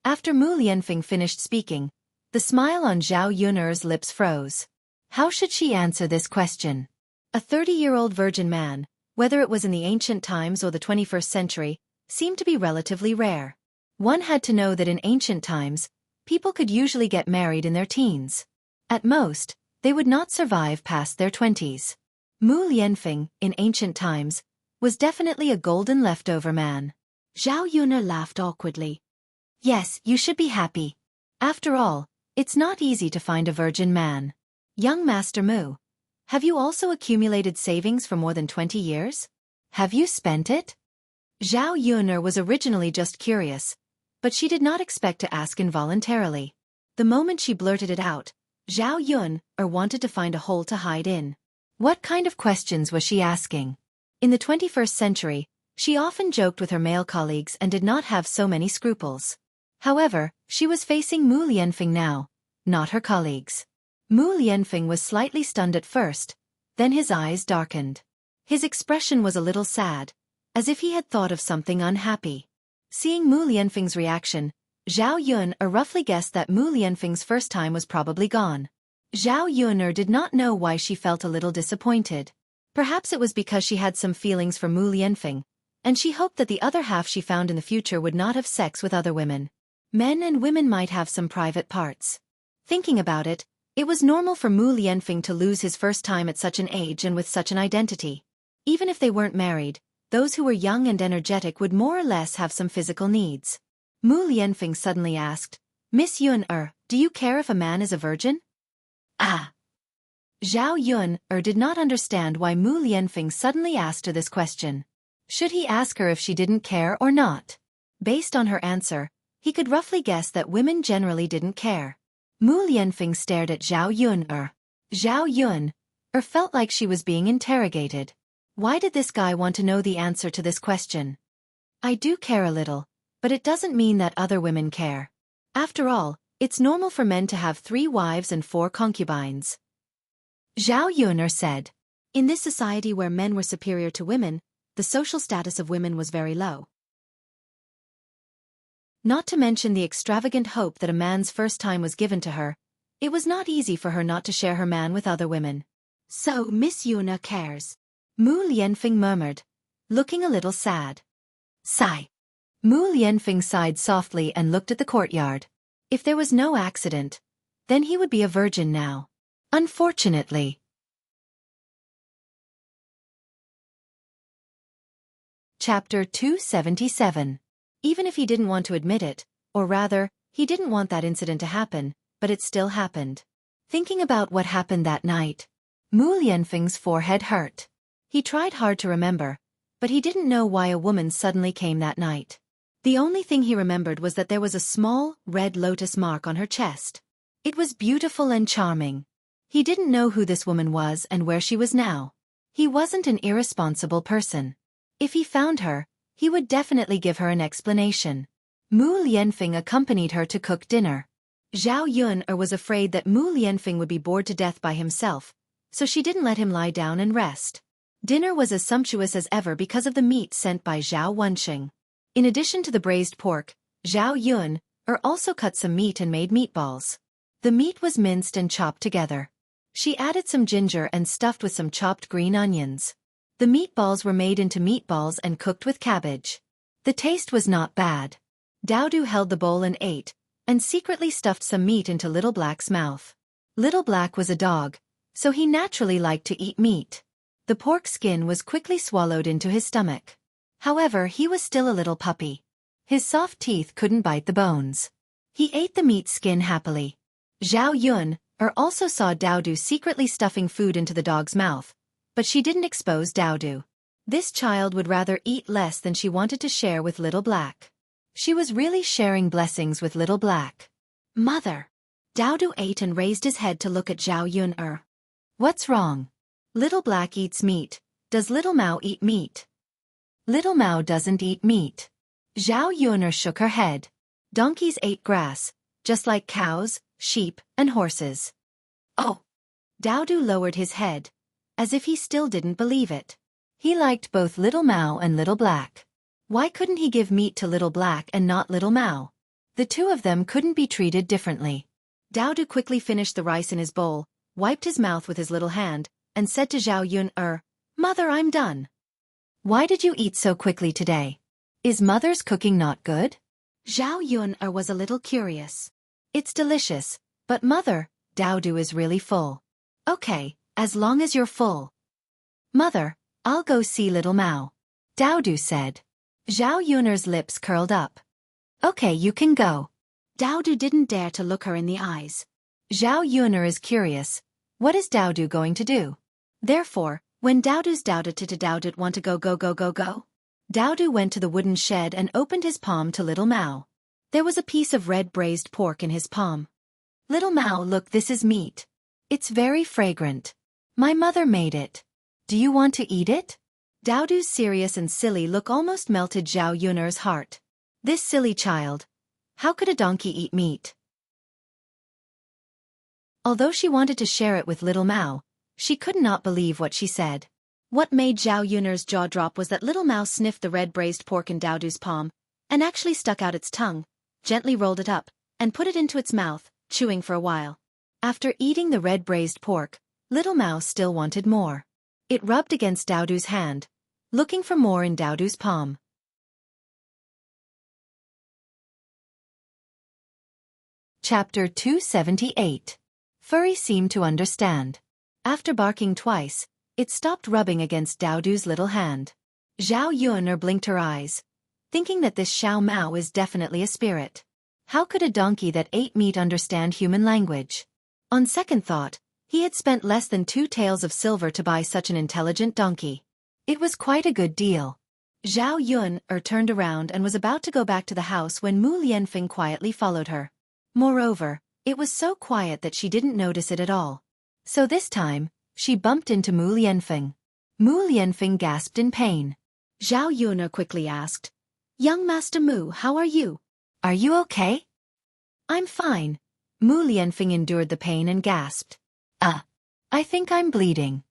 After Mu Lianfeng finished speaking, the smile on Zhao Yun's lips froze. How should she answer this question? A 30-year-old virgin man, whether it was in the ancient times or the 21st century, seemed to be relatively rare. One had to know that in ancient times, people could usually get married in their teens. At most, they would not survive past their 20s. Mu Lianfeng, in ancient times, was definitely a golden leftover man. Zhao Yun laughed awkwardly. Yes, you should be happy. After all, it's not easy to find a virgin man. Young Master Mu, have you also accumulated savings for more than 20 years? Have you spent it? Zhao Yuner was originally just curious, but she did not expect to ask involuntarily. The moment she blurted it out, Zhao Yuner wanted to find a hole to hide in. What kind of questions was she asking? In the 21st century, she often joked with her male colleagues and did not have so many scruples. However, she was facing Mu Lianfeng now, not her colleagues. Mu Lianfeng was slightly stunned at first, then his eyes darkened. His expression was a little sad, as if he had thought of something unhappy. Seeing Mu Lianfeng's reaction, Zhao Yuner roughly guessed that Mu Lianfeng's first time was probably gone. Zhao Yuner did not know why she felt a little disappointed. Perhaps it was because she had some feelings for Mu Lianfeng, and she hoped that the other half she found in the future would not have sex with other women. Men and women might have some private parts. Thinking about it, it was normal for Mu Lianfeng to lose his first time at such an age and with such an identity. Even if they weren't married, those who were young and energetic would more or less have some physical needs. Mu Lianfeng suddenly asked, Miss Yuner, do you care if a man is a virgin? Ah. Zhao Yuner did not understand why Mu Lianfeng suddenly asked her this question. Should he ask her if she didn't care or not? Based on her answer, he could roughly guess that women generally didn't care. Mu Lianfeng stared at Zhao Yuner. Zhao Yuner felt like she was being interrogated. Why did this guy want to know the answer to this question? I do care a little, but it doesn't mean that other women care. After all, it's normal for men to have 3 wives and 4 concubines. Zhao Yuner said. In this society where men were superior to women, the social status of women was very low. Not to mention the extravagant hope that a man's first time was given to her, it was not easy for her not to share her man with other women. So Miss Yuner cares. Mu Lianfeng murmured, looking a little sad. Sigh. Mu Lianfeng sighed softly and looked at the courtyard. If there was no accident, then he would be a virgin now. Unfortunately. Chapter 277. Even if he didn't want to admit it, or rather, he didn't want that incident to happen, but it still happened. Thinking about what happened that night, Mu Lianfeng's forehead hurt. He tried hard to remember, but he didn't know why a woman suddenly came that night. The only thing he remembered was that there was a small, red lotus mark on her chest. It was beautiful and charming. He didn't know who this woman was and where she was now. He wasn't an irresponsible person. If he found her, he would definitely give her an explanation. Mu Lianfeng accompanied her to cook dinner. Zhao Yuner was afraid that Mu Lianfeng would be bored to death by himself, so she didn't let him lie down and rest. Dinner was as sumptuous as ever because of the meat sent by Zhao Wenxing. In addition to the braised pork, Zhao Yuner also cut some meat and made meatballs. The meat was minced and chopped together. She added some ginger and stuffed with some chopped green onions. The meatballs were made into meatballs and cooked with cabbage. The taste was not bad. Daodu held the bowl and ate, and secretly stuffed some meat into Little Black's mouth. Little Black was a dog, so he naturally liked to eat meat. The pork skin was quickly swallowed into his stomach. However, he was still a little puppy. His soft teeth couldn't bite the bones. He ate the meat skin happily. Zhao Yuner also saw Daodu secretly stuffing food into the dog's mouth, but she didn't expose Daodu. This child would rather eat less than she wanted to share with Little Black. She was really sharing blessings with Little Black. Mother. Daodu ate and raised his head to look at Zhao Yuner. What's wrong? Little Black eats meat. Does Little Mao eat meat? Little Mao doesn't eat meat. Zhao Yuner shook her head. Donkeys ate grass, just like cows, sheep, and horses. Oh. Daodu lowered his head, as if he still didn't believe it. He liked both Little Mao and Little Black. Why couldn't he give meat to Little Black and not Little Mao? The two of them couldn't be treated differently. Daodu quickly finished the rice in his bowl, wiped his mouth with his little hand, and said to Zhao Yuner, Mother, I'm done. Why did you eat so quickly today? Is Mother's cooking not good? Zhao Yuner was a little curious. It's delicious, but Mother, Daodu is really full. Okay, as long as you're full. Mother, I'll go see Little Mao. Daodu said. Zhao Yuner's lips curled up. Okay, you can go. Daodu didn't dare to look her in the eyes. Zhao Yuner is curious, What is Daodu going to do? Therefore, when Daodu's Daodu want to go. Daodu went to the wooden shed and opened his palm to Little Mao. There was a piece of red braised pork in his palm. Little Mao, look, this is meat. It's very fragrant. My mother made it. Do you want to eat it? Daodu's serious and silly look almost melted Zhao Yun'er's heart. This silly child. How could a donkey eat meat? Although she wanted to share it with Little Mao, she could not believe what she said. What made Zhao Yun'er's jaw drop was that Little Mao sniffed the red braised pork in Daodu's palm, and actually stuck out its tongue, gently rolled it up, and put it into its mouth, chewing for a while. After eating the red braised pork, Little Mao still wanted more. It rubbed against Daodu's hand, looking for more in Daodu's palm. Chapter 278. Furry seemed to understand. After barking twice, it stopped rubbing against Daodu's little hand. Zhao Yun'er blinked her eyes, thinking that this Xiao Mao is definitely a spirit. How could a donkey that ate meat understand human language? On second thought, he had spent less than 2 taels of silver to buy such an intelligent donkey. It was quite a good deal. Zhao Yun'er turned around and was about to go back to the house when Mu Lianfeng quietly followed her. Moreover, it was so quiet that she didn't notice it at all. So this time, she bumped into Mu Lianfeng. Mu Lianfeng gasped in pain. Zhao Yun'er quickly asked, "Young Master Mu, how are you? Are you okay?" "I'm fine." Mu Lianfeng endured the pain and gasped. I think I'm bleeding."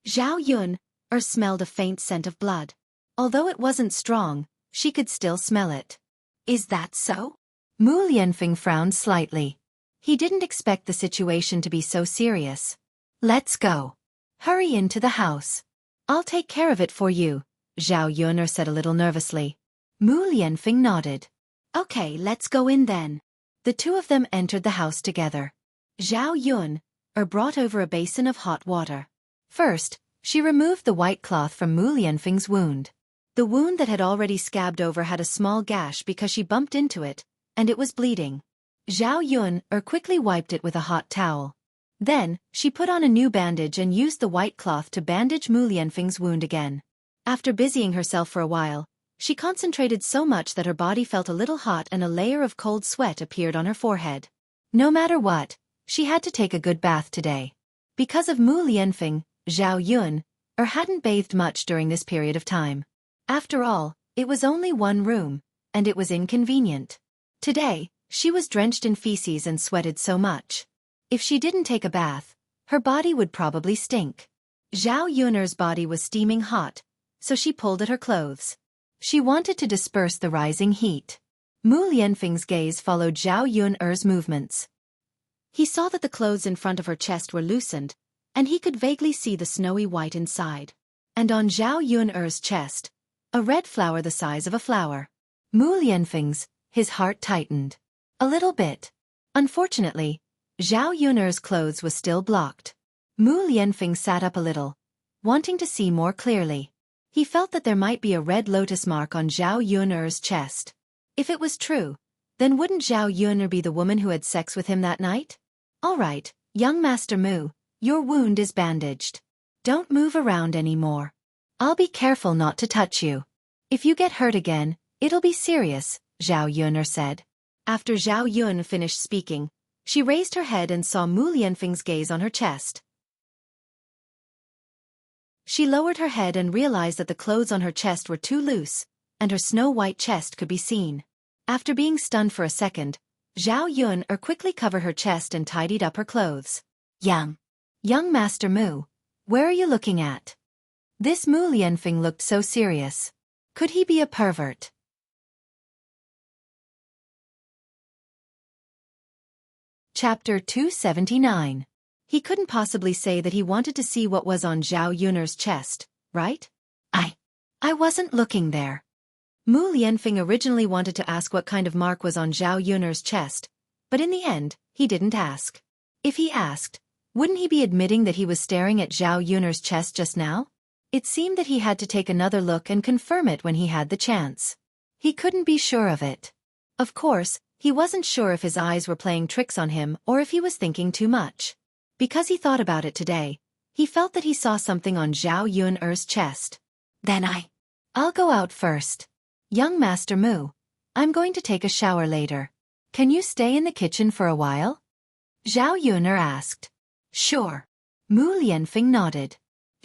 Zhao Yun'er smelled a faint scent of blood. Although it wasn't strong, she could still smell it. "Is that so?" Mu Lianfeng frowned slightly. He didn't expect the situation to be so serious. "Let's go. Hurry into the house. I'll take care of it for you," Zhao Yun'er said a little nervously. Mu Lianfeng nodded. "Okay, let's go in then." The two of them entered the house together. Zhao Yun'er brought over a basin of hot water. First, she removed the white cloth from Mu Lianfeng's wound. The wound that had already scabbed over had a small gash because she bumped into it, and it was bleeding. Zhao Yun'er quickly wiped it with a hot towel. Then, she put on a new bandage and used the white cloth to bandage Mu Lianfeng's wound again. After busying herself for a while, she concentrated so much that her body felt a little hot and a layer of cold sweat appeared on her forehead. No matter what, she had to take a good bath today. Because of Mu Lianfeng, Zhao Yun'er hadn't bathed much during this period of time. After all, it was only one room, and it was inconvenient. Today, she was drenched in feces and sweated so much. If she didn't take a bath, her body would probably stink. Zhao Yun'er's body was steaming hot, so she pulled at her clothes. She wanted to disperse the rising heat. Mu Lianfeng's gaze followed Zhao Yun'er's movements. He saw that the clothes in front of her chest were loosened, and he could vaguely see the snowy white inside. And on Zhao Yun'er's chest, a red flower the size of a flower. Mu Lianfeng's, his heart tightened. A little bit. Unfortunately, Zhao Yun'er's clothes was still blocked. Mu Lianfeng sat up a little, wanting to see more clearly. He felt that there might be a red lotus mark on Zhao Yun'er's chest. If it was true, then wouldn't Zhao Yun'er be the woman who had sex with him that night? "All right, young Master Mu, your wound is bandaged. Don't move around anymore. I'll be careful not to touch you. If you get hurt again, it'll be serious," Zhao Yun'er said. After Zhao Yun'er finished speaking, she raised her head and saw Mu Lianfeng's gaze on her chest. She lowered her head and realized that the clothes on her chest were too loose, and her snow-white chest could be seen. After being stunned for a second, Zhao Yun'er quickly covered her chest and tidied up her clothes. Young Master Mu, where are you looking at?" This Mu Lianfeng looked so serious. Could he be a pervert? Chapter 279. He couldn't possibly say that he wanted to see what was on Zhao Yun'er's chest, right? I wasn't looking there. Mu Lianfeng originally wanted to ask what kind of mark was on Zhao Yun'er's chest, but in the end, he didn't ask. If he asked, wouldn't he be admitting that he was staring at Zhao Yun'er's chest just now? It seemed that he had to take another look and confirm it when he had the chance. He couldn't be sure of it. Of course, he wasn't sure if his eyes were playing tricks on him or if he was thinking too much. Because he thought about it today, he felt that he saw something on Zhao Yun'er's chest. Then I'll go out first. Young Master Mu, I'm going to take a shower later. Can you stay in the kitchen for a while? Zhao Yun'er asked. Sure. Mu Lianfeng nodded.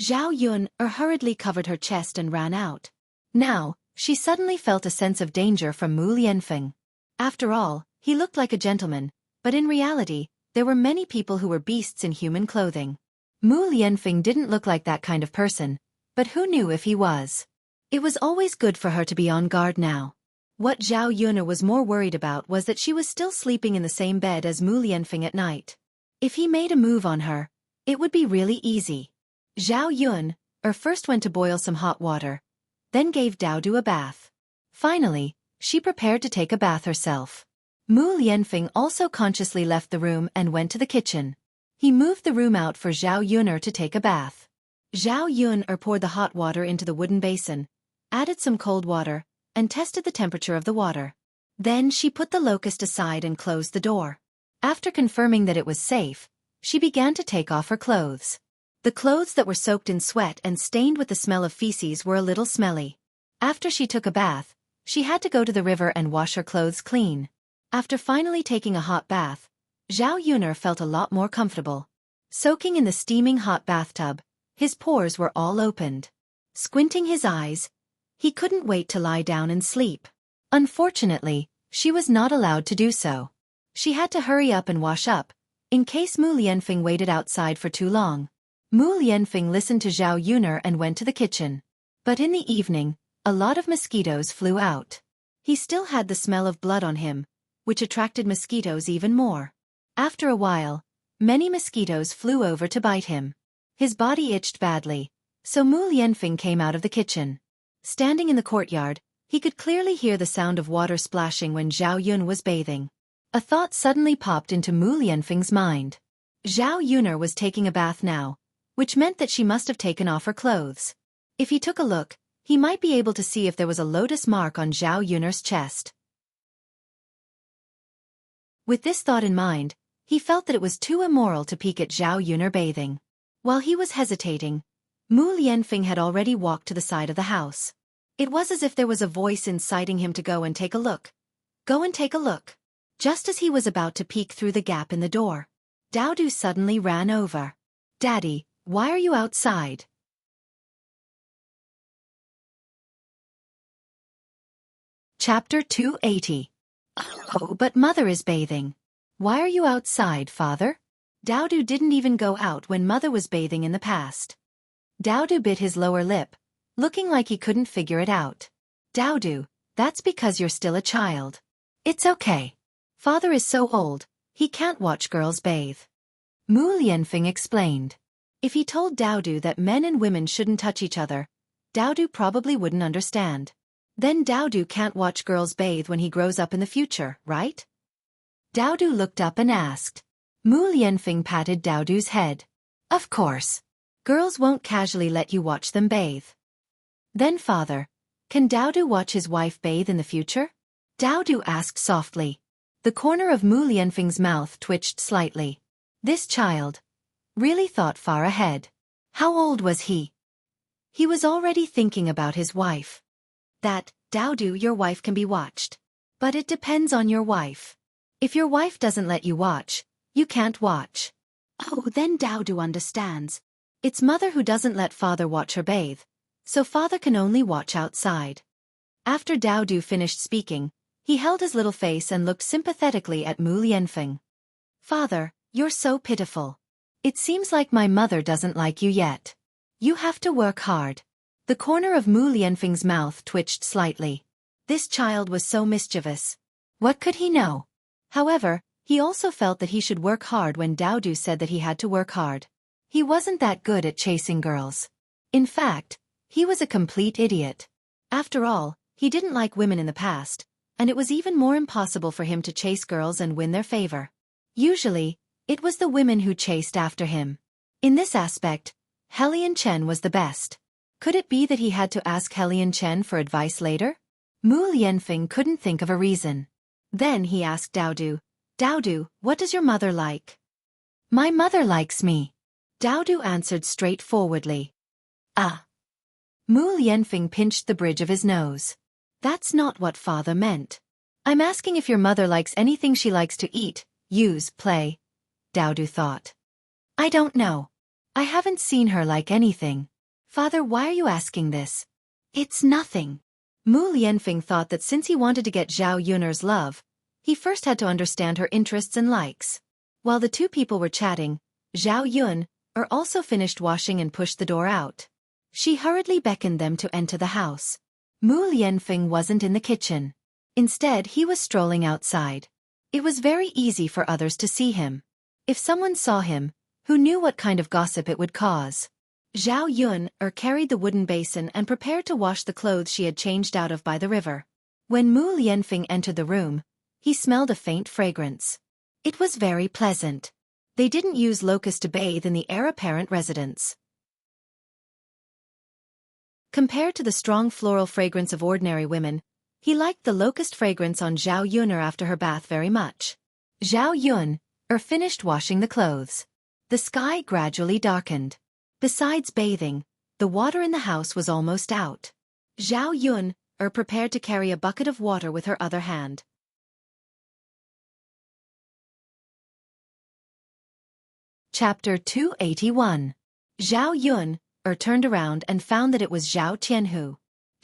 Zhao Yun'er hurriedly covered her chest and ran out. Now, she suddenly felt a sense of danger from Mu Lianfeng. After all, he looked like a gentleman, but in reality, there were many people who were beasts in human clothing. Mu Lianfeng didn't look like that kind of person, but who knew if he was? It was always good for her to be on guard now. What Zhao Yun'er was more worried about was that she was still sleeping in the same bed as Mu Lianfeng at night. If he made a move on her, it would be really easy. Zhao Yun'er first went to boil some hot water, then gave Daodu a bath. Finally, she prepared to take a bath herself. Mu Lianfeng also consciously left the room and went to the kitchen. He moved the room out for Zhao Yun'er to take a bath. Zhao Yun'er poured the hot water into the wooden basin, added some cold water, and tested the temperature of the water. Then she put the locust aside and closed the door. After confirming that it was safe, she began to take off her clothes. The clothes that were soaked in sweat and stained with the smell of feces were a little smelly. After she took a bath, she had to go to the river and wash her clothes clean. After finally taking a hot bath, Zhao Yun'er felt a lot more comfortable. Soaking in the steaming hot bathtub, his pores were all opened. Squinting his eyes, he couldn't wait to lie down and sleep. Unfortunately, she was not allowed to do so. She had to hurry up and wash up, in case Mu Lianfeng waited outside for too long. Mu Lianfeng listened to Zhao Yun'er and went to the kitchen. But in the evening, a lot of mosquitoes flew out. He still had the smell of blood on him, which attracted mosquitoes even more. After a while, many mosquitoes flew over to bite him. His body itched badly, so Mu Lianfeng came out of the kitchen. Standing in the courtyard, he could clearly hear the sound of water splashing when Zhao Yun was bathing. A thought suddenly popped into Mu Lianfeng's mind. Zhao Yun'er was taking a bath now, which meant that she must have taken off her clothes. If he took a look, he might be able to see if there was a lotus mark on Zhao Yun'er's chest. With this thought in mind, he felt that it was too immoral to peek at Zhao Yun'er bathing. While he was hesitating, Mu Lianfeng had already walked to the side of the house. It was as if there was a voice inciting him to go and take a look. Go and take a look. Just as he was about to peek through the gap in the door, Daodu suddenly ran over. Daddy, why are you outside? Chapter 280. Oh, but Mother is bathing. Why are you outside, Father? Daodu didn't even go out when Mother was bathing in the past. Daodu bit his lower lip, looking like he couldn't figure it out. Daodu, that's because you're still a child. It's okay. Father is so old, he can't watch girls bathe. Mu Lianfeng explained. If he told Daodu that men and women shouldn't touch each other, Daodu probably wouldn't understand. Then Daodu can't watch girls bathe when he grows up in the future, right? Daodu looked up and asked. Mu Lianfeng patted Daodu's head. Of course. Girls won't casually let you watch them bathe. Then Father, can Daodu watch his wife bathe in the future? Daodu asked softly. The corner of Mu Lianfeng's mouth twitched slightly. This child really thought far ahead. How old was he? He was already thinking about his wife. That, Daodu, your wife can be watched. But it depends on your wife. If your wife doesn't let you watch, you can't watch. Oh, then Daodu understands. It's Mother who doesn't let Father watch her bathe, so Father can only watch outside. After Daodu finished speaking, he held his little face and looked sympathetically at Mu Lianfeng. Father, you're so pitiful. It seems like my mother doesn't like you yet. You have to work hard. The corner of Mu Lianfeng's mouth twitched slightly. This child was so mischievous. What could he know? However, he also felt that he should work hard when Daodu said that he had to work hard. He wasn't that good at chasing girls. In fact, he was a complete idiot. After all, he didn't like women in the past, and it was even more impossible for him to chase girls and win their favor. Usually, it was the women who chased after him. In this aspect, Helian Chen was the best. Could it be that he had to ask Helian Chen for advice later? Mu Lianfeng couldn't think of a reason. Then he asked Daodu, Daodu, what does your mother like? My mother likes me. Daodu answered straightforwardly. Ah. Mu Lianfeng pinched the bridge of his nose. That's not what father meant. I'm asking if your mother likes anything she likes to eat, use, play. Daodu thought. I don't know. I haven't seen her like anything. Father, why are you asking this? It's nothing. Mu Lianfeng thought that since he wanted to get Zhao Yun'er's love, he first had to understand her interests and likes. While the two people were chatting, Zhao Yun'er also finished washing and pushed the door out. She hurriedly beckoned them to enter the house. Mu Lianfeng wasn't in the kitchen. Instead, he was strolling outside. It was very easy for others to see him. If someone saw him, who knew what kind of gossip it would cause? Zhao Yun'er carried the wooden basin and prepared to wash the clothes she had changed out of by the river. When Mu Lianfeng entered the room, he smelled a faint fragrance. It was very pleasant. They didn't use locusts to bathe in the heir-apparent residence. Compared to the strong floral fragrance of ordinary women, he liked the locust fragrance on Zhao Yun'er after her bath very much. Zhao Yun'er finished washing the clothes. The sky gradually darkened. Besides bathing, the water in the house was almost out. Zhao Yun'er prepared to carry a bucket of water with her other hand. Chapter 281. Zhao Yun'er turned around and found that it was Zhao Tianhu.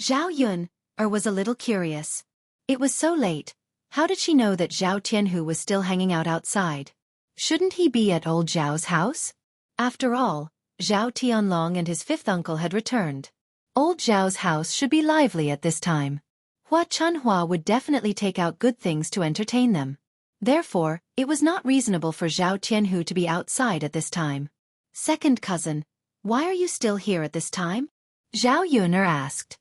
Zhao Yun'er was a little curious. It was so late. How did she know that Zhao Tianhu was still hanging out outside? Shouldn't he be at old Zhao's house? After all, Zhao Tianlong and his fifth uncle had returned. Old Zhao's house should be lively at this time. Hua Chunhua would definitely take out good things to entertain them. Therefore, it was not reasonable for Zhao Tianhu to be outside at this time. Second cousin, why are you still here at this time? Zhao Yun'er asked.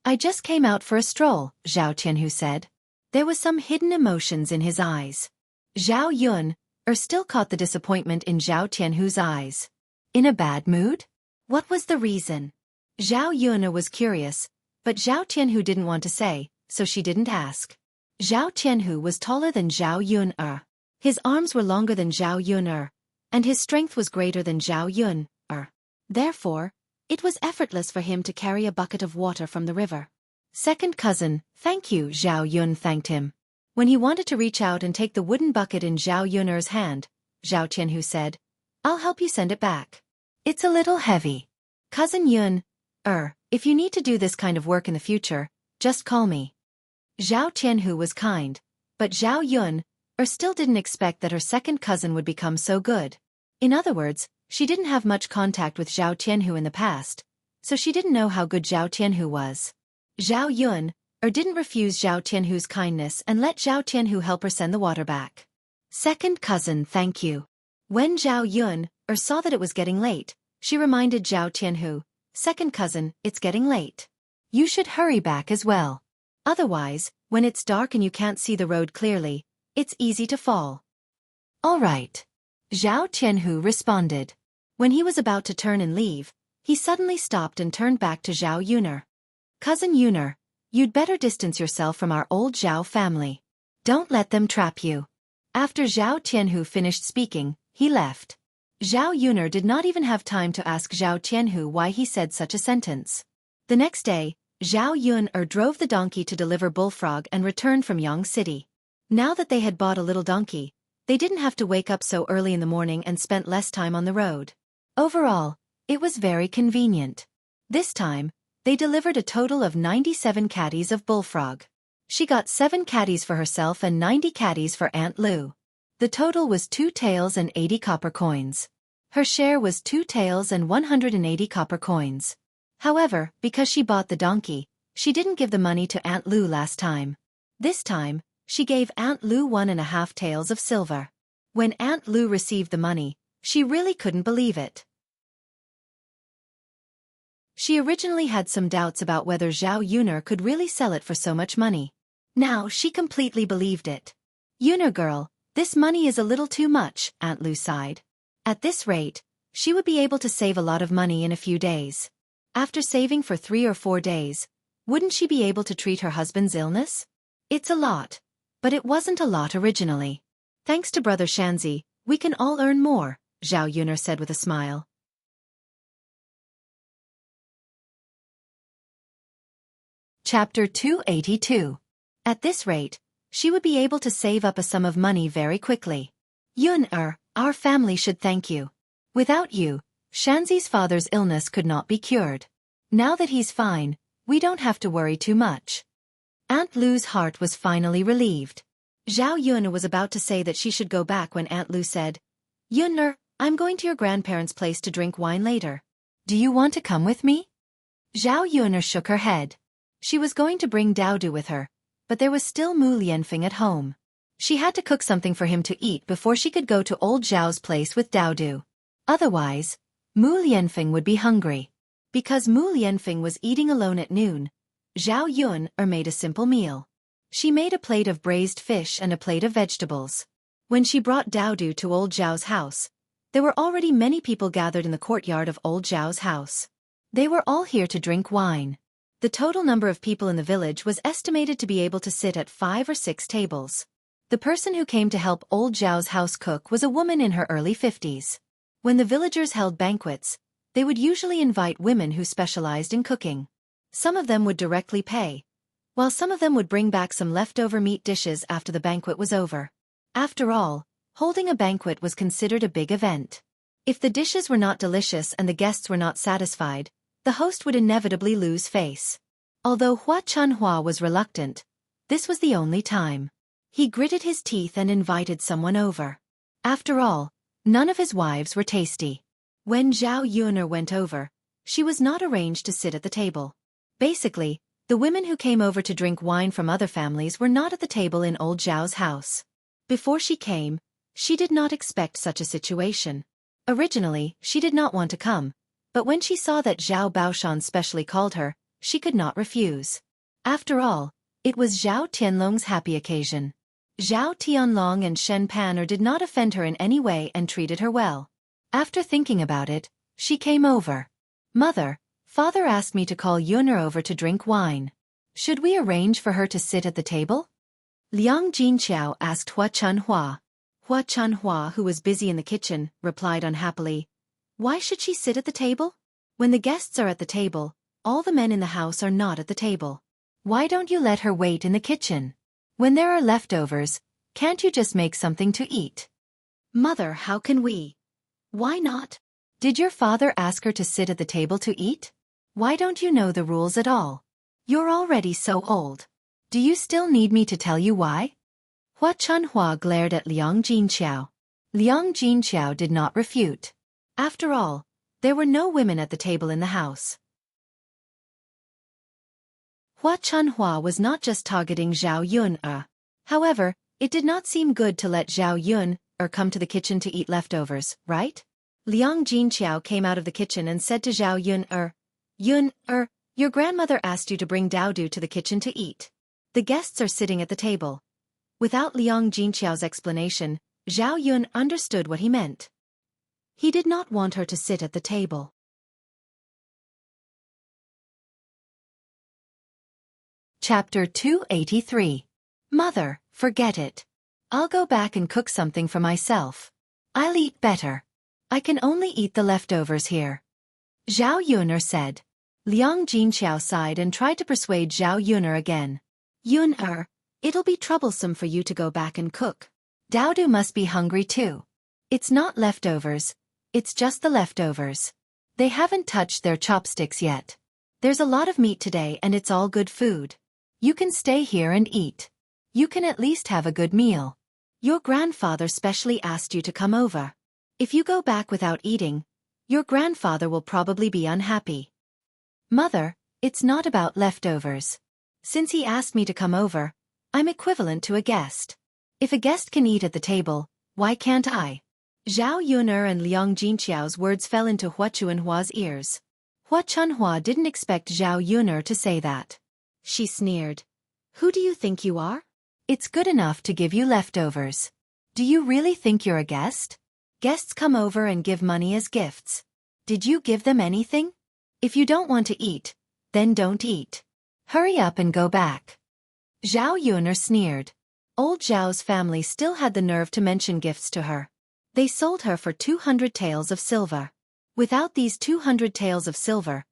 I just came out for a stroll, Zhao Tianhu said. There was some hidden emotions in his eyes. Zhao Yun'er still caught the disappointment in Zhao Tianhu's eyes. In a bad mood? What was the reason? Zhao Yun'er was curious, but Zhao Tianhu didn't want to say, so she didn't ask. Zhao Tianhu was taller than Zhao Yun'er. His arms were longer than Zhao Yun'er, and his strength was greater than Zhao Yun'er. Therefore, it was effortless for him to carry a bucket of water from the river. Second cousin, thank you, Zhao Yun thanked him. When he wanted to reach out and take the wooden bucket in Zhao Yun'er's hand, Zhao Tianhu said, I'll help you send it back. It's a little heavy. Cousin Yun'er, if you need to do this kind of work in the future, just call me. Zhao Tianhu was kind, but Zhao Yun'er still didn't expect that her second cousin would become so good. In other words, she didn't have much contact with Zhao Tianhu in the past, so she didn't know how good Zhao Tianhu was. Zhao Yun'er didn't refuse Zhao Tianhu's kindness and let Zhao Tianhu help her send the water back. Second cousin, thank you. When Zhao Yun'er saw that it was getting late, she reminded Zhao Tianhu, second cousin, it's getting late. You should hurry back as well. Otherwise, when it's dark and you can't see the road clearly, it's easy to fall. All right. Zhao Tianhu responded. When he was about to turn and leave, he suddenly stopped and turned back to Zhao Yun'er. Cousin Yun'er, you'd better distance yourself from our old Zhao family. Don't let them trap you. After Zhao Tianhu finished speaking, he left. Zhao Yun'er did not even have time to ask Zhao Tianhu why he said such a sentence. The next day, Zhao Yun'er drove the donkey to deliver Bullfrog and returned from Yang City. Now that they had bought a little donkey, they didn't have to wake up so early in the morning and spent less time on the road. Overall, it was very convenient. This time, they delivered a total of 97 caddies of Bullfrog. She got 7 caddies for herself and 90 caddies for Aunt Lu. The total was 2 taels and 80 copper coins. Her share was 2 taels and 180 copper coins. However, because she bought the donkey, she didn't give the money to Aunt Lu last time. This time, she gave Aunt Lu 1.5 taels of silver. When Aunt Lu received the money, she really couldn't believe it. She originally had some doubts about whether Zhao Yun'er could really sell it for so much money. Now she completely believed it. Yun'er girl, this money is a little too much, Aunt Lu sighed. At this rate, she would be able to save a lot of money in a few days. After saving for 3 or 4 days, wouldn't she be able to treat her husband's illness? It's a lot. But it wasn't a lot originally. Thanks to Brother Shanzi, We can all earn more, Zhao Yuner said with a smile. Chapter 282. At this rate, she would be able to save up a sum of money very quickly. Yuner, our family should thank you. Without you, Shanzi's father's illness could not be cured. Now that he's fine, we don't have to worry too much. Aunt Lu's heart was finally relieved. Zhao Yuner was about to say that she should go back when Aunt Lu said, Yuner, I'm going to your grandparents' place to drink wine later. Do you want to come with me? Zhao Yuner shook her head. She was going to bring Daodu with her, but there was still Mu Lianfeng at home. She had to cook something for him to eat before she could go to old Zhao's place with Daodu. Otherwise, Mu Lianfeng would be hungry. Because Mu Lianfeng was eating alone at noon, Zhao Yuner made a simple meal. She made a plate of braised fish and a plate of vegetables. When she brought Daodu to old Zhao's house, there were already many people gathered in the courtyard of old Zhao's house. They were all here to drink wine. The total number of people in the village was estimated to be able to sit at 5 or 6 tables. The person who came to help old Zhao's house cook was a woman in her early 50s. When the villagers held banquets, they would usually invite women who specialized in cooking. Some of them would directly pay, while some of them would bring back some leftover meat dishes after the banquet was over. After all, holding a banquet was considered a big event. If the dishes were not delicious and the guests were not satisfied, the host would inevitably lose face. Although Hua Chunhua was reluctant, this was the only time. He gritted his teeth and invited someone over. After all, none of his wives were tasty. When Zhao Yuner went over, she was not arranged to sit at the table. Basically, the women who came over to drink wine from other families were not at the table in old Zhao's house. Before she came, she did not expect such a situation. Originally, she did not want to come, but when she saw that Zhao Baoshan specially called her, she could not refuse. After all, it was Zhao Tianlong's happy occasion. Zhao Tianlong and Shen Pan'er did not offend her in any way and treated her well. After thinking about it, she came over. Mother, Father asked me to call Yuner over to drink wine. Should we arrange for her to sit at the table? Liang Jinqiao asked Hua Chunhua. Hua Chunhua, who was busy in the kitchen, replied unhappily, Why should she sit at the table? When the guests are at the table, all the men in the house are not at the table. Why don't you let her wait in the kitchen? When there are leftovers, can't you just make something to eat? Mother, how can we? Why not? Did your father ask her to sit at the table to eat? Why don't you know the rules at all? You're already so old. Do you still need me to tell you why? Hua Chunhua glared at Liang Jinqiao. Liang Jinqiao did not refute. After all, there were no women at the table in the house. Hua Chunhua was not just targeting Zhao Yuner. However, it did not seem good to let Zhao Yuner come to the kitchen to eat leftovers, right? Liang Jinqiao came out of the kitchen and said to Zhao Yuner, Yuner, your grandmother asked you to bring Daodu to the kitchen to eat. The guests are sitting at the table. Without Liang Jinqiao's explanation, Zhao Yuner understood what he meant. He did not want her to sit at the table. Chapter 283. Mother, forget it. I'll go back and cook something for myself. I'll eat better. I can only eat the leftovers here. Zhao Yuner said. Liang Jinqiao sighed and tried to persuade Zhao Yuner again. Yuner, it'll be troublesome for you to go back and cook. Daodu must be hungry too. It's not leftovers, it's just the leftovers. They haven't touched their chopsticks yet. There's a lot of meat today and it's all good food. You can stay here and eat. You can at least have a good meal. Your grandfather specially asked you to come over. If you go back without eating, your grandfather will probably be unhappy. Mother, it's not about leftovers. Since he asked me to come over, I'm equivalent to a guest. If a guest can eat at the table, why can't I? Zhao Yuner and Liang Jinqiao's words fell into Hua Chunhua's ears. Hua Chunhua didn't expect Zhao Yuner to say that. She sneered. Who do you think you are? It's good enough to give you leftovers. Do you really think you're a guest? Guests come over and give money as gifts. Did you give them anything? If you don't want to eat, then don't eat. Hurry up and go back. Zhao Yuner sneered. Old Zhao's family still had the nerve to mention gifts to her. They sold her for 200 taels of silver. Without these 200 taels of silver,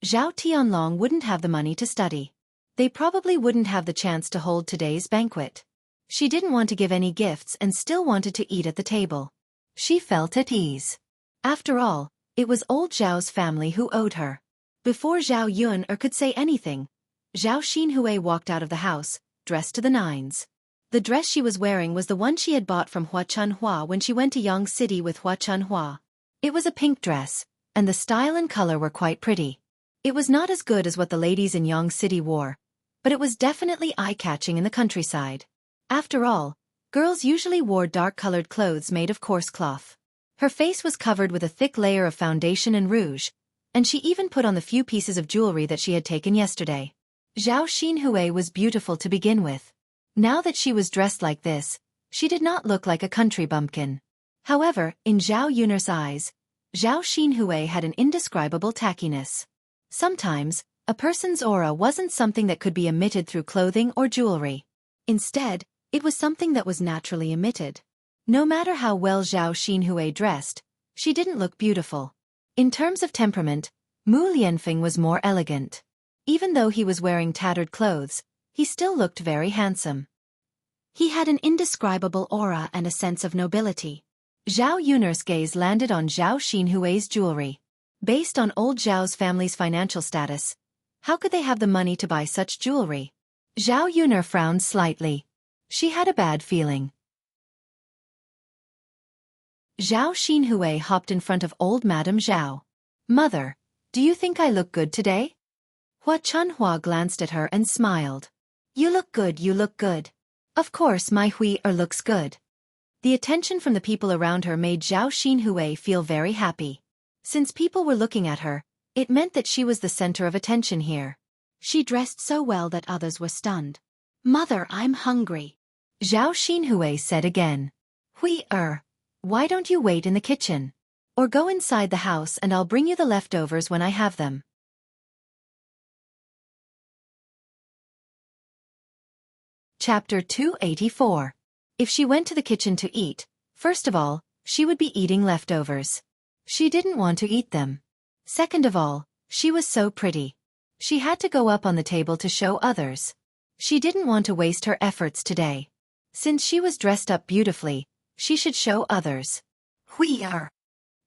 Zhao Tianlong wouldn't have the money to study. They probably wouldn't have the chance to hold today's banquet. She didn't want to give any gifts and still wanted to eat at the table. She felt at ease. After all, it was old Zhao's family who owed her. Before Zhao Yun could say anything, Zhao Xinhui walked out of the house, dressed to the nines. The dress she was wearing was the one she had bought from Hua Chunhua when she went to Yang City with Hua Chunhua. It was a pink dress, and the style and color were quite pretty. It was not as good as what the ladies in Yang City wore, but it was definitely eye-catching in the countryside. After all, girls usually wore dark-colored clothes made of coarse cloth. Her face was covered with a thick layer of foundation and rouge, and she even put on the few pieces of jewelry that she had taken yesterday. Zhao Xinhui was beautiful to begin with. Now that she was dressed like this, she did not look like a country bumpkin. However, in Zhao Yun's eyes, Zhao Xinhui had an indescribable tackiness. Sometimes, a person's aura wasn't something that could be emitted through clothing or jewelry. Instead, it was something that was naturally emitted. No matter how well Zhao Xinhui dressed, she didn't look beautiful. In terms of temperament, Mu Lianfeng was more elegant. Even though he was wearing tattered clothes, he still looked very handsome. He had an indescribable aura and a sense of nobility. Zhao Yun's gaze landed on Zhao Xinhui's jewelry. Based on old Zhao's family's financial status, how could they have the money to buy such jewelry? Zhao Yun frowned slightly. She had a bad feeling. Zhao Xinhui hopped in front of old Madame Zhao. "Mother, do you think I look good today?" Hua Chunhua glanced at her and smiled. "You look good, you look good. Of course my Hui looks good." The attention from the people around her made Zhao Xinhui feel very happy. Since people were looking at her, it meant that she was the center of attention here. She dressed so well that others were stunned. "Mother, I'm hungry," Zhao Xinhui said again. "Hui, why don't you wait in the kitchen? Or go inside the house and I'll bring you the leftovers when I have them." Chapter 284. If she went to the kitchen to eat, first of all, she would be eating leftovers. She didn't want to eat them. Second of all, she was so pretty. She had to go up on the table to show others. She didn't want to waste her efforts today. Since she was dressed up beautifully, she should show others. "Hui."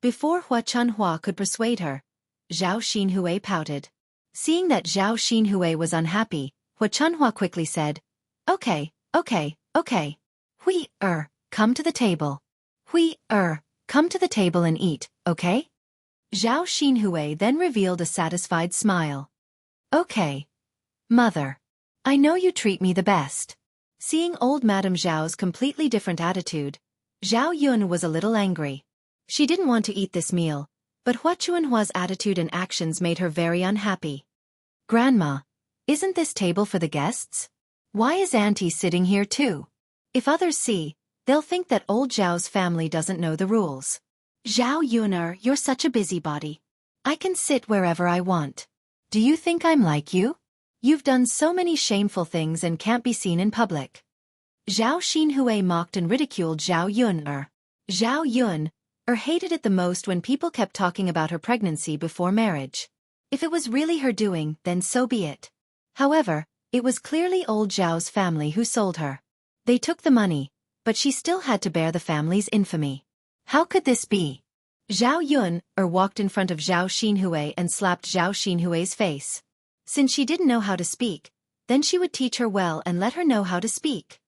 Before Hua Chunhua could persuade her, Zhao Xinhui pouted. Seeing that Zhao Xinhui was unhappy, Hua Chunhua quickly said, Okay. Hui, come to the table. Hui, come to the table and eat, okay?" Zhao Xinhui then revealed a satisfied smile. "Okay. Mother. I know you treat me the best." Seeing old Madame Zhao's completely different attitude, Zhao Yun was a little angry. She didn't want to eat this meal, but Hua Chunhua's attitude and actions made her very unhappy. "Grandma, isn't this table for the guests? Why is Auntie sitting here too? If others see, they'll think that old Zhao's family doesn't know the rules." "Zhao Yun, you're such a busybody. I can sit wherever I want. Do you think I'm like you? You've done so many shameful things and can't be seen in public." Zhao Xinhui mocked and ridiculed Zhao Yun. Zhao Yun hated it the most when people kept talking about her pregnancy before marriage. If it was really her doing, then so be it. However, it was clearly old Zhao's family who sold her. They took the money, but she still had to bear the family's infamy. How could this be? Zhao Yun walked in front of Zhao Xinhui and slapped Zhao Xinhui's face. Since she didn't know how to speak, then she would teach her well and let her know how to speak.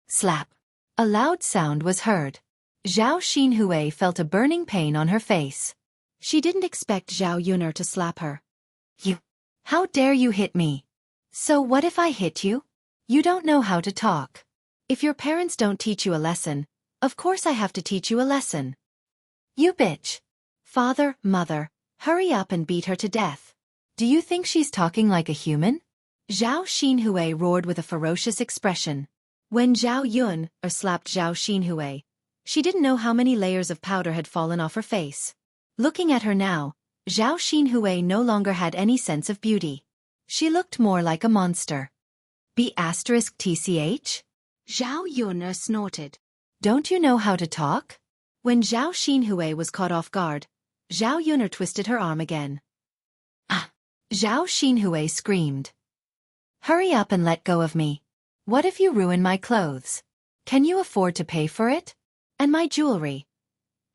Slap. A loud sound was heard. Zhao Xinhui felt a burning pain on her face. She didn't expect Zhao Yun to slap her. "You! How dare you hit me? So what if I hit you? You don't know how to talk. If your parents don't teach you a lesson, of course I have to teach you a lesson. You bitch. Father, mother, hurry up and beat her to death. Do you think she's talking like a human?" Zhao Xinhui roared with a ferocious expression. When Zhao Yun slapped Zhao Xinhui, she didn't know how many layers of powder had fallen off her face. Looking at her now, Zhao Xinhui no longer had any sense of beauty. She looked more like a monster. B*TCH? Zhao Yun snorted. "Don't you know how to talk? When Zhao Xinhui was caught off guard, Zhao Yuner twisted her arm again. Ah! Zhao Xinhui screamed. Hurry up and let go of me. What if you ruin my clothes? Can you afford to pay for it? And my jewelry?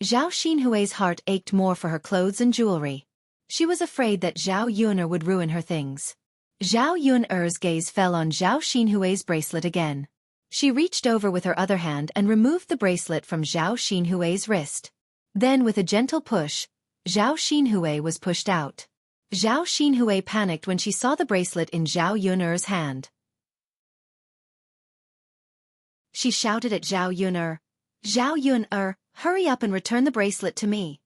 Zhao Xinhui's heart ached more for her clothes and jewelry. She was afraid that Zhao Yuner would ruin her things. Zhao Yuner's gaze fell on Zhao Xinhui's bracelet again. She reached over with her other hand and removed the bracelet from Zhao Xinhui's wrist. Then with a gentle push, Zhao Xinhui was pushed out. Zhao Xinhui panicked when she saw the bracelet in Zhao Yuner's hand. She shouted at Zhao Yuner, Zhao Yuner, hurry up and return the bracelet to me.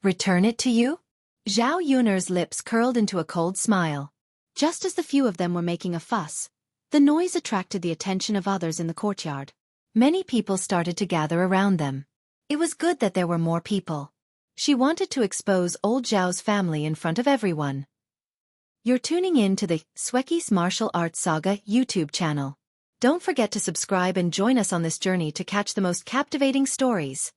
Return it to you? Zhao Yuner's lips curled into a cold smile. Just as the few of them were making a fuss, the noise attracted the attention of others in the courtyard. Many people started to gather around them. It was good that there were more people. She wanted to expose old Zhao's family in front of everyone. You're tuning in to the Xueqi's Martial Arts Saga YouTube channel. Don't forget to subscribe and join us on this journey to catch the most captivating stories.